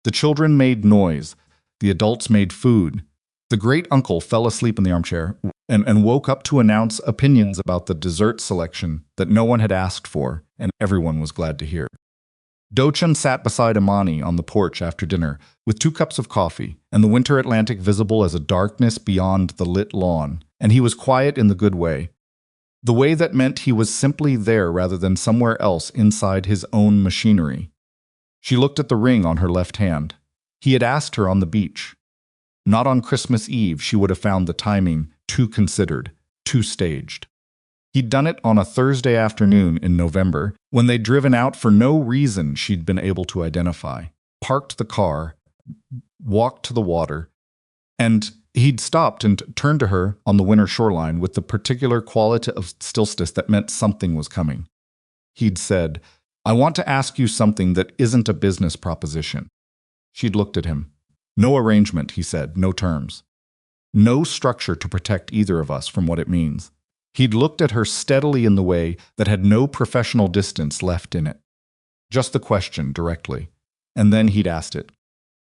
The children made noise. The adults made food. The great uncle fell asleep in the armchair and woke up to announce opinions about the dessert selection that no one had asked for, and everyone was glad to hear. Do-chun sat beside Imani on the porch after dinner with 2 cups of coffee and the winter Atlantic visible as a darkness beyond the lit lawn, and he was quiet in the good way. The way that meant he was simply there rather than somewhere else inside his own machinery. She looked at the ring on her left hand. He had asked her on the beach. Not on Christmas Eve, she would have found the timing too considered, too staged. He'd done it on a Thursday afternoon in November, when they'd driven out for no reason she'd been able to identify, parked the car, walked to the water, and he'd stopped and turned to her on the winter shoreline with the particular quality of stillness that meant something was coming. He'd said, "I want to ask you something that isn't a business proposition." She'd looked at him. "No arrangement," he said, "no terms. No structure to protect either of us from what it means." He'd looked at her steadily in the way that had no professional distance left in it. Just the question, directly. And then he'd asked it.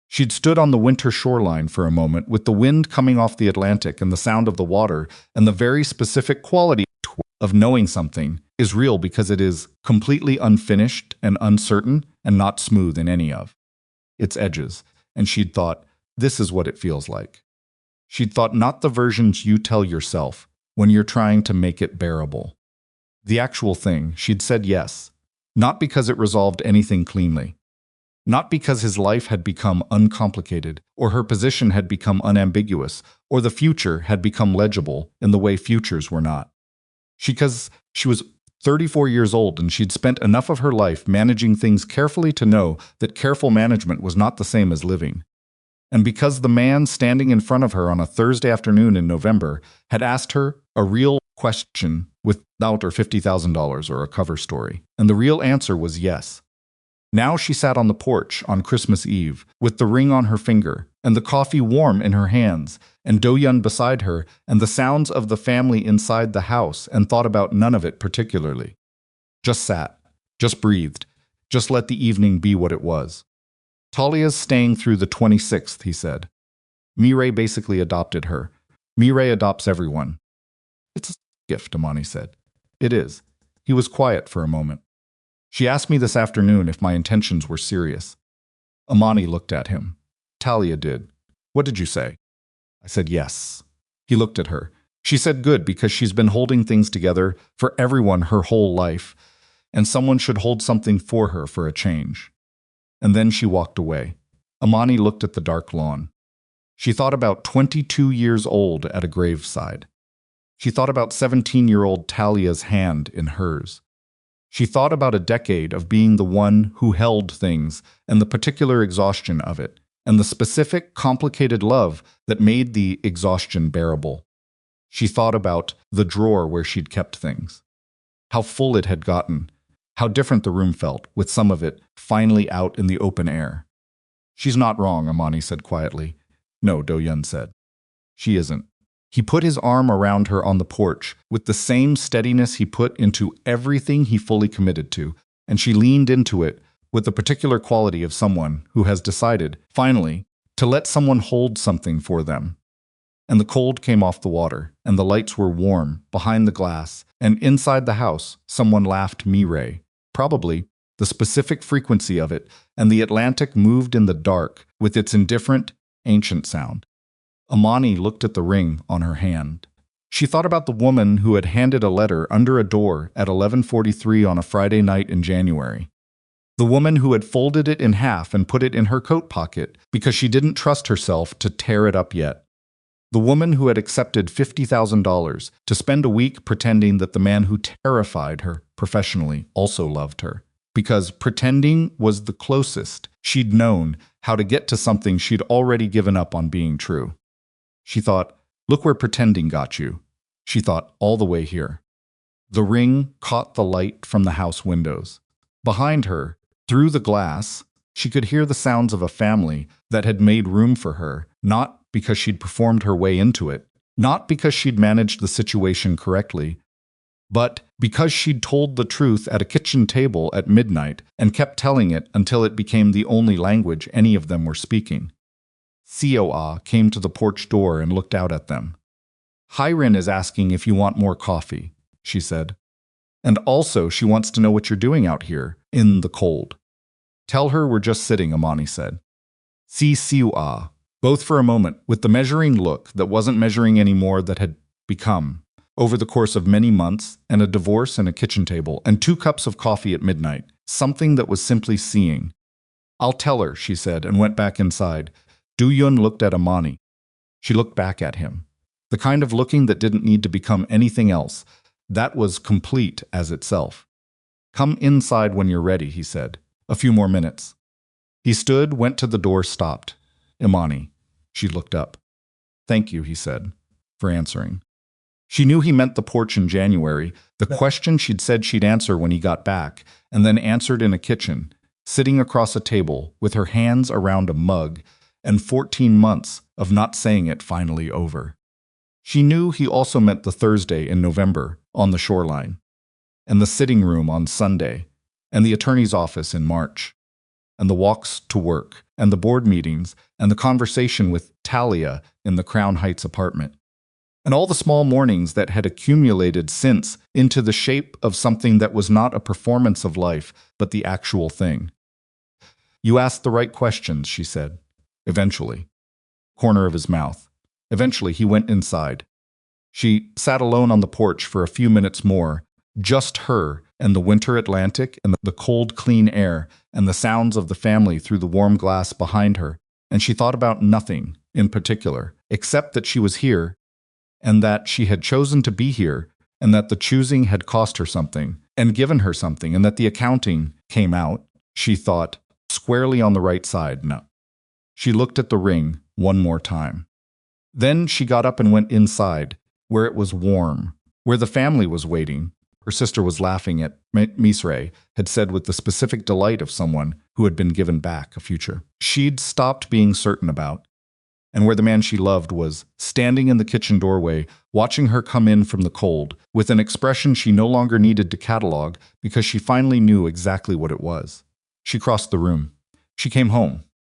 She'd stood on the winter shoreline for a moment, with the wind coming off the Atlantic and the sound of the water, and the very specific quality of knowing something is real because it is completely unfinished and uncertain and not smooth in any of its edges, and she'd thought, this is what it feels like. She'd thought not the versions you tell yourself when you're trying to make it bearable. The actual thing, she'd said yes, not because it resolved anything cleanly, not because his life had become uncomplicated, or her position had become unambiguous, or the future had become legible in the way futures were not. Because she was 34 years old and she'd spent enough of her life managing things carefully to know that careful management was not the same as living. And because the man standing in front of her on a Thursday afternoon in November had asked her a real question without her $50,000 or a cover story, and the real answer was yes. Now she sat on the porch on Christmas Eve with the ring on her finger and the coffee warm in her hands and Do-yun beside her and the sounds of the family inside the house and thought about none of it particularly. Just sat, just breathed, just let the evening be what it was. Talia's staying through the 26th, he said. Mi-rae basically adopted her. Mi-rae adopts everyone. It's a gift, Imani said. It is. He was quiet for a moment. She asked me this afternoon if my intentions were serious. Imani looked at him. Talia did. What did you say? I said yes. He looked at her. She said good because she's been holding things together for everyone her whole life. and someone should hold something for her for a change. And then she walked away. Imani looked at the dark lawn. She thought about 22 years old at a graveside. She thought about 17-year-old Talia's hand in hers. She thought about a decade of being the one who held things and the particular exhaustion of it, and the specific, complicated love that made the exhaustion bearable. She thought about the drawer where she'd kept things. How full it had gotten. How different the room felt, with some of it finally out in the open air. "She's not wrong," Imani said quietly. "No," Do-yun said. "She isn't." He put his arm around her on the porch with the same steadiness he put into everything he fully committed to, and she leaned into it with the particular quality of someone who has decided, finally, to let someone hold something for them. And the cold came off the water, and the lights were warm behind the glass, and inside the house someone laughed Mireille, probably the specific frequency of it, and the Atlantic moved in the dark with its indifferent, ancient sound. Imani looked at the ring on her hand. She thought about the woman who had handed a letter under a door at 11:43 on a Friday night in January. The woman who had folded it in half and put it in her coat pocket because she didn't trust herself to tear it up yet. The woman who had accepted $50,000 to spend a week pretending that the man who terrified her professionally also loved her, because pretending was the closest she'd known how to get to something she'd already given up on being true. She thought, "Look where pretending got you." She thought, all the way here. The ring caught the light from the house windows. Behind her, through the glass, she could hear the sounds of a family that had made room for her, not because she'd performed her way into it, not because she'd managed the situation correctly, but because she'd told the truth at a kitchen table at midnight and kept telling it until it became the only language any of them were speaking. Sioa came to the porch door and looked out at them. "Hyrin is asking if you want more coffee," she said. "And also she wants to know what you're doing out here, in the cold." "Tell her we're just sitting," Imani said. Sioa, both for a moment, with the measuring look that wasn't measuring anymore that had become, over the course of many months, and a divorce and a kitchen table, and 2 cups of coffee at midnight, something that was simply seeing. "I'll tell her," she said, and went back inside. Do-yun looked at Imani. She looked back at him. The kind of looking that didn't need to become anything else. That was complete as itself. "Come inside when you're ready," he said. "A few more minutes." He stood, went to the door, stopped. "Imani." She looked up. "Thank you," he said, for answering. She knew he meant the porch in January, the question she'd said she'd answer when he got back, and then answered in a kitchen, sitting across a table with her hands around a mug, and 14 months of not saying it finally over. She knew he also meant the Thursday in November on the shoreline, and the sitting room on Sunday, and the attorney's office in March, and the walks to work, and the board meetings, and the conversation with Talia in the Crown Heights apartment, and all the small mornings that had accumulated since into the shape of something that was not a performance of life, but the actual thing. "You asked the right questions," she said. Eventually. Corner of his mouth. Eventually, he went inside. She sat alone on the porch for a few minutes more, just her and the winter Atlantic and the cold, clean air and the sounds of the family through the warm glass behind her, and she thought about nothing in particular, except that she was here, and that she had chosen to be here, and that the choosing had cost her something, and given her something, and that the accounting came out, she thought, squarely on the right side. No. She looked at the ring one more time. Then she got up and went inside, where it was warm, where the family was waiting. Her sister was laughing at Mireille, had said with the specific delight of someone who had been given back a future she'd stopped being certain about, and where the man she loved was standing in the kitchen doorway, watching her come in from the cold, with an expression she no longer needed to catalog because she finally knew exactly what it was. She crossed the room. She came home.